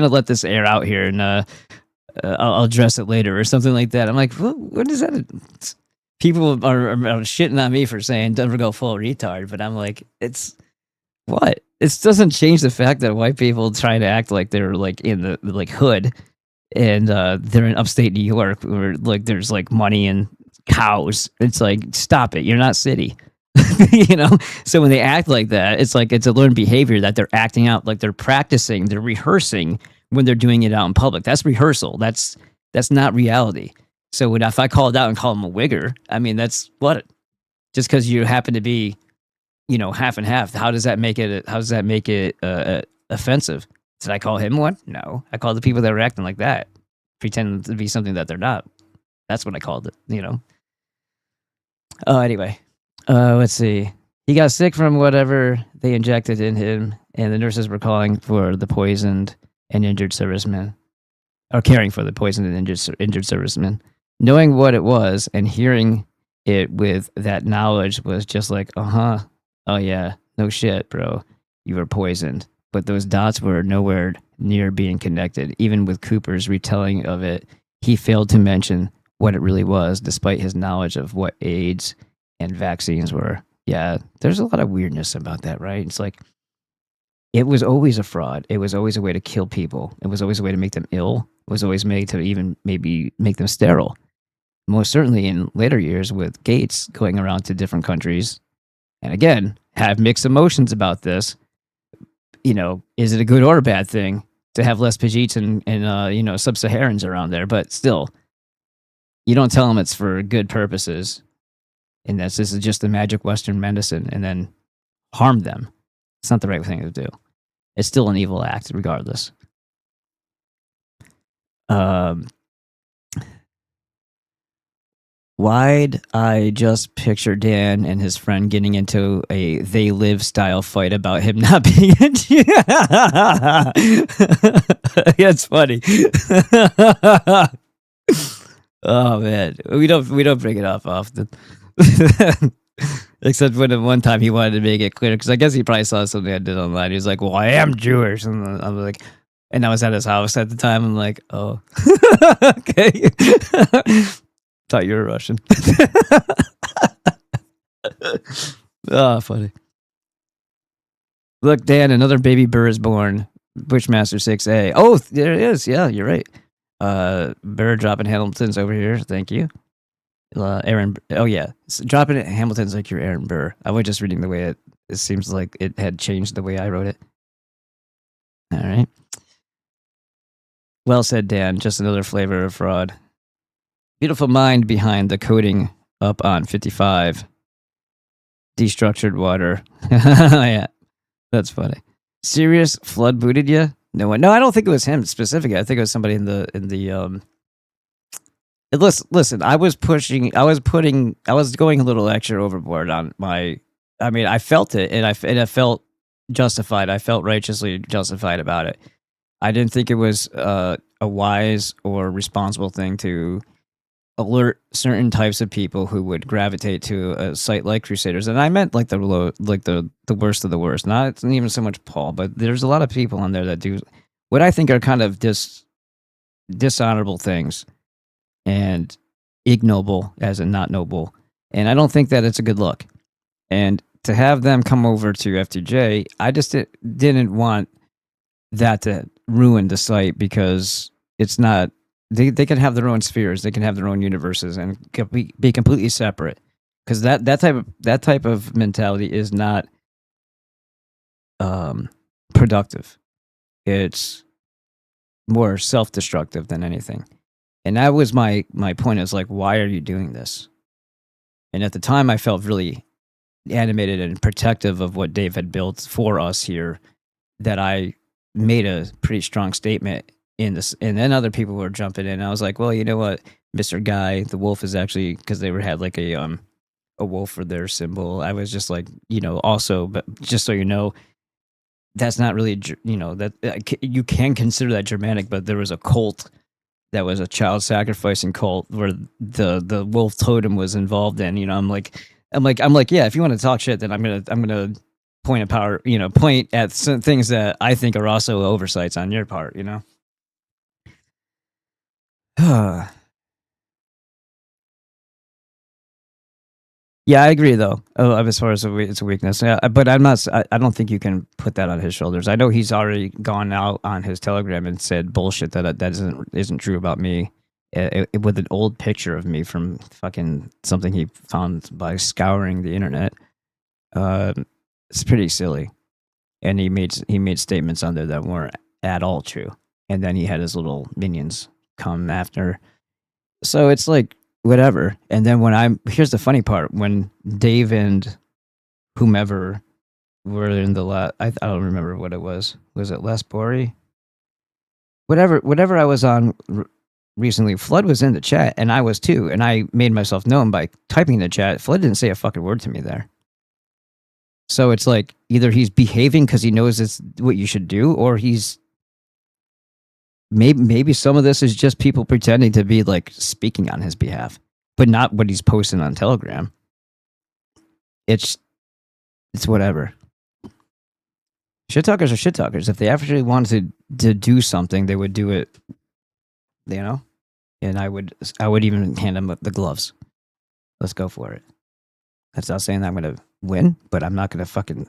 let this air out here and I'll address it later or something like that. I'm like, what is that? People are shitting on me for saying never go full retard, but I'm like, it's what? It doesn't change the fact that white people try to act like they're like in the like hood and they're in upstate New York where like there's like money and cows. It's like, stop it. You're not city. So when they act like that, it's like it's a learned behavior that they're acting out, like they're practicing, they're rehearsing when they're doing it out in public. That's rehearsal. That's not reality. So if I called out and call him a wigger, I mean, that's what, just because you happen to be, half and half. How does that make it offensive? Did I call him one? No, I called the people that were acting like that, pretending to be something that they're not. That's what I called it. Anyway. Let's see. He got sick from whatever they injected in him, and the nurses were calling for the poisoned and injured servicemen, or caring for the poisoned and injured servicemen. Knowing what it was and hearing it with that knowledge was just like, oh yeah, no shit, bro, you were poisoned. But those dots were nowhere near being connected. Even with Cooper's retelling of it, he failed to mention what it really was, despite his knowledge of what AIDS and vaccines were. Yeah, there's a lot of weirdness about that, right? It's like, it was always a fraud. It was always a way to kill people. It was always a way to make them ill. It was always made to even maybe make them sterile. Most certainly in later years with Gates going around to different countries, and again, have mixed emotions about this. Is it a good or a bad thing to have less Pajites and sub-Saharans around there? But still, you don't tell them it's for good purposes. And this is just the magic Western medicine, and then harm them. It's not the right thing to do. It's still an evil act, regardless. Why'd I just picture Dan and his friend getting into a They Live style fight about him not being It's funny. Oh man, we don't bring it up often. Except when at one time he wanted to make it clear, because I guess he probably saw something I did online. He was like, "Well, I am Jewish," and I'm like, and I was at his house at the time. I'm like, "Oh, okay." Thought you were Russian. Oh, funny. Look, Dan, another baby burr is born. Bushmaster 6A. Oh, there it is. Yeah, you're right. Burr dropping Hamilton's over here. Thank you. Aaron. Oh, yeah. Dropping it. Hamilton's like your Aaron Burr. I was just reading the way it seems like it had changed the way I wrote it. All right. Well said, Dan. Just another flavor of fraud. Beautiful mind behind the coding up on 55. Destructured water. Yeah. That's funny. Serious flood booted you? No one. No, I don't think it was him specifically. I think it was somebody in the. Listen. I was going a little extra overboard on my. I mean, I felt it, and I felt justified. I felt righteously justified about it. I didn't think it was a wise or responsible thing to alert certain types of people who would gravitate to a site like Crusaders, and I meant like the worst of the worst. Not even so much Paul, but there's a lot of people on there that do what I think are kind of dishonorable things and ignoble, as in not noble. And I don't think that it's a good look. And to have them come over to FTJ, I just didn't want that to ruin the site, because it's not. They can have their own spheres, they can have their own universes, and be completely separate. Because that type of mentality is not productive. It's more self-destructive than anything. And that was my point. Is like, why are you doing this? And at the time, I felt really animated and protective of what Dave had built for us here, that I made a pretty strong statement in this, and then other people were jumping in. I was like, well, you know what, Mr. Guy, the wolf is actually, because they had like a wolf for their symbol. I was just like, also, but just so you know, that's not really, that you can consider that Germanic, but there was a cult that was a child sacrificing cult where the wolf totem was involved in. I'm like, yeah, if you want to talk shit, then I'm gonna point at some things that I think are also oversights on your part. Yeah, I agree though. As far as it's a weakness, yeah, but I'm not. I don't think you can put that on his shoulders. I know he's already gone out on his Telegram and said bullshit that isn't true about me, with an old picture of me from fucking something he found by scouring the internet. It's pretty silly, and he made statements on there that weren't at all true, and then he had his little minions come after. So it's like, whatever. And then here's the funny part, when Dave and whomever were in the I don't remember what it was it Les Bory? Whatever I was on recently, Flood was in the chat, and I was too, and I made myself known by typing in the chat. Flood didn't say a fucking word to me there. So it's like, either he's behaving because he knows it's what you should do, or he's maybe some of this is just people pretending to be like speaking on his behalf, but not what he's posting on Telegram. It's whatever. Shit talkers are shit talkers. If they actually wanted to do something, they would do it, and I would even hand them the gloves. Let's go for it. That's not saying that I'm going to win, but I'm not going to fucking.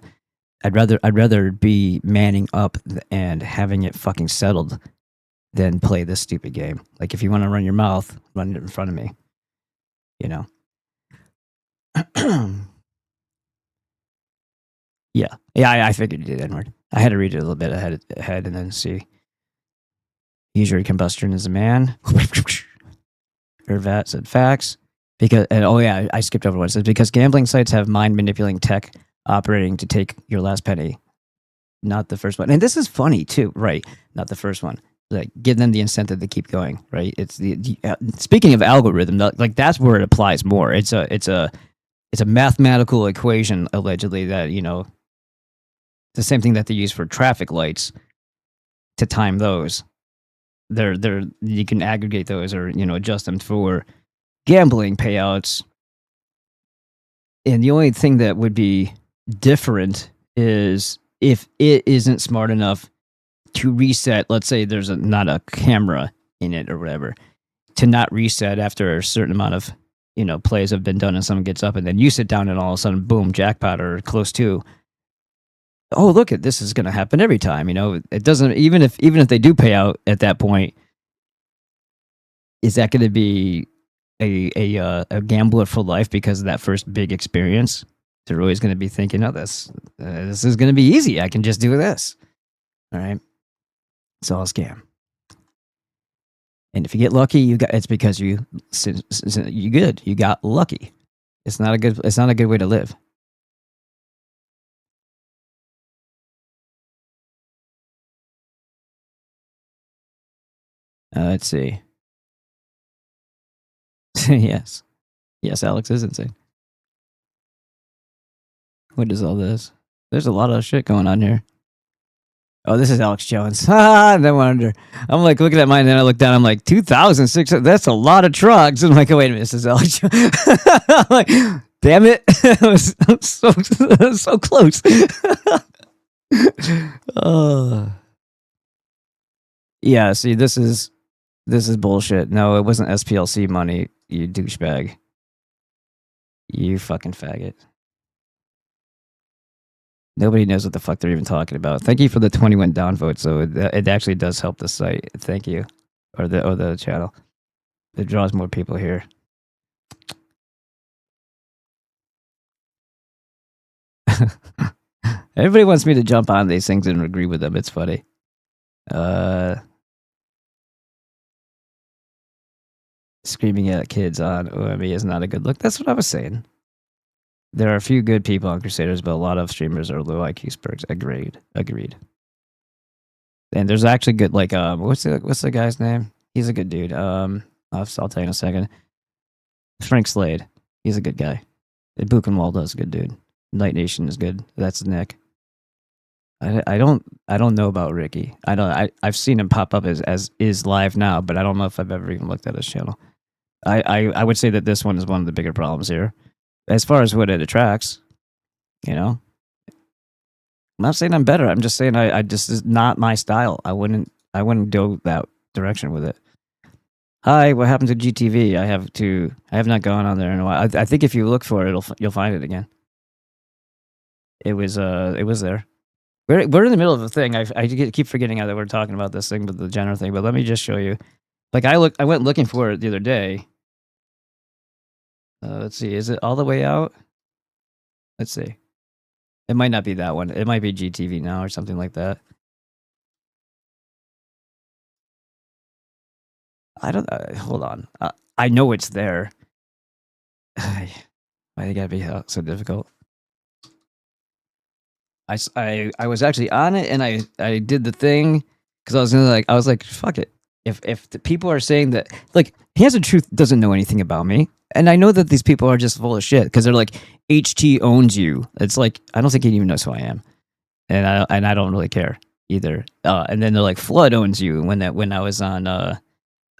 I'd rather be manning up and having it fucking settled than play this stupid game. Like, if you want to run your mouth, run it in front of me. Yeah, I figured you did, Edward. I had to read it a little bit ahead and then see. Usury combustion is a man. Ervat said facts. I skipped over one. It says, because gambling sites have mind manipulating tech operating to take your last penny. Not the first one. And this is funny too, right? Not the first one. Like, give them the incentive to keep going, right? It's speaking of algorithm, like, that's where it applies more. It's a mathematical equation, allegedly, that the same thing that they use for traffic lights to time those. You can aggregate those, or adjust them for gambling payouts. And the only thing that would be different is if it isn't smart enough to reset. Let's say there's not a camera in it or whatever, to not reset after a certain amount of plays have been done, and someone gets up, and then you sit down, and all of a sudden, boom, jackpot or close to. Oh, look at this is going to happen every time. It doesn't even if they do pay out at that point. Is that going to be a gambler for life because of that first big experience? They're always going to be thinking, "Oh, this is going to be easy. I can just do this." All right, it's all a scam. And if you get lucky, it's because you good. You got lucky. It's not a good way to live. Let's see. Yes, Alex is insane. What is all this? There's a lot of shit going on here. Oh, this is Alex Jones. No wonder. I'm like looking at mine, and then I look down. I'm like 2,600. That's a lot of trucks. And I'm like, oh, wait a minute, this is Alex Jones. I'm like, damn it! I was so close. Yeah. See, this is bullshit. No, it wasn't SPLC money. You douchebag. You fucking faggot. Nobody knows what the fuck they're even talking about. Thank you for the 21 downvotes. So it actually does help the site. Thank you, or the channel. It draws more people here. Everybody wants me to jump on these things and agree with them. It's funny. Screaming at kids on OME is not a good look. That's what I was saying. There are a few good people on Crusaders, but a lot of streamers are low IQ spurgs. Agreed. And there's actually good, like, what's the guy's name? He's a good dude. I'll tell you in a second. Frank Slade. He's a good guy. Buchenwald is a good dude. Night Nation is good. That's Nick. I don't know about Ricky. I've seen him pop up as is live now, but I don't know if I've ever even looked at his channel. I would say that this one is one of the bigger problems here. As far as what it attracts, I'm not saying I'm better. I'm just saying I just is not my style. I wouldn't go that direction with it. Hi, what happened to GTV? I have not gone on there in a while. I think if you look for it, you'll find it again. It was there. We're in the middle of a thing. I keep forgetting that we're talking about this thing, but the general thing. But let me just show you. Like I went looking for it the other day. Let's see. Is it all the way out? Let's see. It might not be that one. It might be GTV now or something like that. I don't. Hold on. I know it's there. Why they gotta be so difficult? I was actually on it, and I did the thing because I was like, fuck it. If the people are saying that, like, Hands of Truth doesn't know anything about me, and I know that these people are just full of shit because they're like, HT owns you. It's like, I don't think he even knows who I am, and I don't really care either. And then they're like, Flood owns you when I was on a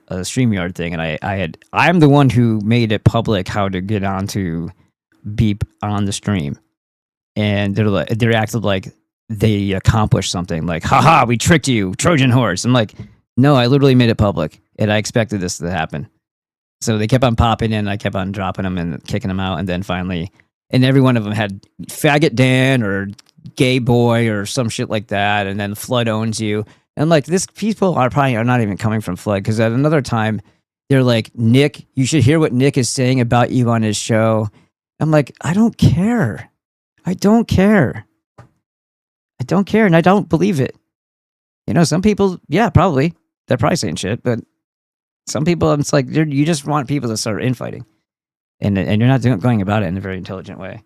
StreamYard thing, and I'm the one who made it public how to get onto Beep on the stream. And they're acted like they accomplished something, like, haha, we tricked you, Trojan horse. I'm like, no, I literally made it public, and I expected this to happen. So they kept on popping in, I kept on dropping them and kicking them out, and then finally, and every one of them had Faggot Dan or Gay Boy or some shit like that, and then Flood owns you. And like, this people are not even coming from Flood, because at another time, they're like, Nick, you should hear what Nick is saying about you on his show. I'm like, I don't care. I don't care, and I don't believe it. Some people, yeah, probably. They're probably saying shit, but some people, it's like, you just want people to start infighting. And you're not going about it in a very intelligent way.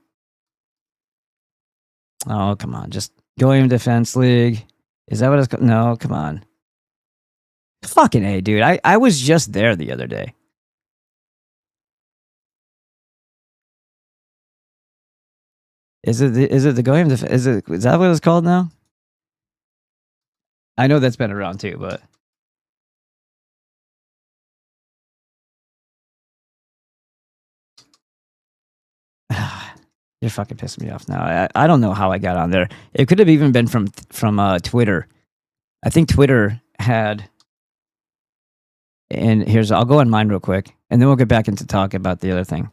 Oh, come on. Just going Defense League. Is that what it's called? No, come on. Fucking A, dude. I was just there the other day. Is it the going is that what it's called now? I know that's been around too, but You're fucking pissing me off now. I don't know how I got on there. It could have even been from Twitter. I think Twitter had. And I'll go on mine real quick, and then we'll get back into talk about the other thing.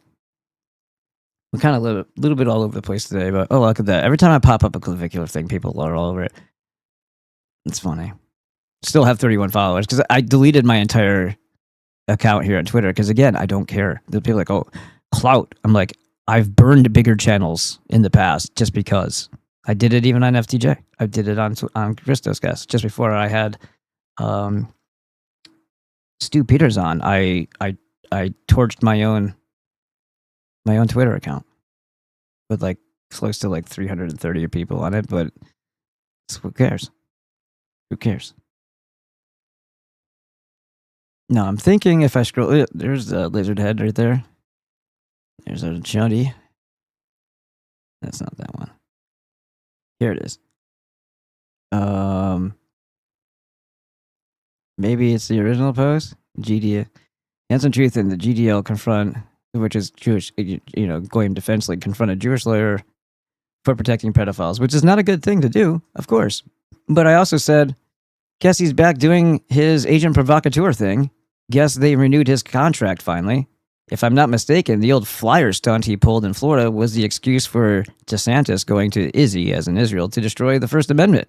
We're kind of a little bit all over the place today, but oh, look at that. Every time I pop up a clavicular thing, people are all over it. It's funny. Still have 31 followers because I deleted my entire account here on Twitter because, again, I don't care. The people are like, oh, clout. I'm like, I've burned bigger channels in the past just because. I did it even on FTJ. I did it on Christos Guest just before I had Stu Peters on. I torched my own Twitter account with like close to like 330 people on it, but who cares? Who cares? No, I'm thinking if I scroll, there's the lizard head right there. There's a chunty. That's not that one. Here it is. Maybe it's the original post. GDL. Handsome Truth in the GDL confront, which is Jewish, Goyim Defense League confronted Jewish lawyer for protecting pedophiles, which is not a good thing to do, of course. But I also said, guess he's back doing his agent provocateur thing. Guess they renewed his contract finally. If I'm not mistaken, the old flyer stunt he pulled in Florida was the excuse for DeSantis going to Izzy, as in Israel, to destroy the First Amendment.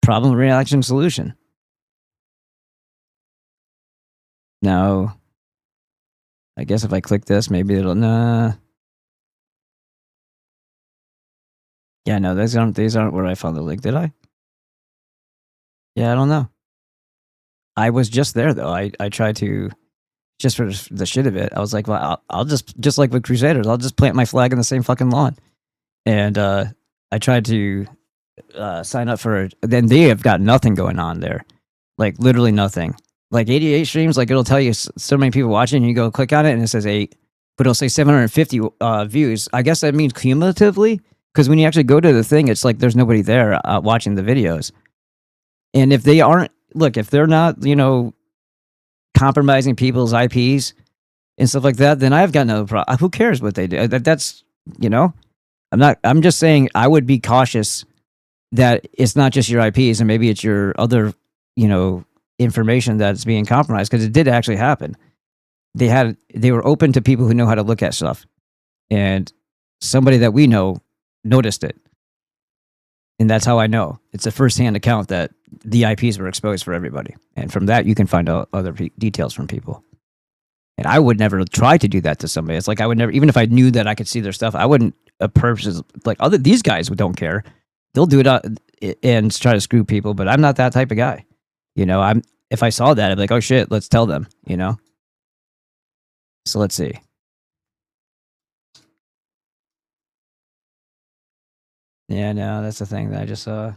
Problem, reaction, solution. Now, I guess if I click this, maybe it'll... Nah. Yeah, no, these aren't where I found the link, did I? Yeah, I don't know. I was just there, though. I tried to... Just for the shit of it, I was like, well, I'll just like with Crusaders, I'll just plant my flag in the same fucking lawn. And I tried to sign up for it. Then they have got nothing going on there. Like, literally nothing. Like, 88 streams, like, it'll tell you so many people watching, and you go click on it, and it says 8. But it'll say 750 views. I guess that means cumulatively, because when you actually go to the thing, it's like there's nobody there watching the videos. And if they aren't, look, if they're not, compromising people's IPs and stuff like that, then I've got no problem. Who cares what they do? That's, I'm just saying I would be cautious that it's not just your IPs and maybe it's your other, information that's being compromised, because it did actually happen. They were open to people who know how to look at stuff, and somebody that we know noticed it. And that's how I know. It's a first-hand account that the IPs were exposed for everybody. And from that, you can find out other details from people. And I would never try to do that to somebody. It's like I would never, even if I knew that I could see their stuff, I wouldn't purpose, like these guys don't care. They'll do it and try to screw people, but I'm not that type of guy. If I saw that, I'd be like, oh shit, let's tell them, So let's see. Yeah, no, that's the thing that I just saw.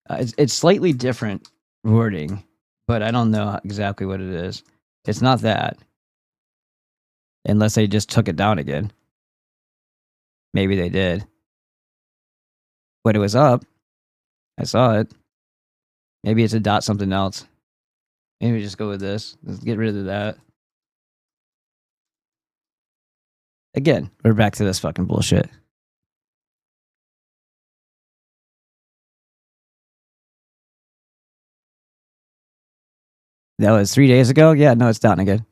It's slightly different wording, but I don't know exactly what it is. It's not that. Unless they just took it down again. Maybe they did. But it was up. I saw it. Maybe it's a dot something else. Maybe just go with this. Let's get rid of that. Again, we're back to this fucking bullshit. That was 3 days ago? Yeah, no, it's down again.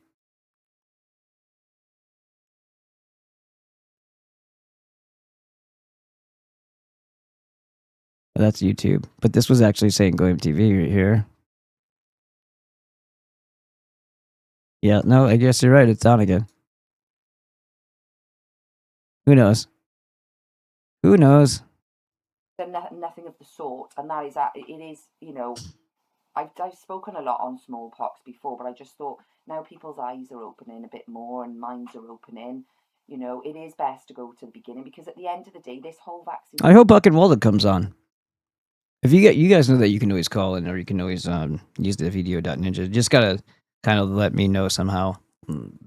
That's YouTube. But this was actually saying Goyim TV right here. Yeah, no, I guess you're right. It's down again. Who knows? Who knows? Nothing of the sort. And that is that it is, I've spoken a lot on smallpox before, but I just thought now people's eyes are opening a bit more and minds are opening. It is best to go to the beginning, because at the end of the day, this whole vaccine... I hope Buck and Walden comes on. If you guys know that you can always call in, or you can always use the video.ninja. Just gotta kind of let me know somehow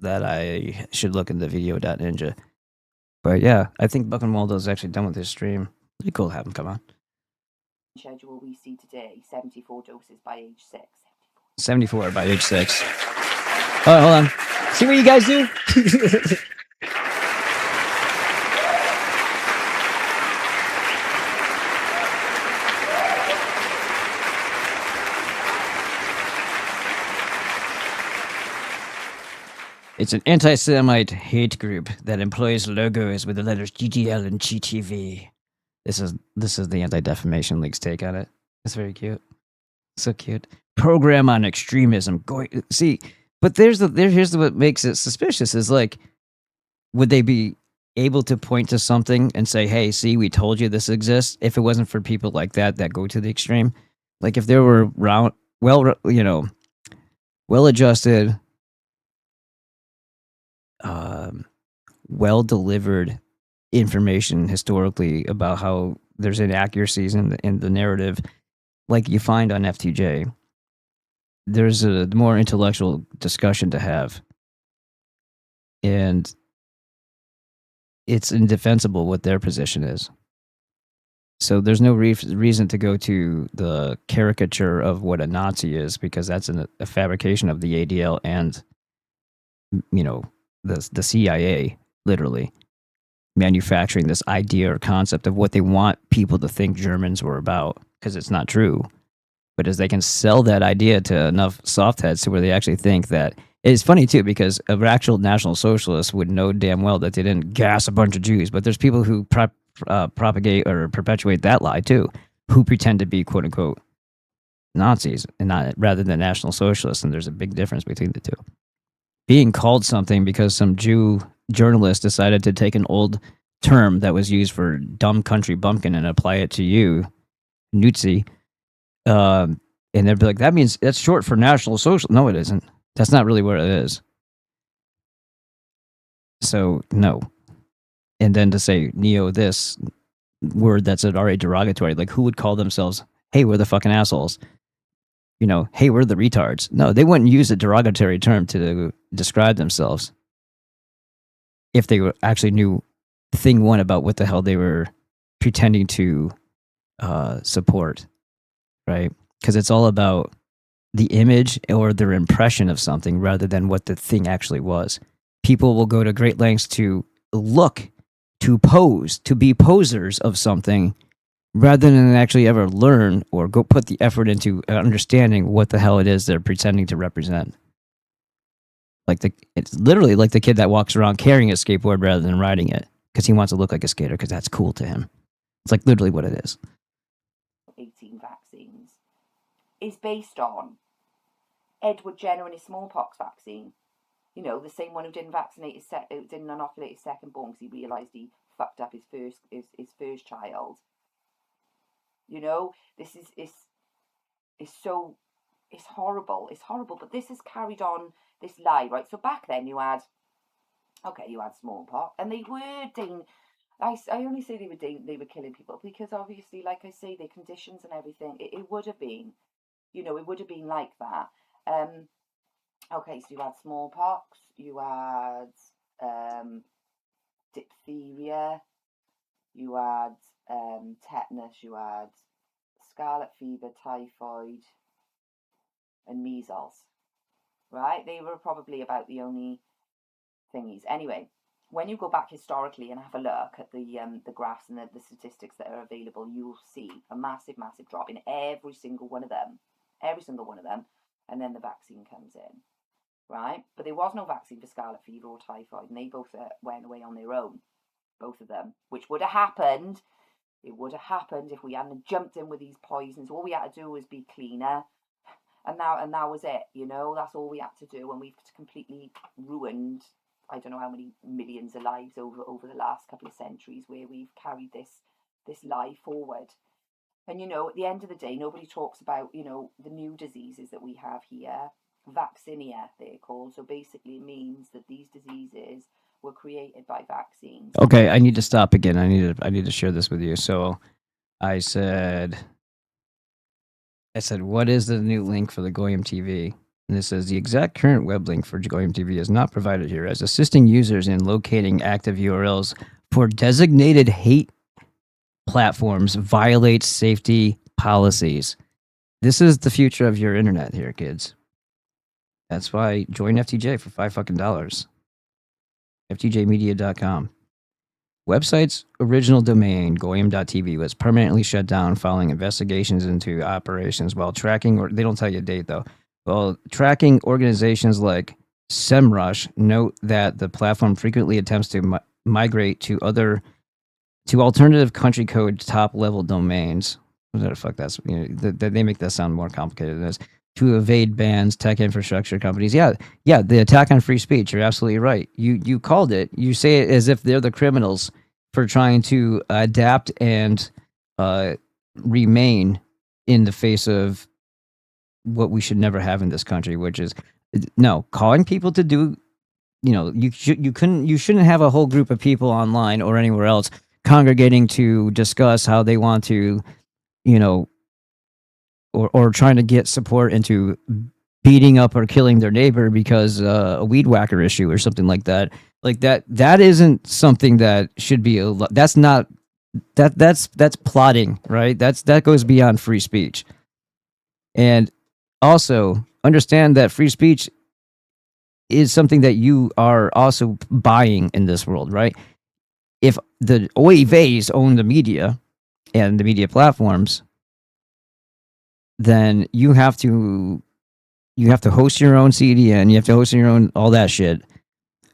that I should look into video.ninja. But yeah, I think Buck and Waldo's actually done with his stream. It'd be cool to have him come on. Schedule we see today, 74 doses by age 6. 74 by age 6. Hold on. See what you guys do? It's an anti-Semite hate group that employs logos with the letters GTL and GTV. This is the Anti-Defamation League's take on it. It's very cute. So cute. Program on extremism. But here's what makes it suspicious is like, would they be able to point to something and say, hey, see, we told you this exists, if it wasn't for people like that go to the extreme? Like if there were well-adjusted, well-delivered information historically about how there's inaccuracies in the narrative, like you find on FTJ, there's a more intellectual discussion to have. And it's indefensible what their position is. So there's no reason to go to the caricature of what a Nazi is, because that's a fabrication of the ADL and, the CIA, literally manufacturing this idea or concept of what they want people to think Germans were about, because it's not true. But as they can sell that idea to enough softheads to where they actually think that. It's funny too, because an actual National Socialist would know damn well that they didn't gas a bunch of Jews, but there's people who propagate or perpetuate that lie too, who pretend to be quote unquote Nazis and not rather than National Socialists, and there's a big difference between the two. Being called something because some Jew journalist decided to take an old term that was used for dumb country bumpkin and apply it to you, Nutzi, and they'd be like, that means that's short for National Social. No, it isn't. That's not really what it is. So, no. And then to say neo this word that's already derogatory, like who would call themselves, hey, we're the fucking assholes? Hey, we're the retards. No, they wouldn't use a derogatory term to describe themselves if they actually knew thing one about what the hell they were pretending to support, right? Because it's all about the image or their impression of something rather than what the thing actually was. People will go to great lengths to look, to pose, to be posers of something rather than actually ever learn or go put the effort into understanding what the hell it is they're pretending to represent. It's literally like the kid that walks around carrying a skateboard rather than riding it because he wants to look like a skater because that's cool to him. It's like literally what it is. 18 vaccines is based on Edward Jenner and his smallpox vaccine. The same one who didn't didn't inoculate his second born because he realised he fucked up his first child. This is it's horrible. It's horrible, but this has carried on this lie, right? So back then you had smallpox, and they were I only say they were killing people because obviously, like I say, the conditions and everything, it would have been, it would have been like that. So you had smallpox, you had diphtheria, you had tetanus, you had scarlet fever, typhoid, and measles, right? They were probably about the only thingies. Anyway, when you go back historically and have a look at the graphs and the statistics that are available, you'll see a massive, massive drop in every single one of them, and then the vaccine comes in, right? But there was no vaccine for scarlet fever or typhoid, and they both went away on their own, both of them, which would have happened. It would have happened if we hadn't jumped in with these poisons. All we had to do was be cleaner, and that was it. That's all we had to do, and we've completely ruined, I don't know how many millions of lives over the last couple of centuries where we've carried this lie forward. And at the end of the day, nobody talks about the new diseases that we have here. Vaccinia, they're called. So basically, it means that these diseases were created by vaccines. Okay, I need to stop again. I need to share this with you. So I said, what is the new link for the Goyim TV? And it says the exact current web link for Goyim TV is not provided here, as assisting users in locating active URLs for designated hate platforms violates safety policies. This is the future of your internet here, kids. That's why join FTJ for $5. FTJmedia.com. Website's original domain, goyim.tv, was permanently shut down following investigations into operations while tracking, or they don't tell you a date though, while tracking organizations like SEMrush note that the platform frequently attempts to migrate to alternative country code top level domains. What the fuck? That's they make that sound more complicated than this. To evade bans, tech infrastructure companies. Yeah, the attack on free speech. You're absolutely right. You called it. You say it as if they're the criminals for trying to adapt and remain in the face of what we should never have in this country, which is no calling people to do. You shouldn't have a whole group of people online or anywhere else congregating to discuss how they want to, or trying to get support into beating up or killing their neighbor because a weed whacker issue or something like that. Like that isn't something that should be that's not that's plotting, right? That goes beyond free speech. And also understand that free speech is something that you are also buying in this world, right? If the OEVs own the media and the media platforms, then you have to host your own CDN, you have to host your own all that shit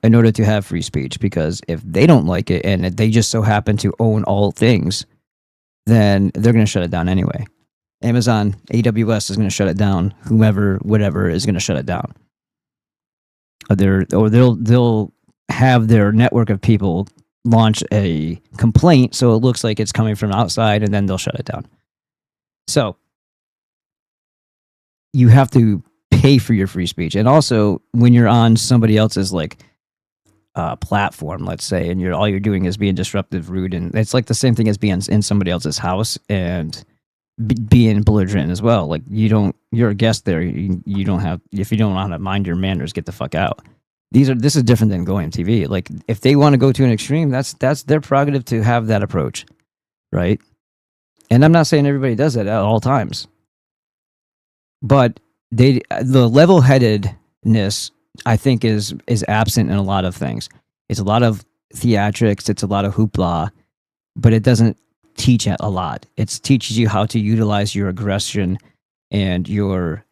in order to have free speech. Because if they don't like it and they just so happen to own all things, then they're going to shut it down anyway. Amazon, AWS is going to shut it down. Whatever is going to shut it down. They'll have their network of people launch a complaint so it looks like it's coming from outside, and then they'll shut it down. So you have to pay for your free speech. And also when you're on somebody else's platform, let's say, and all you're doing is being disruptive, rude, and it's like the same thing as being in somebody else's house and being belligerent as well. Like you're a guest there. You don't have, if you don't know how to mind your manners, get the fuck out. This is different than going TV. Like if they want to go to an extreme, that's their prerogative to have that approach, right? And I'm not saying everybody does that at all times, but the level-headedness, I think, is absent in a lot of things. It's a lot of theatrics. It's a lot of hoopla, but it doesn't teach a lot. It teaches you how to utilize your aggression and your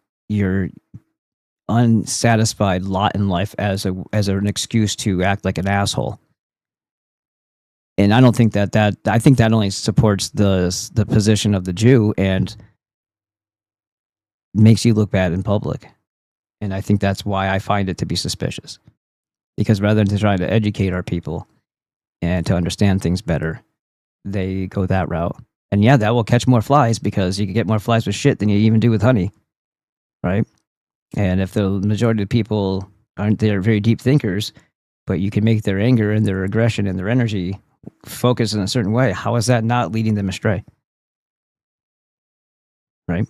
unsatisfied lot in life as an excuse to act like an asshole. And I don't think I think that only supports the position of the Jew and makes you look bad in public. And I think that's why I find it to be suspicious. Because rather than trying to educate our people and to understand things better, they go that route. And yeah, that will catch more flies because you can get more flies with shit than you even do with honey, right? And if the majority of people aren't there very deep thinkers, but you can make their anger and their aggression and their energy focus in a certain way, how is that not leading them astray? Right?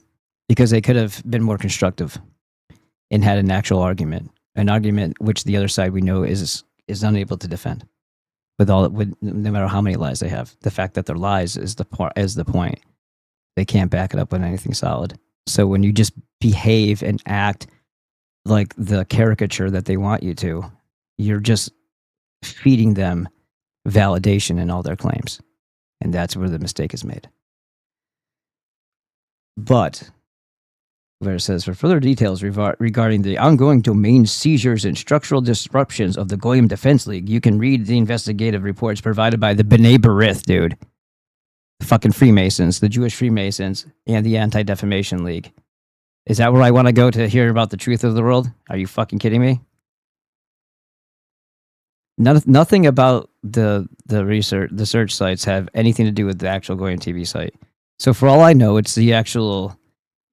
Because they could have been more constructive and had an actual argument, which the other side we know is unable to defend. No matter how many lies they have, the fact that they're lies is the point. They can't back it up with anything solid. So when you just behave and act like the caricature that they want you to, you're just feeding them validation in all their claims. And that's where the mistake is made. But where it says, for further details regarding the ongoing domain seizures and structural disruptions of the Goyim Defense League, you can read the investigative reports provided by the B'nai B'rith, dude. The fucking Freemasons, the Jewish Freemasons, and the Anti-Defamation League. Is that where I want to go to hear about the truth of the world? Are you fucking kidding me? Nothing about the search sites have anything to do with the actual Goyim TV site. So for all I know, it's the actual...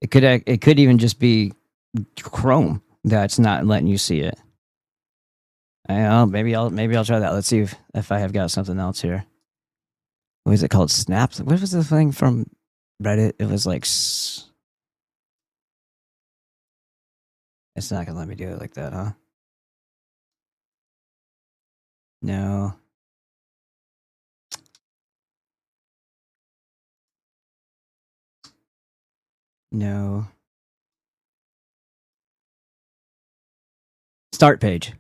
It could even just be Chrome that's not letting you see it. I don't know, maybe I'll try that. Let's see if I have got something else here. What is it called? Snaps? What was the thing from Reddit? It was like... It's not gonna let me do it like that, huh? No. No. Start page,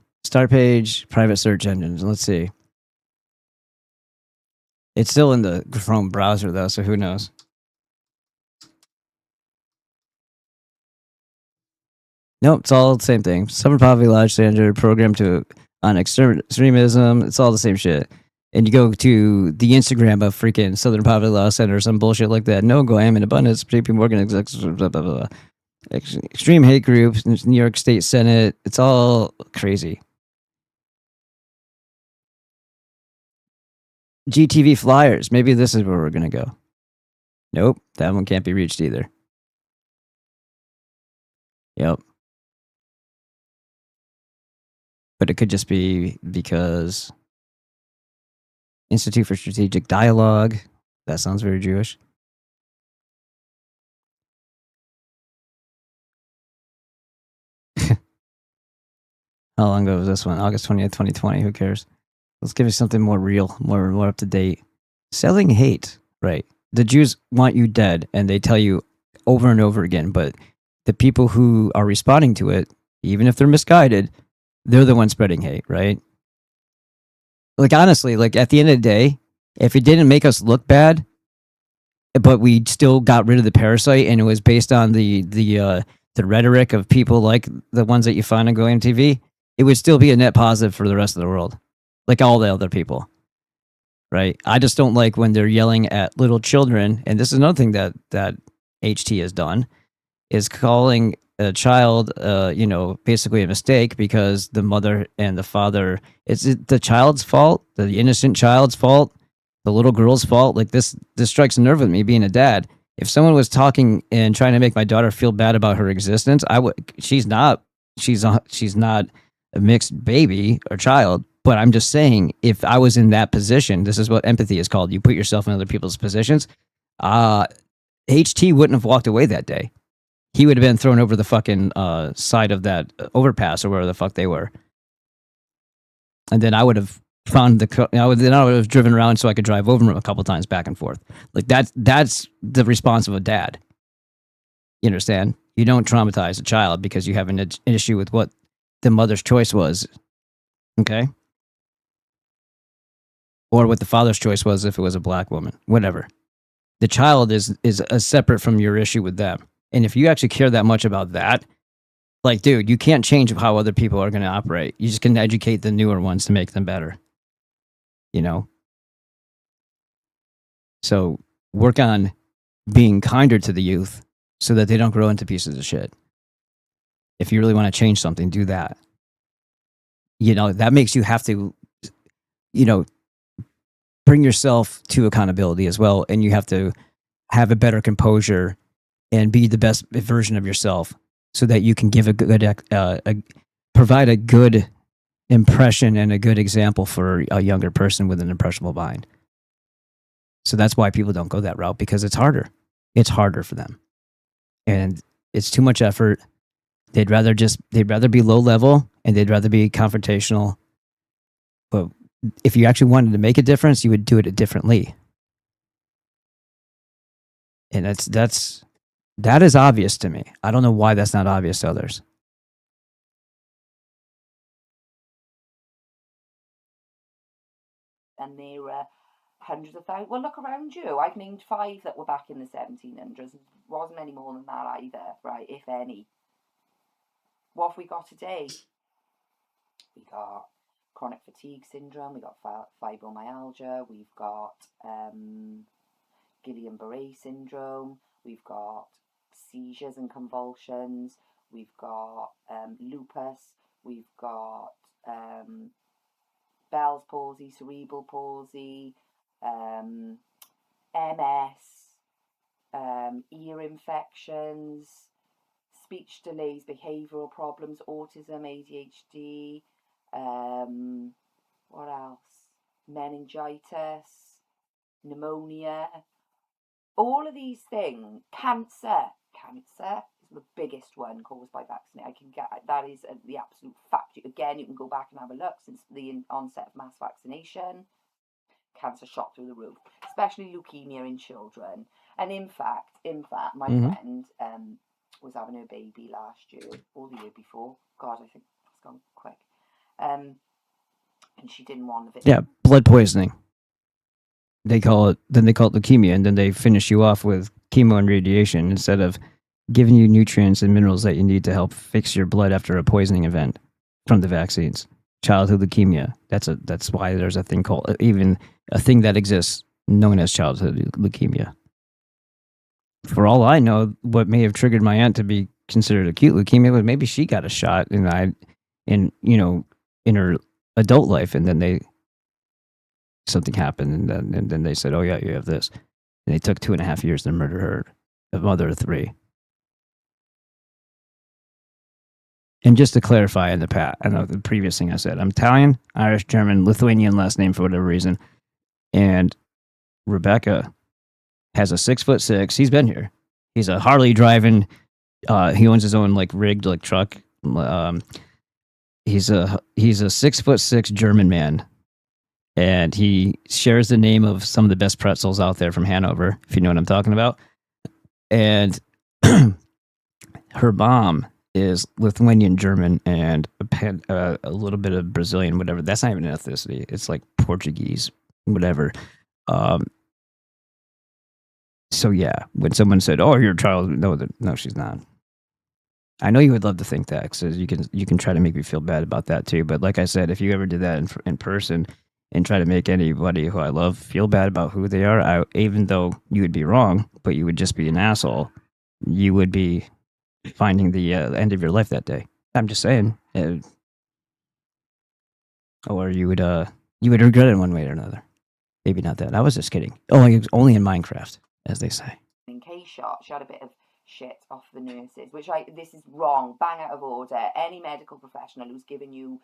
private search engines. Let's see. It's still in the Chrome browser though, so who knows? Nope, it's all the same thing. Southern Poverty Law Center program on extremism. It's all the same shit. And you go to the Instagram of freaking Southern Poverty Law Center or some bullshit like that. No go ham in abundance. JP Morgan, blah, blah, blah. Extreme hate groups, New York State Senate. It's all crazy. GTV flyers. Maybe this is where we're going to go. Nope, that one can't be reached either. Yep. But it could just be because Institute for Strategic Dialogue. That sounds very Jewish. How long ago was this one? August 20th, 2020. Who cares? Let's give you something more real, more up to date. Selling hate, right? The Jews want you dead, and they tell you over and over again, but the people who are responding to it, even if they're misguided, they're the ones spreading hate, right? Like, honestly, like at the end of the day, if it didn't make us look bad, but we still got rid of the parasite and it was based on the rhetoric of people like the ones that you find on Going TV, it would still be a net positive for the rest of the world, like all the other people, right? I just don't like when they're yelling at little children, and this is another thing that HT has done, is calling a child, basically a mistake because the mother and the father, is it the child's fault, the innocent child's fault, the little girl's fault? Like this strikes a nerve with me being a dad. If someone was talking and trying to make my daughter feel bad about her existence, she's not a mixed baby or child, but I'm just saying, if I was in that position, this is what empathy is called. You put yourself in other people's positions. HT wouldn't have walked away that day. He would have been thrown over the fucking side of that overpass or wherever the fuck they were. And then I would have found I would have driven around so I could drive over him a couple times back and forth. Like that's the response of a dad. You understand? You don't traumatize a child because you have an issue with what the mother's choice was. Okay? Or what the father's choice was if it was a black woman. Whatever. The child is separate from your issue with them. And if you actually care that much about that, like, dude, you can't change how other people are going to operate. You just can educate the newer ones to make them better. You know? So work on being kinder to the youth so that they don't grow into pieces of shit. If you really want to change something, do that. You know, that makes you have to, bring yourself to accountability as well. And you have to have a better composure and be the best version of yourself so that you can give provide a good impression and a good example for a younger person with an impressionable mind. So that's why people don't go that route, because it's harder. It's harder for them. And it's too much effort. They'd rather be low level and they'd rather be confrontational. But if you actually wanted to make a difference, you would do it differently. And that is obvious to me. I don't know why that's not obvious to others. And there are hundreds of thousands. Well, look around you. I've named 5 that were back in the 1700s. Wasn't any more than that either, right? If any. What have we got today? We got chronic fatigue syndrome. We got fibromyalgia. We've got Guillain-Barré syndrome. We've got seizures and convulsions. We've got lupus. We've got Bell's palsy, cerebral palsy, MS, ear infections, speech delays, behavioural problems, autism, ADHD, what else? Meningitis, pneumonia, all of these things. Cancer is the biggest one caused by vaccination. That is the absolute fact. Again, you can go back and have a look. Since the onset of mass vaccination, cancer shot through the roof, especially leukemia in children. And in fact, my friend was having her baby last year or the year before. God, I think it's gone quick. And she didn't want it. Yeah, blood poisoning. They call it leukemia, and then they finish you off with chemo and radiation instead of giving you nutrients and minerals that you need to help fix your blood after a poisoning event from the vaccines. Childhood leukemia. That's why there's a thing called, even a thing that exists known as childhood leukemia. For all I know, what may have triggered my aunt to be considered acute leukemia was maybe she got a shot in her adult life, and then something happened, and then they said, "Oh yeah, you have this." And they took 2.5 years to murder her, a mother of 3. And just to clarify I know the previous thing I said, I'm Italian, Irish, German, Lithuanian last name for whatever reason. And Rebecca has a 6'6". He's been here. He's a Harley driving. He owns his own rigged truck. He's a 6'6" German man, and he shares the name of some of the best pretzels out there from Hanover, if you know what I'm talking about. And her mom is Lithuanian, German, and a little bit of Brazilian, whatever. That's not even an ethnicity. It's like Portuguese, whatever. So yeah, when someone said, "Oh, you're a child," no, she's not. I know you would love to think that, because you can try to make me feel bad about that too. But like I said, if you ever did that in person and try to make anybody who I love feel bad about who they are, even though you would be wrong, but you would just be an asshole, you would be finding the end of your life that day. I'm just saying. Or you would regret it in one way or another. Maybe not that. I was just kidding. Only in Minecraft, as they say. In case shot, she had a bit of shit off the nurses, which this is wrong, bang out of order. Any medical professional who's giving you,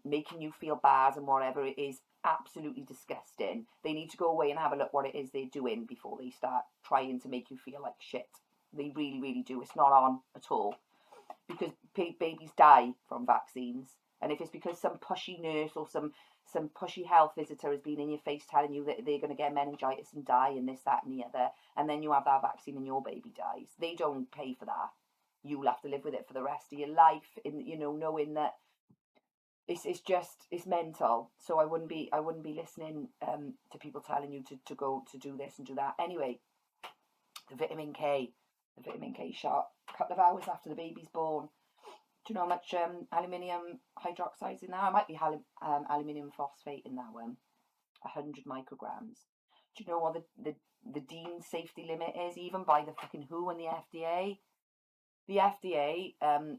making you feel bad and whatever, it is absolutely disgusting. They need to go away and have a look what it is they're doing before they start trying to make you feel like shit. They really, really do. It's not on at all, because babies die from vaccines. And if it's because some pushy nurse or some pushy health visitor has been in your face telling you that they're going to get meningitis and die and this, that, and the other, and then you have that vaccine and your baby dies, they don't pay for that. You'll have to live with it for the rest of your life, knowing that it's mental. So I wouldn't be listening to people telling you to go to do this and do that. Anyway, the vitamin K shot, a couple of hours after the baby's born. Do you know how much aluminium hydroxide's in there? It might be aluminium phosphate in that one. 100 micrograms. Do you know what the deemed safety limit is, even by the fucking WHO and the FDA? The FDA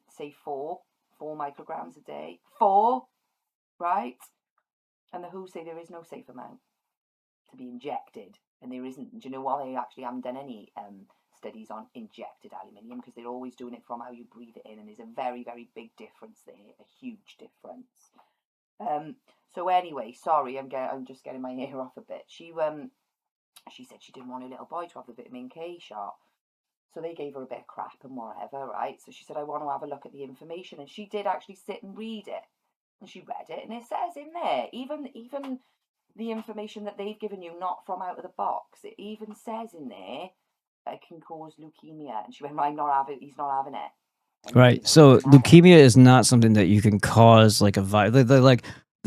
say 4 micrograms a day. 4, right? And the WHO say there is no safe amount to be injected, and there isn't. Do you know what? They actually haven't done any studies on injected aluminium, because they're always doing it from how you breathe it in, and there's a very, very big difference there, a huge difference. So anyway, sorry, I'm just getting my hair off a bit. She said she didn't want her little boy to have the vitamin K shot, so they gave her a bit of crap and whatever, right? So she said, I want to have a look at the information, and she did actually sit and read it, and she read it, and it says in there, even the information that they've given you, not from out of the box, it even says in there it can cause leukemia. And she went, he's not having it. And right. So leukemia is not something that you can cause like a virus. Like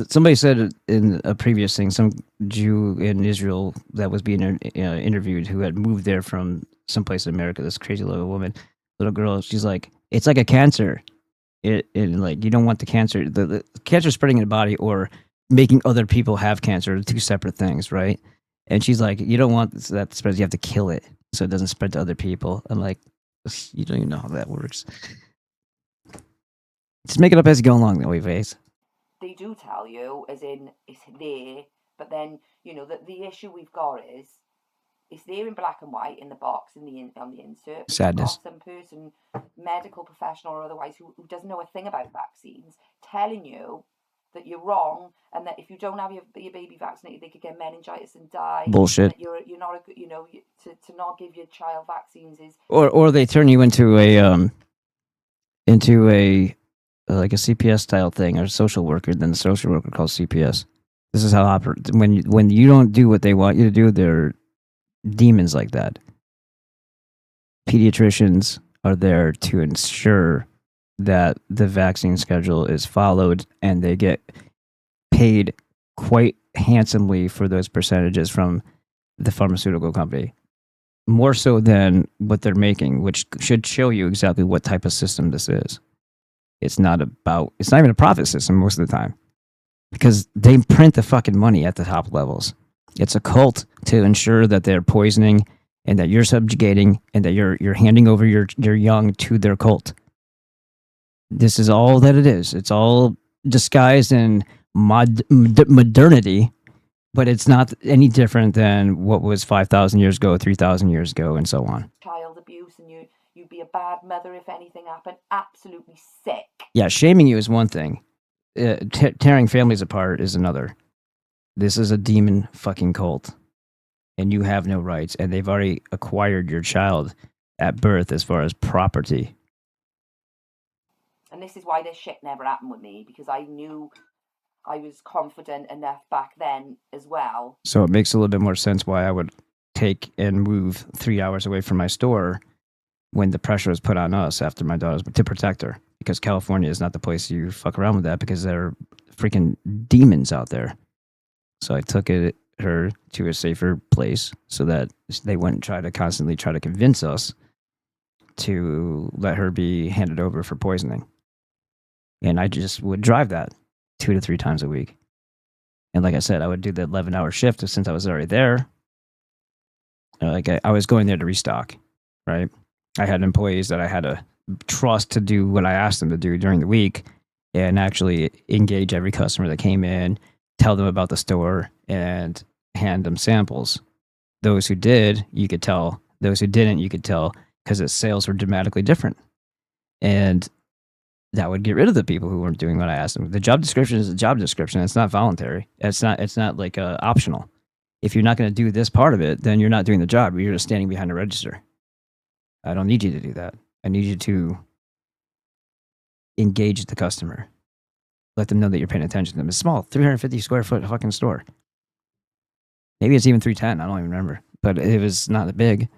somebody said in a previous thing, some Jew in Israel that was being interviewed who had moved there from someplace in America, this crazy little girl, she's like, it's like a cancer. Like, you don't want the cancer. The cancer spreading in the body or making other people have cancer are 2 separate things, right? And she's like, you don't want that to spread. You have to kill it so it doesn't spread to other people. I'm like, you don't even know how that works. Just make it up as you go along, that way, Vase. They do tell you, as in it's there, but then the issue we've got is it's there in black and white in the box on the insert. Sadness. Some person, medical professional or otherwise, who doesn't know a thing about vaccines, telling you that you're wrong, and that if you don't have your baby vaccinated, they could get meningitis and die. Bullshit. That you're not to not give your child vaccines is. Or they turn you into a like a CPS style thing, or a social worker. Then the social worker calls CPS. This is how when you don't do what they want you to do, they're demons like that. Pediatricians are there to ensure that the vaccine schedule is followed, and they get paid quite handsomely for those percentages from the pharmaceutical company. more so than what they're making, which should show you exactly what type of system this is. It's not even a profit system most of the time, because they print the fucking money at the top levels. It's a cult to ensure that they're poisoning and that you're subjugating and that you're handing over your young to their cult. This is all that it is. It's all disguised in modernity, but it's not any different than what was 5,000 years ago, 3,000 years ago, and so on. Child abuse, and you'd be a bad mother if anything happened. Absolutely sick. Yeah, shaming you is one thing. Tearing families apart is another. This is a demon fucking cult, and you have no rights, and they've already acquired your child at birth as far as property. And this is why this shit never happened with me, because I knew I was confident enough back then as well. So it makes a little bit more sense why I would take and move 3 hours away from my store when the pressure was put on us after my daughter's to protect her, because California is not the place you fuck around with that, because there are freaking demons out there. So I took her to a safer place so that they wouldn't constantly try to convince us to let her be handed over for poisoning. And I just would drive that 2 to 3 times a week. And like I said, I would do the 11-hour shift since I was already there. I was going there to restock, right? I had employees that I had to trust to do what I asked them to do during the week and actually engage every customer that came in, tell them about the store, and hand them samples. Those who did, you could tell. Those who didn't, you could tell, because its sales were dramatically different. And that would get rid of the people who weren't doing what I asked them. The job description is a job description. It's not voluntary. It's not like optional. If you're not going to do this part of it, then you're not doing the job. You're just standing behind a register. I don't need you to do that. I need you to engage the customer. Let them know that you're paying attention to them. It's small, 350 square foot fucking store. Maybe it's even 310. I don't even remember. But it was not that big.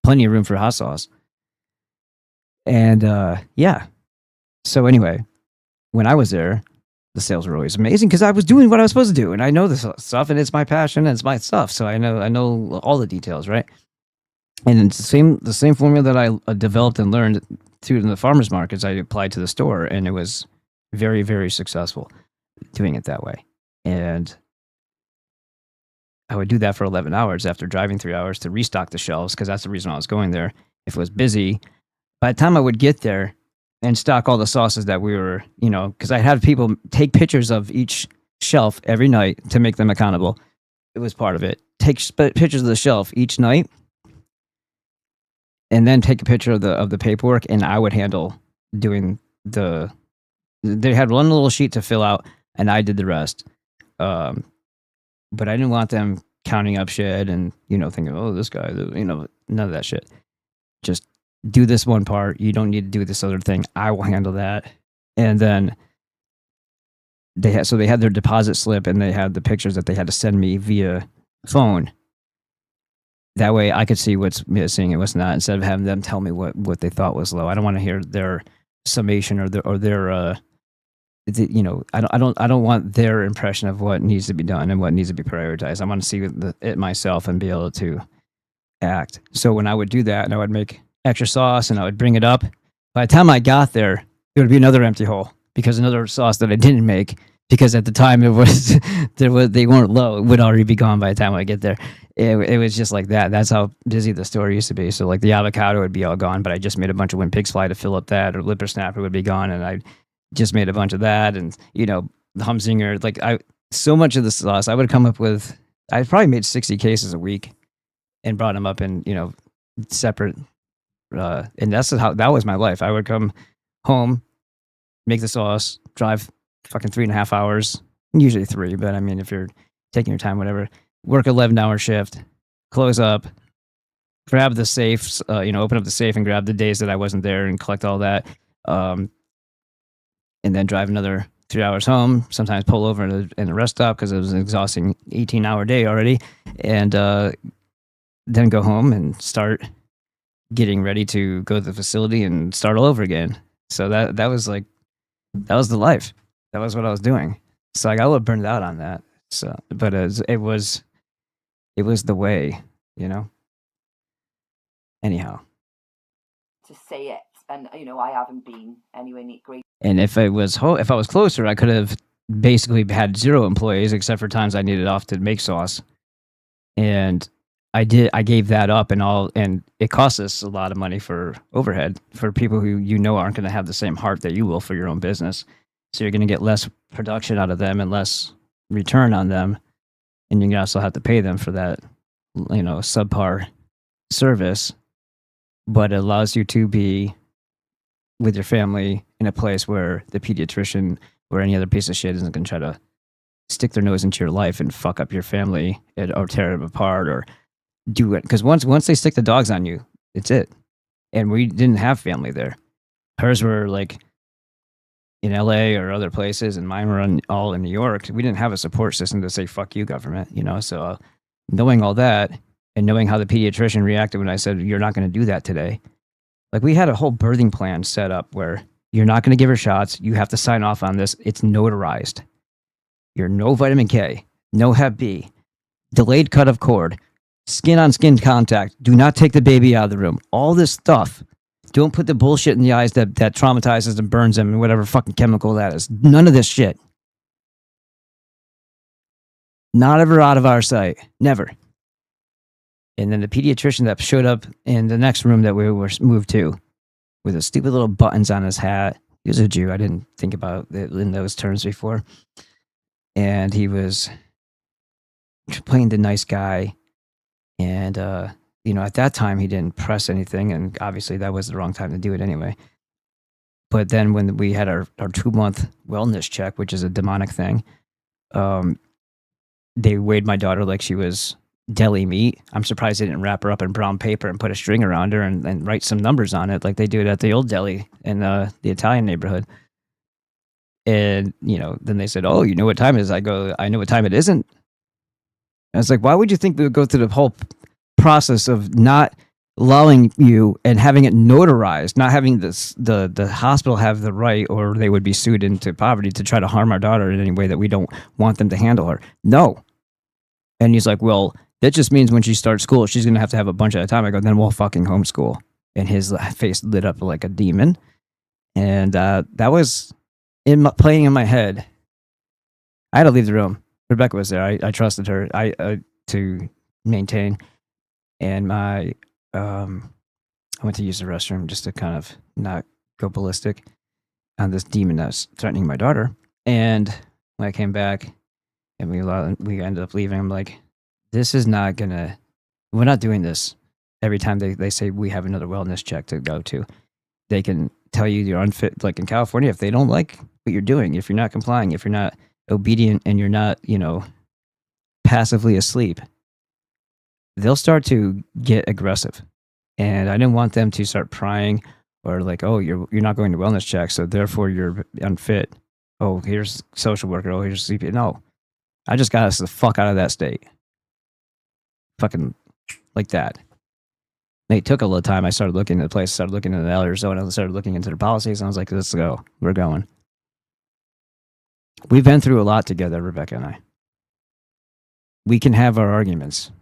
Plenty of room for hot sauce. And yeah. So anyway, when I was there, the sales were always amazing because I was doing what I was supposed to do, and I know this stuff, and it's my passion, and it's my stuff. So I know all the details, right? And it's the same formula that I developed and learned through the farmers markets. I applied to the store, and it was very, very successful doing it that way. And I would do that for 11 hours after driving 3 hours to restock the shelves, because that's the reason I was going there. If it was busy, by the time I would get there and stock all the sauces that we were, because I had people take pictures of each shelf every night to make them accountable. It was part of it. Take pictures of the shelf each night, and then take a picture of the paperwork, and I would handle doing they had one little sheet to fill out, and I did the rest. But I didn't want them counting up shit and, thinking, oh, this guy, none of that shit. Just do this one part. You don't need to do this other thing. I will handle that. And then they had their deposit slip, and they had the pictures that they had to send me via phone. That way I could see what's missing and what's not, instead of having them tell me what they thought was low. I don't want to hear their summation or their I don't want their impression of what needs to be done and what needs to be prioritized. I want to see it myself and be able to act. So when I would do that, and I would make extra sauce and I would bring it up, by the time I got there, it would be another empty hole, because another sauce that I didn't make, because at the time they weren't low, it would already be gone by the time I get there. It was just like that. That's how busy the store used to be. So like the avocado would be all gone, but I just made a bunch of when pigs fly to fill up that, or lipper snapper would be gone, and I just made a bunch of that. And the Humzinger, so much of the sauce I would come up with. I probably made 60 cases a week and brought them up in separate. And that was my life. I would come home, make the sauce, drive fucking 3.5 hours, usually 3, but I mean, if you're taking your time, whatever, work 11-hour shift, close up, grab the safes, open up the safe and grab the days that I wasn't there and collect all that. And then drive another 3 hours home, sometimes pull over in a rest stop because it was an exhausting 18-hour day already. And then go home and start getting ready to go to the facility and start all over again. So that was the life. That was what I was doing. So I got a little burned out on that. So, but it was the way, Anyhow. to say it. And, I haven't been anywhere near great. And if I was closer, I could have basically had 0 employees, except for times I needed off to make sauce. And I gave that up and it costs us a lot of money for overhead for people who aren't going to have the same heart that you will for your own business. So you're going to get less production out of them and less return on them. And you also have to pay them for that, subpar service. But it allows you to be with your family in a place where the pediatrician or any other piece of shit isn't going to try to stick their nose into your life and fuck up your family or tear them apart or do it. Because once they stick the dogs on you, it's it. And we didn't have family there. Hers were like in LA or other places, and mine were all in New York. We didn't have a support system to say, fuck you, government, So knowing all that and knowing how the pediatrician reacted when I said, you're not going to do that today. Like, we had a whole birthing plan set up where you're not going to give her shots. You have to sign off on this. It's notarized. You're no vitamin K, no Hep B, delayed cut of cord, skin on skin contact. Do not take the baby out of the room. All this stuff. Don't put the bullshit in the eyes that traumatizes and burns them and whatever fucking chemical that is. None of this shit. Not ever out of our sight. Never. And then the pediatrician that showed up in the next room that we were moved to with the stupid little buttons on his hat. He was a Jew. I didn't think about it in those terms before. And he was playing the nice guy. And, at that time, he didn't press anything. And obviously, that was the wrong time to do it anyway. But then when we had our 2-month wellness check, which is a demonic thing, they weighed my daughter like she was deli meat. I'm surprised they didn't wrap her up in brown paper and put a string around her and write some numbers on it like they do it at the old deli in the Italian neighborhood. And, then they said, oh, you know what time it is? I go, I know what time it isn't. I was like, why would you think we would go through the whole process of not allowing you and having it notarized, not having the hospital have the right, or they would be sued into poverty to try to harm our daughter in any way that we don't want them to handle her? No. And he's like, well, that just means when she starts school, she's going to have a bunch at a time. I go, then we'll fucking homeschool. And his face lit up like a demon. And that was playing in my head. I had to leave the room. Rebecca was there. I trusted her to maintain. And I went to use the restroom just to kind of not go ballistic on this demon that's threatening my daughter. And when I came back and we ended up leaving, I'm like, this is not gonna, we're not doing this every time they say we have another wellness check to go to. They can tell you you're unfit. Like in California, if they don't like what you're doing, if you're not complying, if you're not obedient and you're not, passively asleep, they'll start to get aggressive. And I didn't want them to start prying or like, oh, you're not going to wellness check, so therefore you're unfit. Oh, here's social worker. Oh, here's CP. No, I just got us the fuck out of that state. Fucking like that. It took a little time. I started looking at the place, started looking at Arizona, started looking into their policies, and I was like, let's go. We're going. We've been through a lot together, Rebecca and I. We can have our arguments,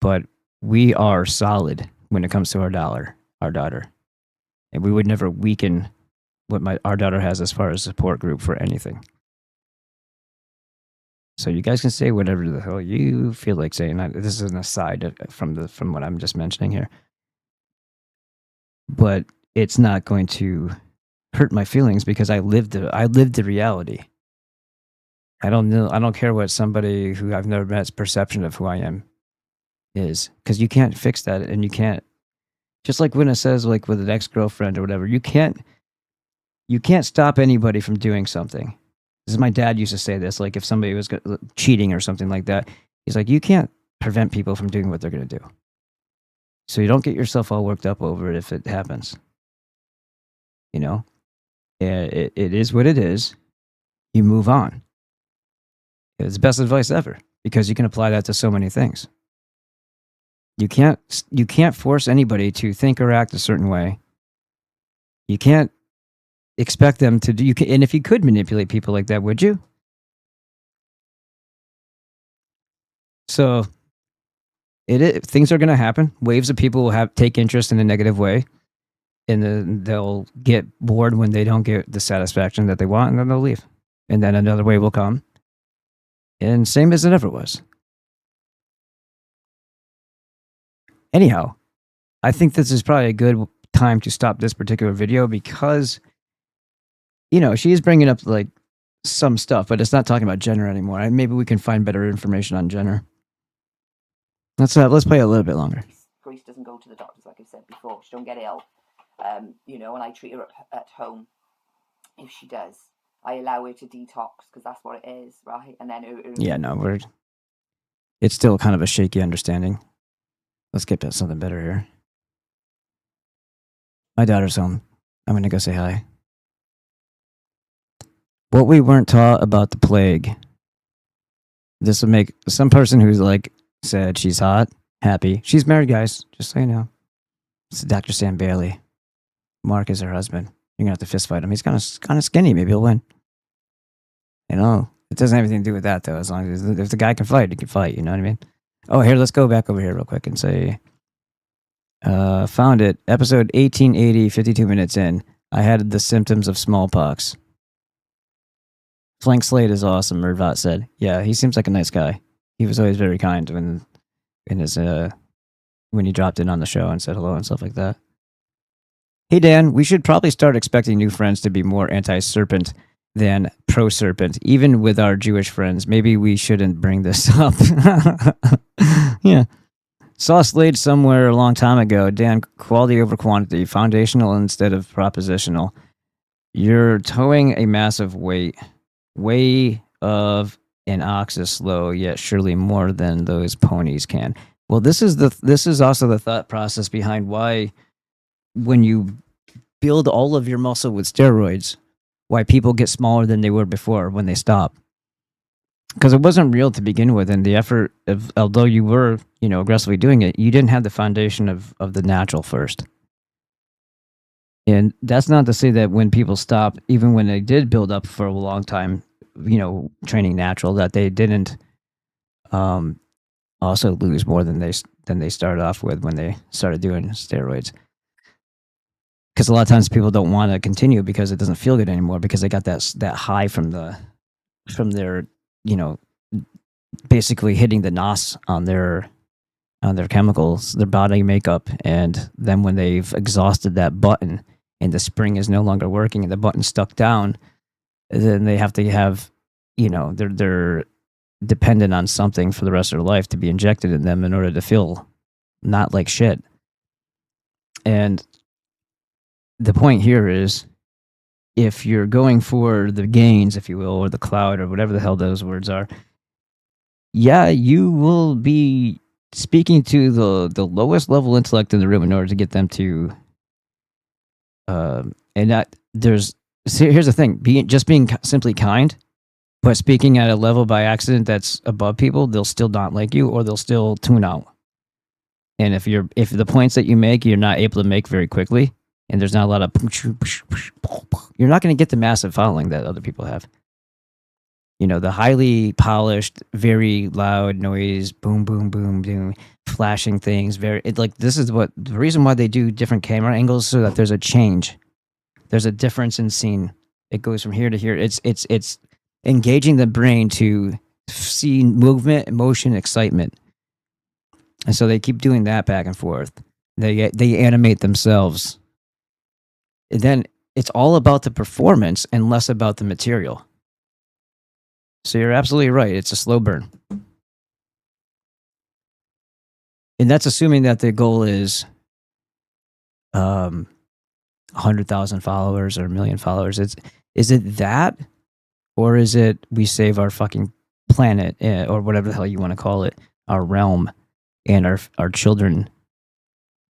but we are solid when it comes to our daughter. And we would never weaken what our daughter has as far as support group for anything. So you guys can say whatever the hell you feel like saying. This is an aside from what I'm just mentioning here. But it's not going to hurt my feelings because I lived the reality. I don't care what somebody who I've never met's perception of who I am is, because you can't fix that, and you can't. Just like when it says like with an ex-girlfriend or whatever, you can't stop anybody from doing something. This is my dad used to say this, like if somebody was cheating or something like that, he's like, you can't prevent people from doing what they're going to do. So you don't get yourself all worked up over it if it happens. It is what it is. You move on. It's the best advice ever, because you can apply that to so many things. You can't force anybody to think or act a certain way. You can't expect them to do. And if you could manipulate people like that, would you? So Things are going to happen. Waves of people will take interest in a negative way, and then they'll get bored when they don't get the satisfaction that they want, and then they'll leave. And then another wave will come, and same as it ever was. Anyhow, I think this is probably a good time to stop this particular video because, she is bringing up like some stuff, but it's not talking about Jenner anymore. Maybe we can find better information on Jenner. Let's play a little bit longer. Grace doesn't go to the doctors, like I said before. She don't get ill. And I treat her at home. If she does, I allow her to detox because that's what it is, right? And then it's still kind of a shaky understanding. Let's get to something better here. My daughter's home. I'm gonna go say hi. What we weren't taught about the plague. This will make some person who's like said she's hot, happy. She's married, guys, just so you know. It's Dr. Sam Bailey. Mark is her husband. You're gonna have to fist fight him. He's kind of skinny. Maybe he'll win. It doesn't have anything to do with that though. As long as if the guy can fight, he can fight. You know what I mean? Oh, here, let's go back over here real quick and say, found it. Episode 1880, 52 minutes in. I had the symptoms of smallpox. Flank Slade is awesome, Mervat said. Yeah, he seems like a nice guy. He was always very kind when he dropped in on the show and said hello and stuff like that. Hey Dan, we should probably start expecting new friends to be more anti-serpent than pro-serpent, even with our Jewish friends. Maybe we shouldn't bring this up. Yeah. Saw Slade somewhere a long time ago. Dan, quality over quantity, foundational instead of propositional. You're towing a massive weight. Way of an ox is slow, yet surely more than those ponies can. Well, this is also the thought process behind why when you build all of your muscle with steroids, why people get smaller than they were before when they stop. Because it wasn't real to begin with, and the effort of, although you were, aggressively doing it, you didn't have the foundation of the natural first. And that's not to say that when people stop, even when they did build up for a long time, training natural, that they didn't also lose more than they started off with when they started doing steroids. Because a lot of times people don't want to continue because it doesn't feel good anymore because they got that high from their basically hitting the nos on their chemicals, their body makeup, and then when they've exhausted that button and the spring is no longer working and the button's stuck down, then they have to have, they're dependent on something for the rest of their life to be injected in them in order to feel not like shit. And the point here is, if you're going for the gains, if you will, or the cloud, or whatever the hell those words are, yeah, you will be speaking to the lowest level intellect in the room in order to get them to and that here's the thing, being simply kind, but speaking at a level by accident that's above people, they'll still not like you, or they'll still tune out. And if the points that you make you're not able to make very quickly, and there's not a lot of, you're not going to get the massive following that other people have. The highly polished, very loud noise, boom, boom, boom, boom, flashing things. This is the reason why they do different camera angles, so that there's a change. There's a difference in scene. It goes from here to here. It's engaging the brain to see movement, emotion, excitement. And so they keep doing that back and forth. They animate themselves. And then it's all about the performance and less about the material. So you're absolutely right. It's a slow burn. And that's assuming that the goal is 100,000 followers or 1 million followers. Is it that? Or is it we save our fucking planet, or whatever the hell you want to call it, our realm, and our children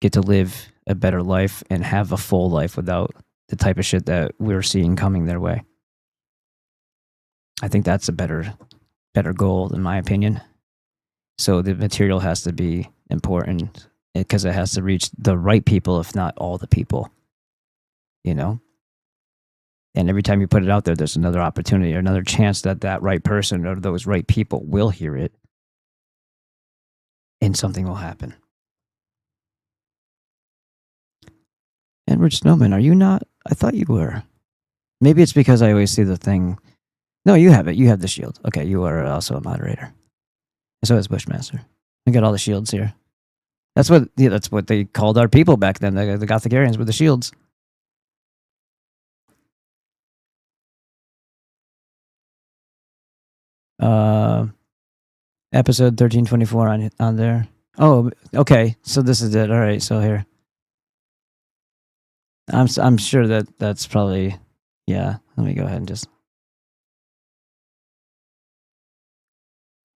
get to live a better life and have a full life without the type of shit that we're seeing coming their way? I think that's a better goal, in my opinion. So the material has to be important because it has to reach the right people, if not all the people. And every time you put it out there, there's another opportunity or another chance that right person or those right people will hear it and something will happen. Edward Snowman, are you not? I thought you were. Maybe it's because I always see the thing. No, you have it. You have the shield. Okay, you are also a moderator. So is Bushmaster. We got all the shields here. That's what they called our people back then. The Gothicarians with the shields. Episode 1324 on there. Oh, okay. So this is it. All right. So here, I'm sure that's probably, yeah. Let me go ahead and just.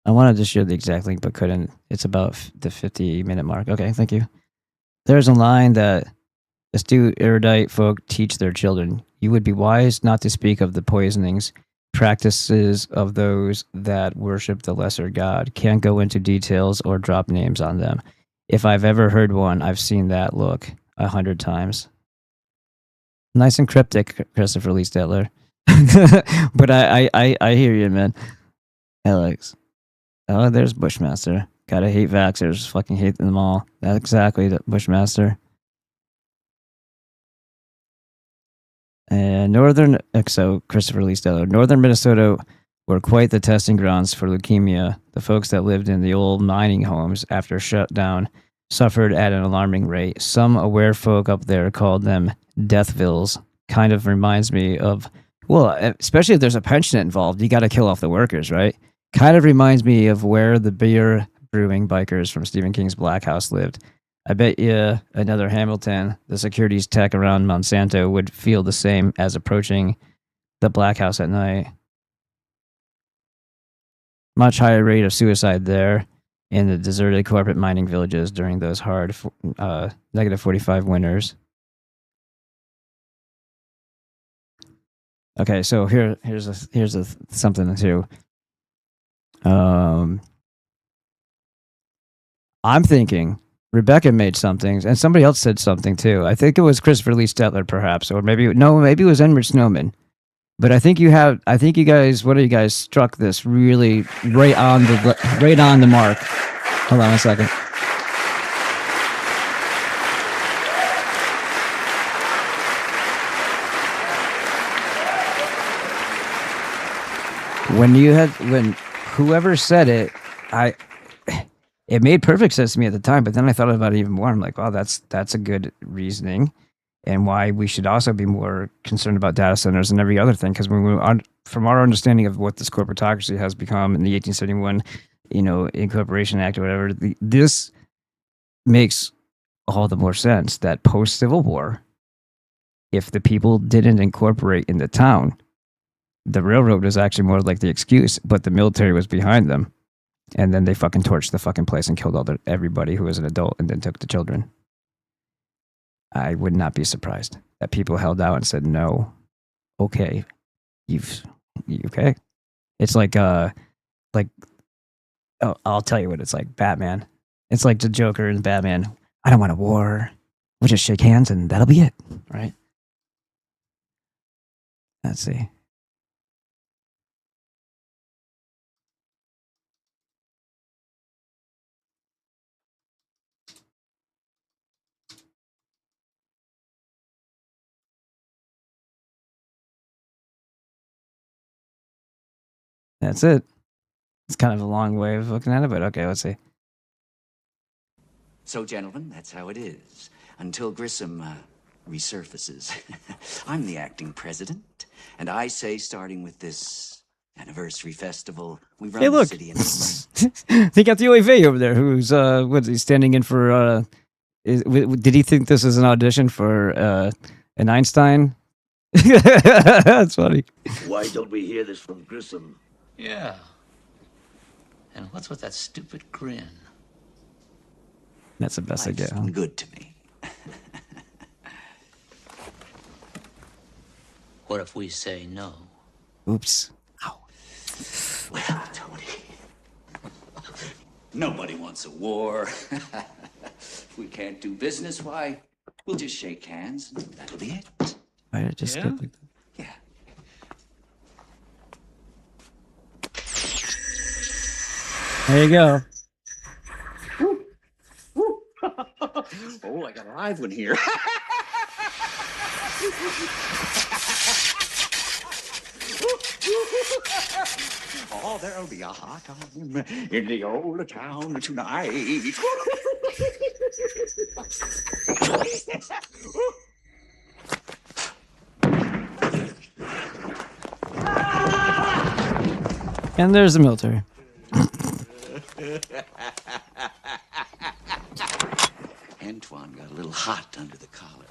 I wanted to share the exact link, but couldn't. It's about the 50-minute mark. Okay, thank you. There's a line that astute, erudite folk teach their children. You would be wise not to speak of the poisonings, practices of those that worship the lesser god. Can't go into details or drop names on them. If I've ever heard one, I've seen that look 100 times. Nice and cryptic, Christopher Lee Stetler. But I hear you, man. Alex. Oh, there's Bushmaster. Gotta hate Vaxxers. Fucking hate them all. That's exactly the Bushmaster. And so Christopher Lee Stellar. Northern Minnesota were quite the testing grounds for leukemia. The folks that lived in the old mining homes after shutdown suffered at an alarming rate. Some aware folk up there called them Deathvilles. Kind of reminds me of, well, especially if there's a pension involved, you got to kill off the workers, right? Kind of reminds me of where the beer brewing bikers from Stephen King's Black House lived. I bet you another Hamilton, the securities tech around Monsanto, would feel the same as approaching the Black House at night. Much higher rate of suicide there in the deserted corporate mining villages during those hard negative 45 winters. Okay, so here's something too. I'm thinking Rebecca made something, and somebody else said something too. I think it was Christopher Lee Stetler, perhaps, or maybe it was Edward Snowman. But I think you guys, one of you guys struck this really right on the mark. Hold on a second. When whoever said it, it made perfect sense to me at the time, but then I thought about it even more. I'm like, wow, that's a good reasoning, and why we should also be more concerned about data centers and every other thing. Because from our understanding of what this corporatocracy has become in the 1871, Incorporation Act or whatever, this makes all the more sense that post Civil War, if the people didn't incorporate in the town, the railroad was actually more like the excuse, but the military was behind them. And then they fucking torched the fucking place and killed everybody who was an adult and then took the children. I would not be surprised that people held out and said, no, okay, okay. It's like, I'll tell you what it's like, Batman. It's like the Joker and Batman. I don't want a war. We'll just shake hands and that'll be it, right? Let's see. That's it. It's kind of a long way of looking at it, but okay, let's see. So, gentlemen, that's how it is. Until Grissom resurfaces. I'm the acting president, and I say, starting with this anniversary festival, we run the city in... They got the OAV over there, who's what's he standing in for? Did he think this is an audition for an Einstein? That's funny. Why don't we hear this from Grissom? Yeah. And what's with that stupid grin? That's the best I get. Huh? Good to me. What if we say no? Oops. Ow. Well, Tony. Nobody wants a war. If we can't do business, why, we'll just shake hands and that'll be it. I just skip like that. Yeah. There you go. Woo. live one here. Oh, there'll be a hot time in the old town tonight. And there's the military. Antoine got a little hot under the collar.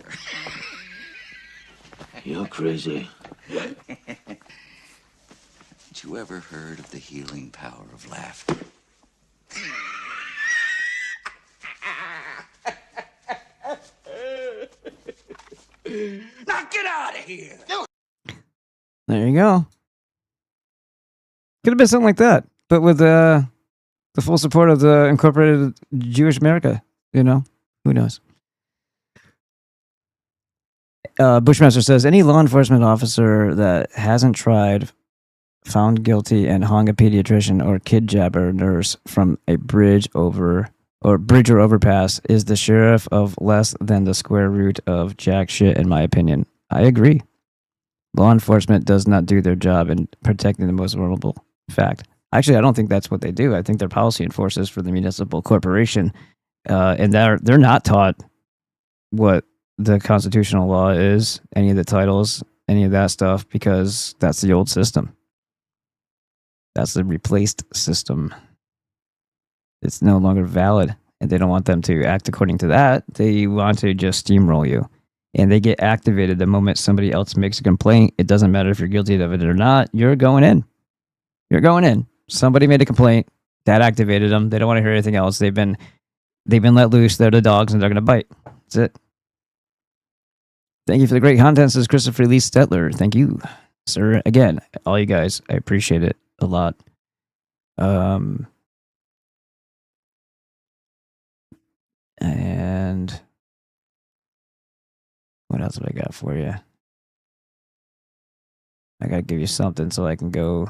You're crazy. Haven't you ever heard of the healing power of laughter? Now get out of here! There you go. Could have been something like that, but with the full support of the Incorporated Jewish America. You know, who knows? Bushmaster says any law enforcement officer that hasn't tried, found guilty, and hung a pediatrician or kid jabber nurse from a bridge or overpass is the sheriff of less than the square root of jack shit, in my opinion. I agree. Law enforcement does not do their job in protecting the most vulnerable. Fact. Actually, I don't think that's what they do. I think they're policy enforcers for the municipal corporation, and they're not taught what the constitutional law is, any of the titles, any of that stuff, because that's the old system. That's the replaced system. It's no longer valid, and they don't want them to act according to that. They want to just steamroll you, and they get activated the moment somebody else makes a complaint. It doesn't matter if you're guilty of it or not. You're going in. You're going in. Somebody made a complaint that activated them. They don't want to hear anything else. They've been let loose. They're the dogs, and they're going to bite. That's it. Thank you for the great content, says Christopher Lee Stetler. Thank you, sir. Again, all you guys, I appreciate it a lot. And what else have I got for you? I got to give you something so I can go.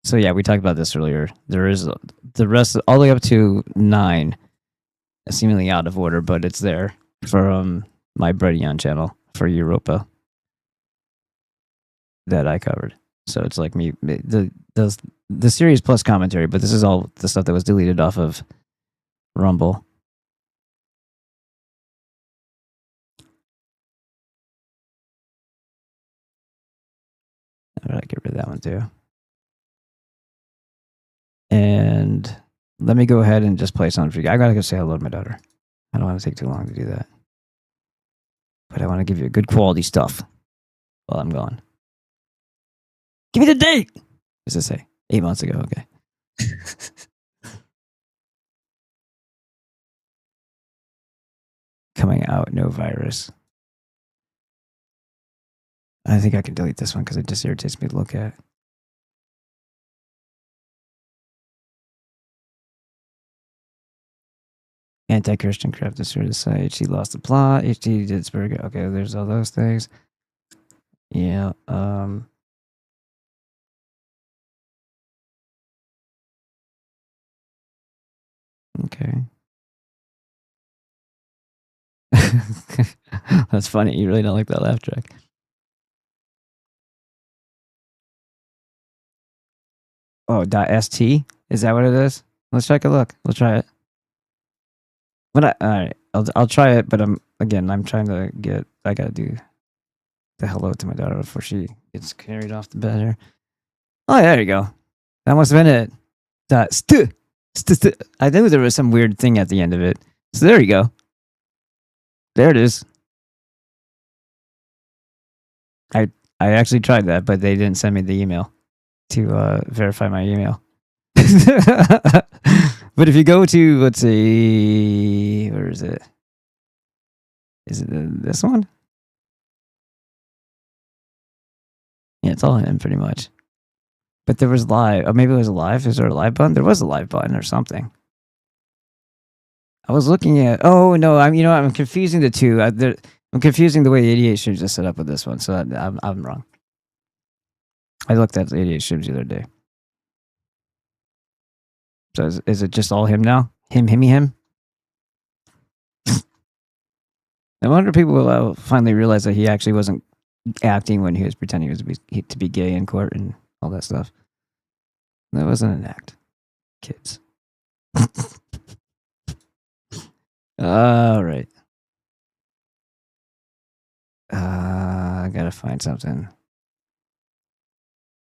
So yeah, we talked about this earlier. There is the rest, all the way up to 9, seemingly out of order, but it's there for my Bredion channel for Europa that I covered. So it's like me, the series plus commentary, but this is all the stuff that was deleted off of Rumble. All right, get rid of that one too. And let me go ahead and just play something for you. I gotta go say hello to my daughter. I don't want to take too long to do that. But I want to give you good quality stuff while I'm gone. Give me the date! What does it say? 8 months ago, okay. Coming out, no virus. I think I can delete this one because it just irritates me to look at. Anti-Christian craft destroyed site. She lost the plot. HT did Spurga. Okay, there's all those things. Yeah. Okay. That's funny. You really don't like that laugh track. Oh, .st? Is that what it is? Let's take a look. We'll try it. All right, I'll try it, but I'm trying to get. I gotta do the hello to my daughter before she gets carried off the bed here. Oh, there you go. That must have been it. I knew there was some weird thing at the end of it. So there you go. There it is. I actually tried that, but they didn't send me the email to verify my email. But if you go to, let's see, where is it? Is it this one? Yeah, it's all him pretty much. But there was live. Oh, maybe it was live. Is there a live button? There was a live button or something. I was looking at. Oh no, I'm confusing the two. I'm confusing the way 88 streams is set up with this one. So I'm wrong. I looked at the 88 streams the other day. So is it just all him now? Him? I wonder if people will finally realize that he actually wasn't acting when he was pretending he was to be gay in court and all that stuff. That wasn't an act, kids. All right. I gotta find something.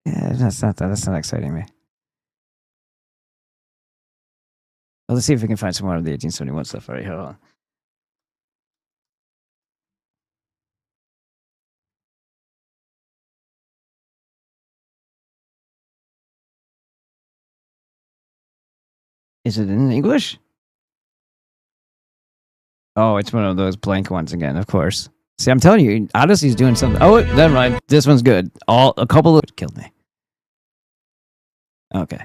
Yeah, that's not exciting me. Well, let's see if we can find some more of the 1871 stuff. All right, hold on. Is it in English? Oh, it's one of those blank ones again, of course. See, I'm telling you, Odyssey's doing something. Oh, never mind. This one's good. A couple of killed me. Okay.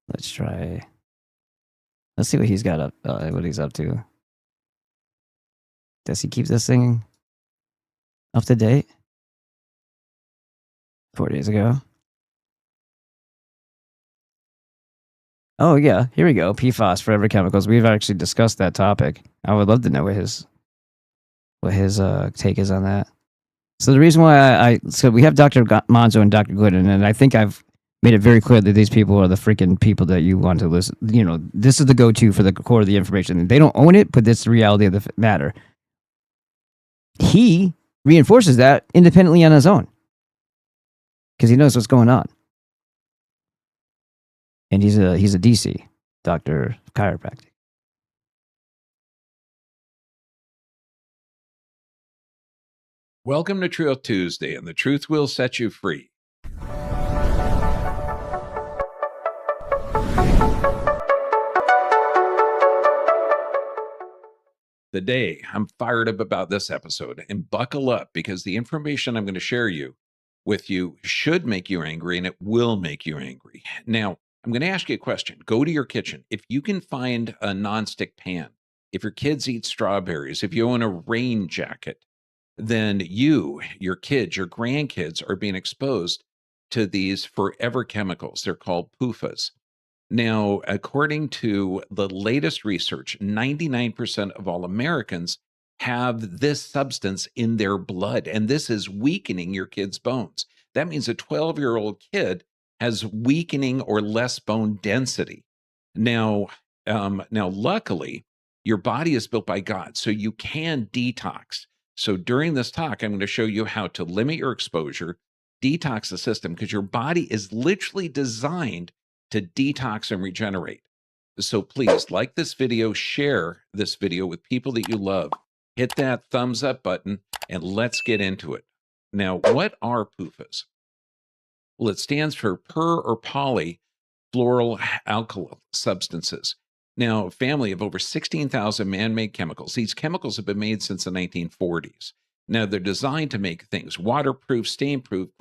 Let's try. Let's see what he's got up. What he's up to. Does he keep this thing up to date? 4 days ago. Oh yeah, here we go. PFAS, forever chemicals. We've actually discussed that topic. I would love to know what his take is on that. So the reason why so we have Dr. Monzo and Dr. Glidden, and I think I've made it very clear that these people are the freaking people that you want to listen. You know, this is the go-to for the core of the information. They don't own it, but it's the reality of the matter. He reinforces that independently on his own because he knows what's going on. And he's a DC doctor of chiropractic. Welcome to Truth Tuesday, and the truth will set you free. Today, I'm fired up about this episode, and buckle up because the information I'm going to share with you should make you angry, and it will make you angry. Now, I'm going to ask you a question. Go to your kitchen. If you can find a nonstick pan, if your kids eat strawberries, if you own a rain jacket, then you, your kids, your grandkids are being exposed to these forever chemicals. They're called PUFAs. Now, according to the latest research, 99% of all Americans have this substance in their blood, and this is weakening your kid's bones. That means a 12-year-old kid has weakening or less bone density. Now, luckily, your body is built by God, so you can detox. So during this talk, I'm going to show you how to limit your exposure, detox the system, because your body is literally designed to detox and regenerate. So please like this video, share this video with people that you love, hit that thumbs up button, and let's get into it. Now, what are PUFAs? Well, it stands for per or polyfluoroalkyl substances. Now, a family of over 16,000 man-made chemicals. These chemicals have been made since the 1940s. Now, they're designed to make things waterproof, stain-proof,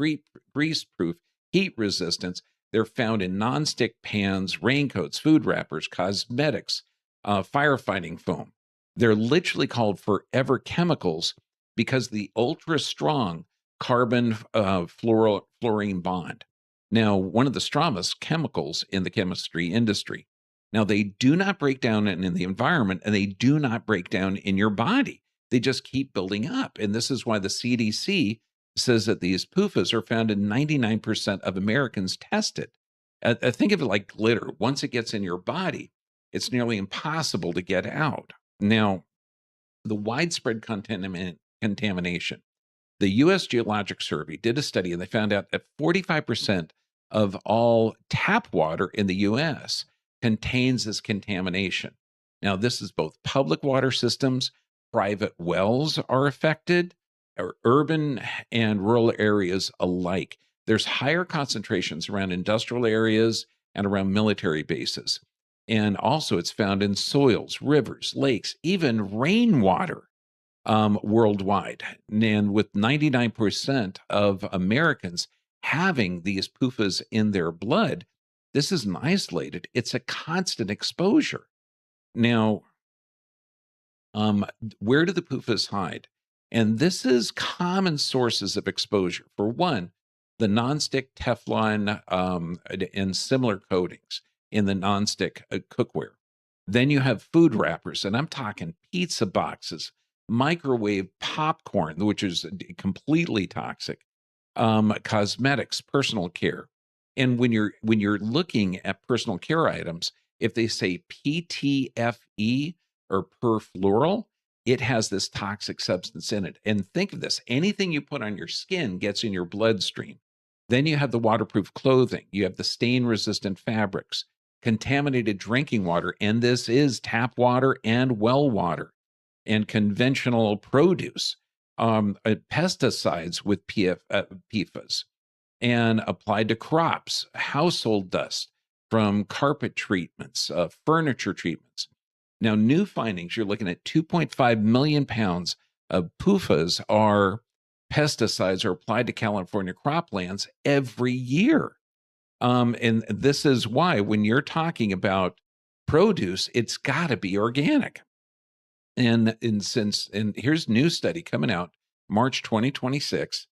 grease-proof, heat resistance. They're found in nonstick pans, raincoats, food wrappers, cosmetics, firefighting foam. They're literally called forever chemicals because the ultra-strong carbon fluorine bond. Now, one of the strongest chemicals in the chemistry industry. Now, they do not break down in the environment, and they do not break down in your body. They just keep building up. And this is why the CDC says that these PUFAs are found in 99% of Americans tested. Think of it like glitter. Once it gets in your body, it's nearly impossible to get out. Now, the widespread contamination. The U.S. Geologic Survey did a study, and they found out that 45% of all tap water in the U.S. contains this contamination. Now, this is both public water systems, private wells are affected, or urban and rural areas alike. There's higher concentrations around industrial areas and around military bases. And also it's found in soils, rivers, lakes, even rainwater worldwide. And with 99% of Americans having these PUFAs in their blood, this isn't isolated. It's a constant exposure. Now, where do the PUFAs hide? And this is common sources of exposure. For one, the nonstick Teflon and similar coatings in the nonstick cookware. Then you have food wrappers, and I'm talking pizza boxes, microwave popcorn, which is completely toxic, cosmetics, personal care. And when you're looking at personal care items, if they say PTFE or perfluoral, it has this toxic substance in it. And think of this, anything you put on your skin gets in your bloodstream. Then you have the waterproof clothing, you have the stain-resistant fabrics, contaminated drinking water, and this is tap water and well water, and conventional produce, pesticides with PFAS, and applied to crops, household dust from carpet treatments, furniture treatments. Now, new findings, you're looking at 2.5 million pounds of PFAS are pesticides are applied to California croplands every year. And this is why when you're talking about produce, it's got to be organic. And here's a new study coming out, March 2026.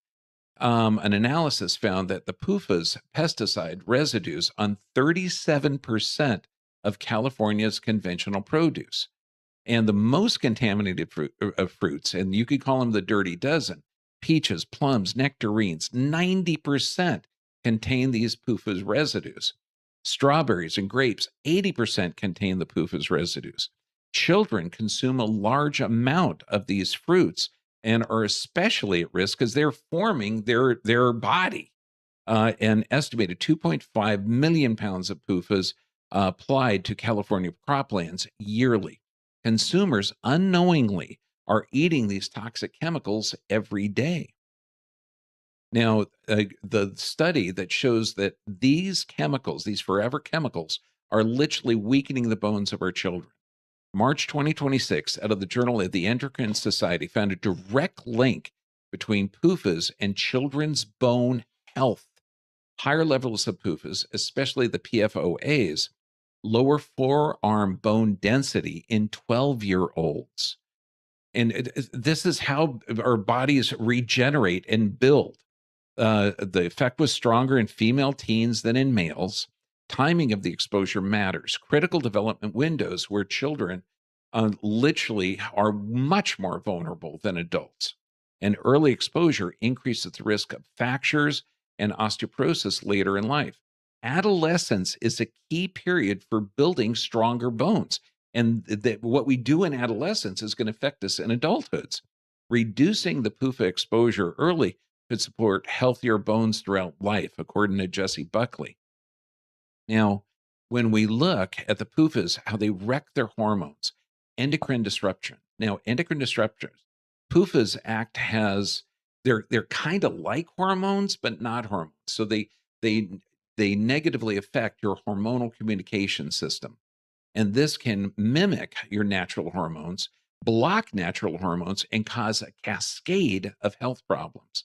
An analysis found that the PFAS pesticide residues on 37% of California's conventional produce. And the most contaminated fruits, and you could call them the dirty dozen, peaches, plums, nectarines, 90% contain these PFAS residues. Strawberries and grapes, 80% contain the PFAS residues. Children consume a large amount of these fruits and are especially at risk because they're forming their body. An estimated 2.5 million pounds of PFAS applied to California croplands yearly. Consumers unknowingly are eating these toxic chemicals every day. Now, the study that shows that these chemicals, these forever chemicals, are literally weakening the bones of our children. March 2026, out of the Journal of the Endocrine Society, found a direct link between PFAS and children's bone health. Higher levels of PFAS, especially the PFOAs, lower forearm bone density in 12-year-olds. And this is how our bodies regenerate and build. The effect was stronger in female teens than in males. Timing of the exposure matters. Critical development windows where children literally are much more vulnerable than adults. And early exposure increases the risk of fractures and osteoporosis later in life. Adolescence is a key period for building stronger bones. And what we do in adolescence is going to affect us in adulthoods. Reducing the PFAS exposure early could support healthier bones throughout life, according to Jesse Buckley. Now, when we look at the PFAS, how they wreck their hormones, endocrine disruption. Now, endocrine disruptors, PFAS act has, they're kind of like hormones, but not hormones. So they negatively affect your hormonal communication system. And this can mimic your natural hormones, block natural hormones, and cause a cascade of health problems.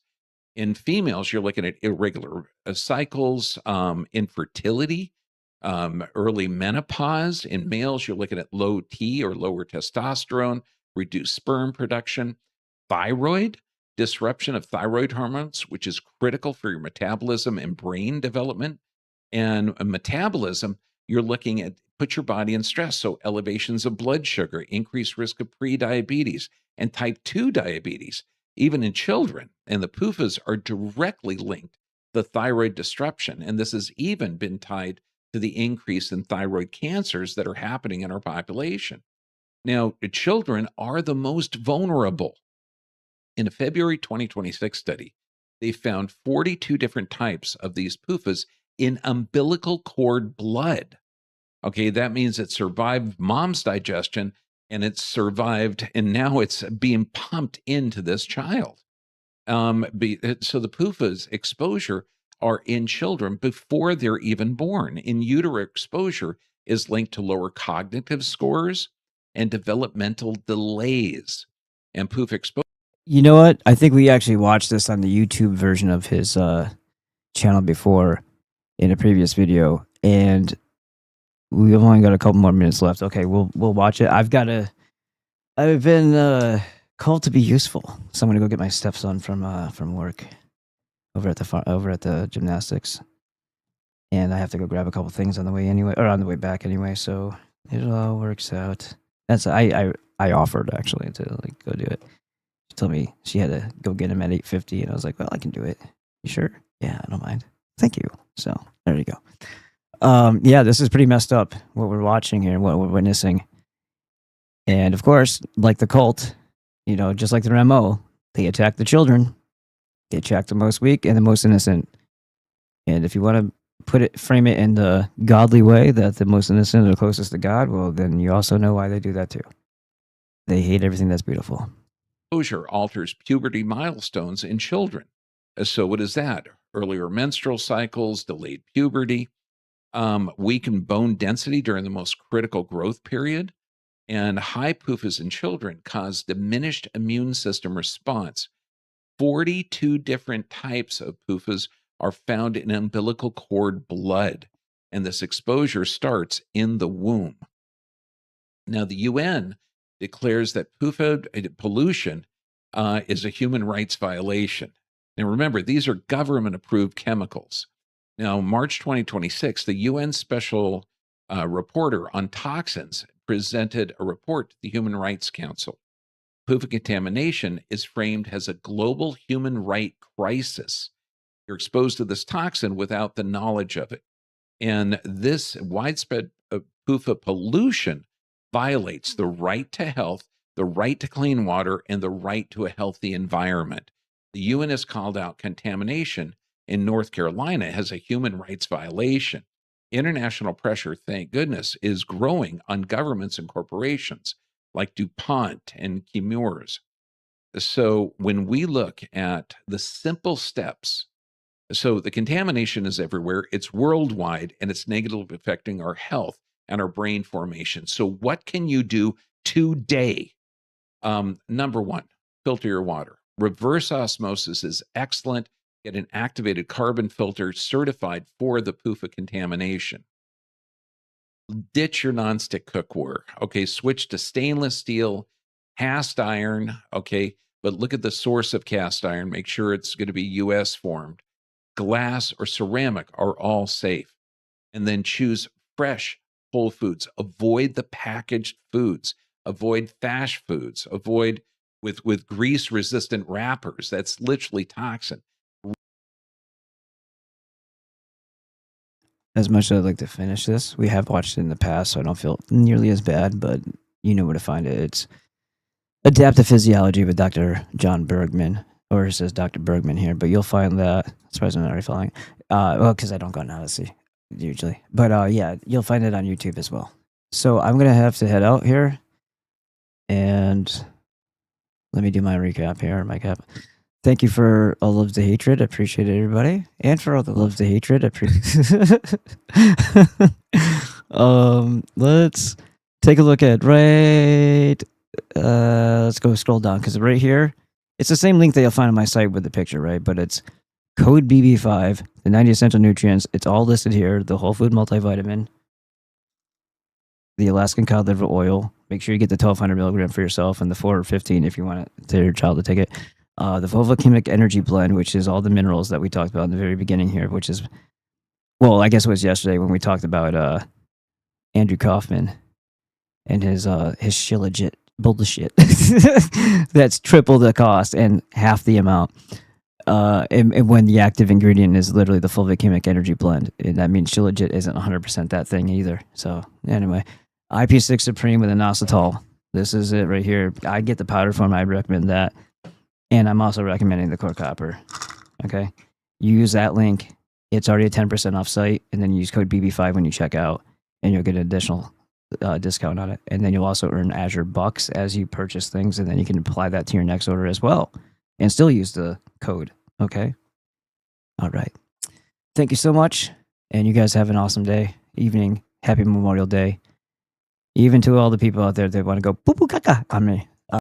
In females, you're looking at irregular cycles, infertility, early menopause. In males, you're looking at low T or lower testosterone, reduced sperm production, thyroid, disruption of thyroid hormones, which is critical for your metabolism and brain development. And metabolism, you're looking at put your body in stress. So elevations of blood sugar, increased risk of prediabetes and type 2 diabetes, even in children. And the PFAS are directly linked to the thyroid disruption. And this has even been tied to the increase in thyroid cancers that are happening in our population. Now, children are the most vulnerable. In a February 2026 study, they found 42 different types of these PFAS in umbilical cord blood. Okay, that means it survived mom's digestion and it's survived, and now it's being pumped into this child. So the PFAS exposure are in children before they're even born. In utero exposure is linked to lower cognitive scores and developmental delays. And PFAS exposure. You know what? I think we actually watched this on the YouTube version of his channel before in a previous video, and we've only got a couple more minutes left. Okay, we'll watch it. I've been called to be useful, so I'm gonna go get my stepson from work over at the gymnastics, and I have to go grab a couple things on the way anyway, or on the way back anyway. So It all works out. That's I offered actually to like go do it. She told me she had to go get him at 8:50, and I was like, well, I can do it. You sure? Yeah, I don't mind. Thank you. So there you go. Yeah, this is pretty messed up what we're watching here and what we're witnessing. And of course, like the cult, just like their MO, they attack the children. They attack the most weak and the most innocent. And if you want to frame it in the godly way that the most innocent are the closest to God, well, then you also know why they do that too. They hate everything that's beautiful. Exposure alters puberty milestones in children. So what is that? Earlier menstrual cycles, delayed puberty, weakened bone density during the most critical growth period, and high PUFAs in children cause diminished immune system response. 42 different types of PUFAs are found in umbilical cord blood, and this exposure starts in the womb. Now, the UN declares that PUFA pollution is a human rights violation. Now, remember, these are government-approved chemicals. Now, March 2026, the UN Special Reporter on Toxins presented a report to the Human Rights Council. PUFA contamination is framed as a global human right crisis. You're exposed to this toxin without the knowledge of it. And this widespread PUFA pollution violates the right to health, the right to clean water, and the right to a healthy environment. The UN has called out contamination in North Carolina as a human rights violation. International pressure, thank goodness, is growing on governments and corporations like DuPont and Chemours. So when we look at the simple steps, so the contamination is everywhere, it's worldwide, and it's negatively affecting our health and our brain formation. So what can you do today? Number one, filter your water. Reverse osmosis is excellent. Get an activated carbon filter certified for the PUFA contamination. Ditch your nonstick cookware. Okay, switch to stainless steel, cast iron. Okay, but look at the source of cast iron. Make sure it's going to be U.S. formed. Glass or ceramic are all safe. And then choose fresh whole foods. Avoid the packaged foods. Avoid fast foods. Avoid with grease-resistant wrappers. That's literally toxin. As much as I'd like to finish this, we have watched it in the past, so I don't feel nearly as bad, but you know where to find it. It's Adaptive Physiology with Dr. John Bergman, or it says Dr. Bergman here, but you'll find that. As far as I'm not already following. Well, because I don't go on Odyssey usually. But yeah, you'll find it on YouTube as well. So I'm going to have to head out here. And let me do my recap here, my cap. Thank you for all of the hatred. I appreciate it, everybody. And for all the love, the hatred. I appreciate let's take a look at let's go scroll down, because right here, it's the same link that you'll find on my site with the picture, right? But it's code BB5, the 90 essential nutrients. It's all listed here. The whole food multivitamin, the Alaskan cod liver oil. Make sure you get the 1,200 milligram for yourself, and the 415 if you want your child to take it. The Fulvic-Humic energy blend, which is all the minerals that we talked about in the very beginning here, which is, well, I guess it was yesterday when we talked about Andrew Kaufman and his shilajit bullshit. That's triple the cost and half the amount. And when the active ingredient is literally the Fulvic-Humic energy blend, and that means shilajit isn't 100% that thing either. So anyway, IP6 Supreme with inositol. This is it right here. I get the powder form. I recommend that. And I'm also recommending the core copper. Okay. You use that link. It's already a 10% off site. And then you use code BB5 when you check out, and you'll get an additional discount on it. And then you'll also earn Azure bucks as you purchase things. And then you can apply that to your next order as well and still use the code. Okay. All right. Thank you so much. And you guys have an awesome day, evening. Happy Memorial Day. Even to all the people out there that want to go poo poo caca on me.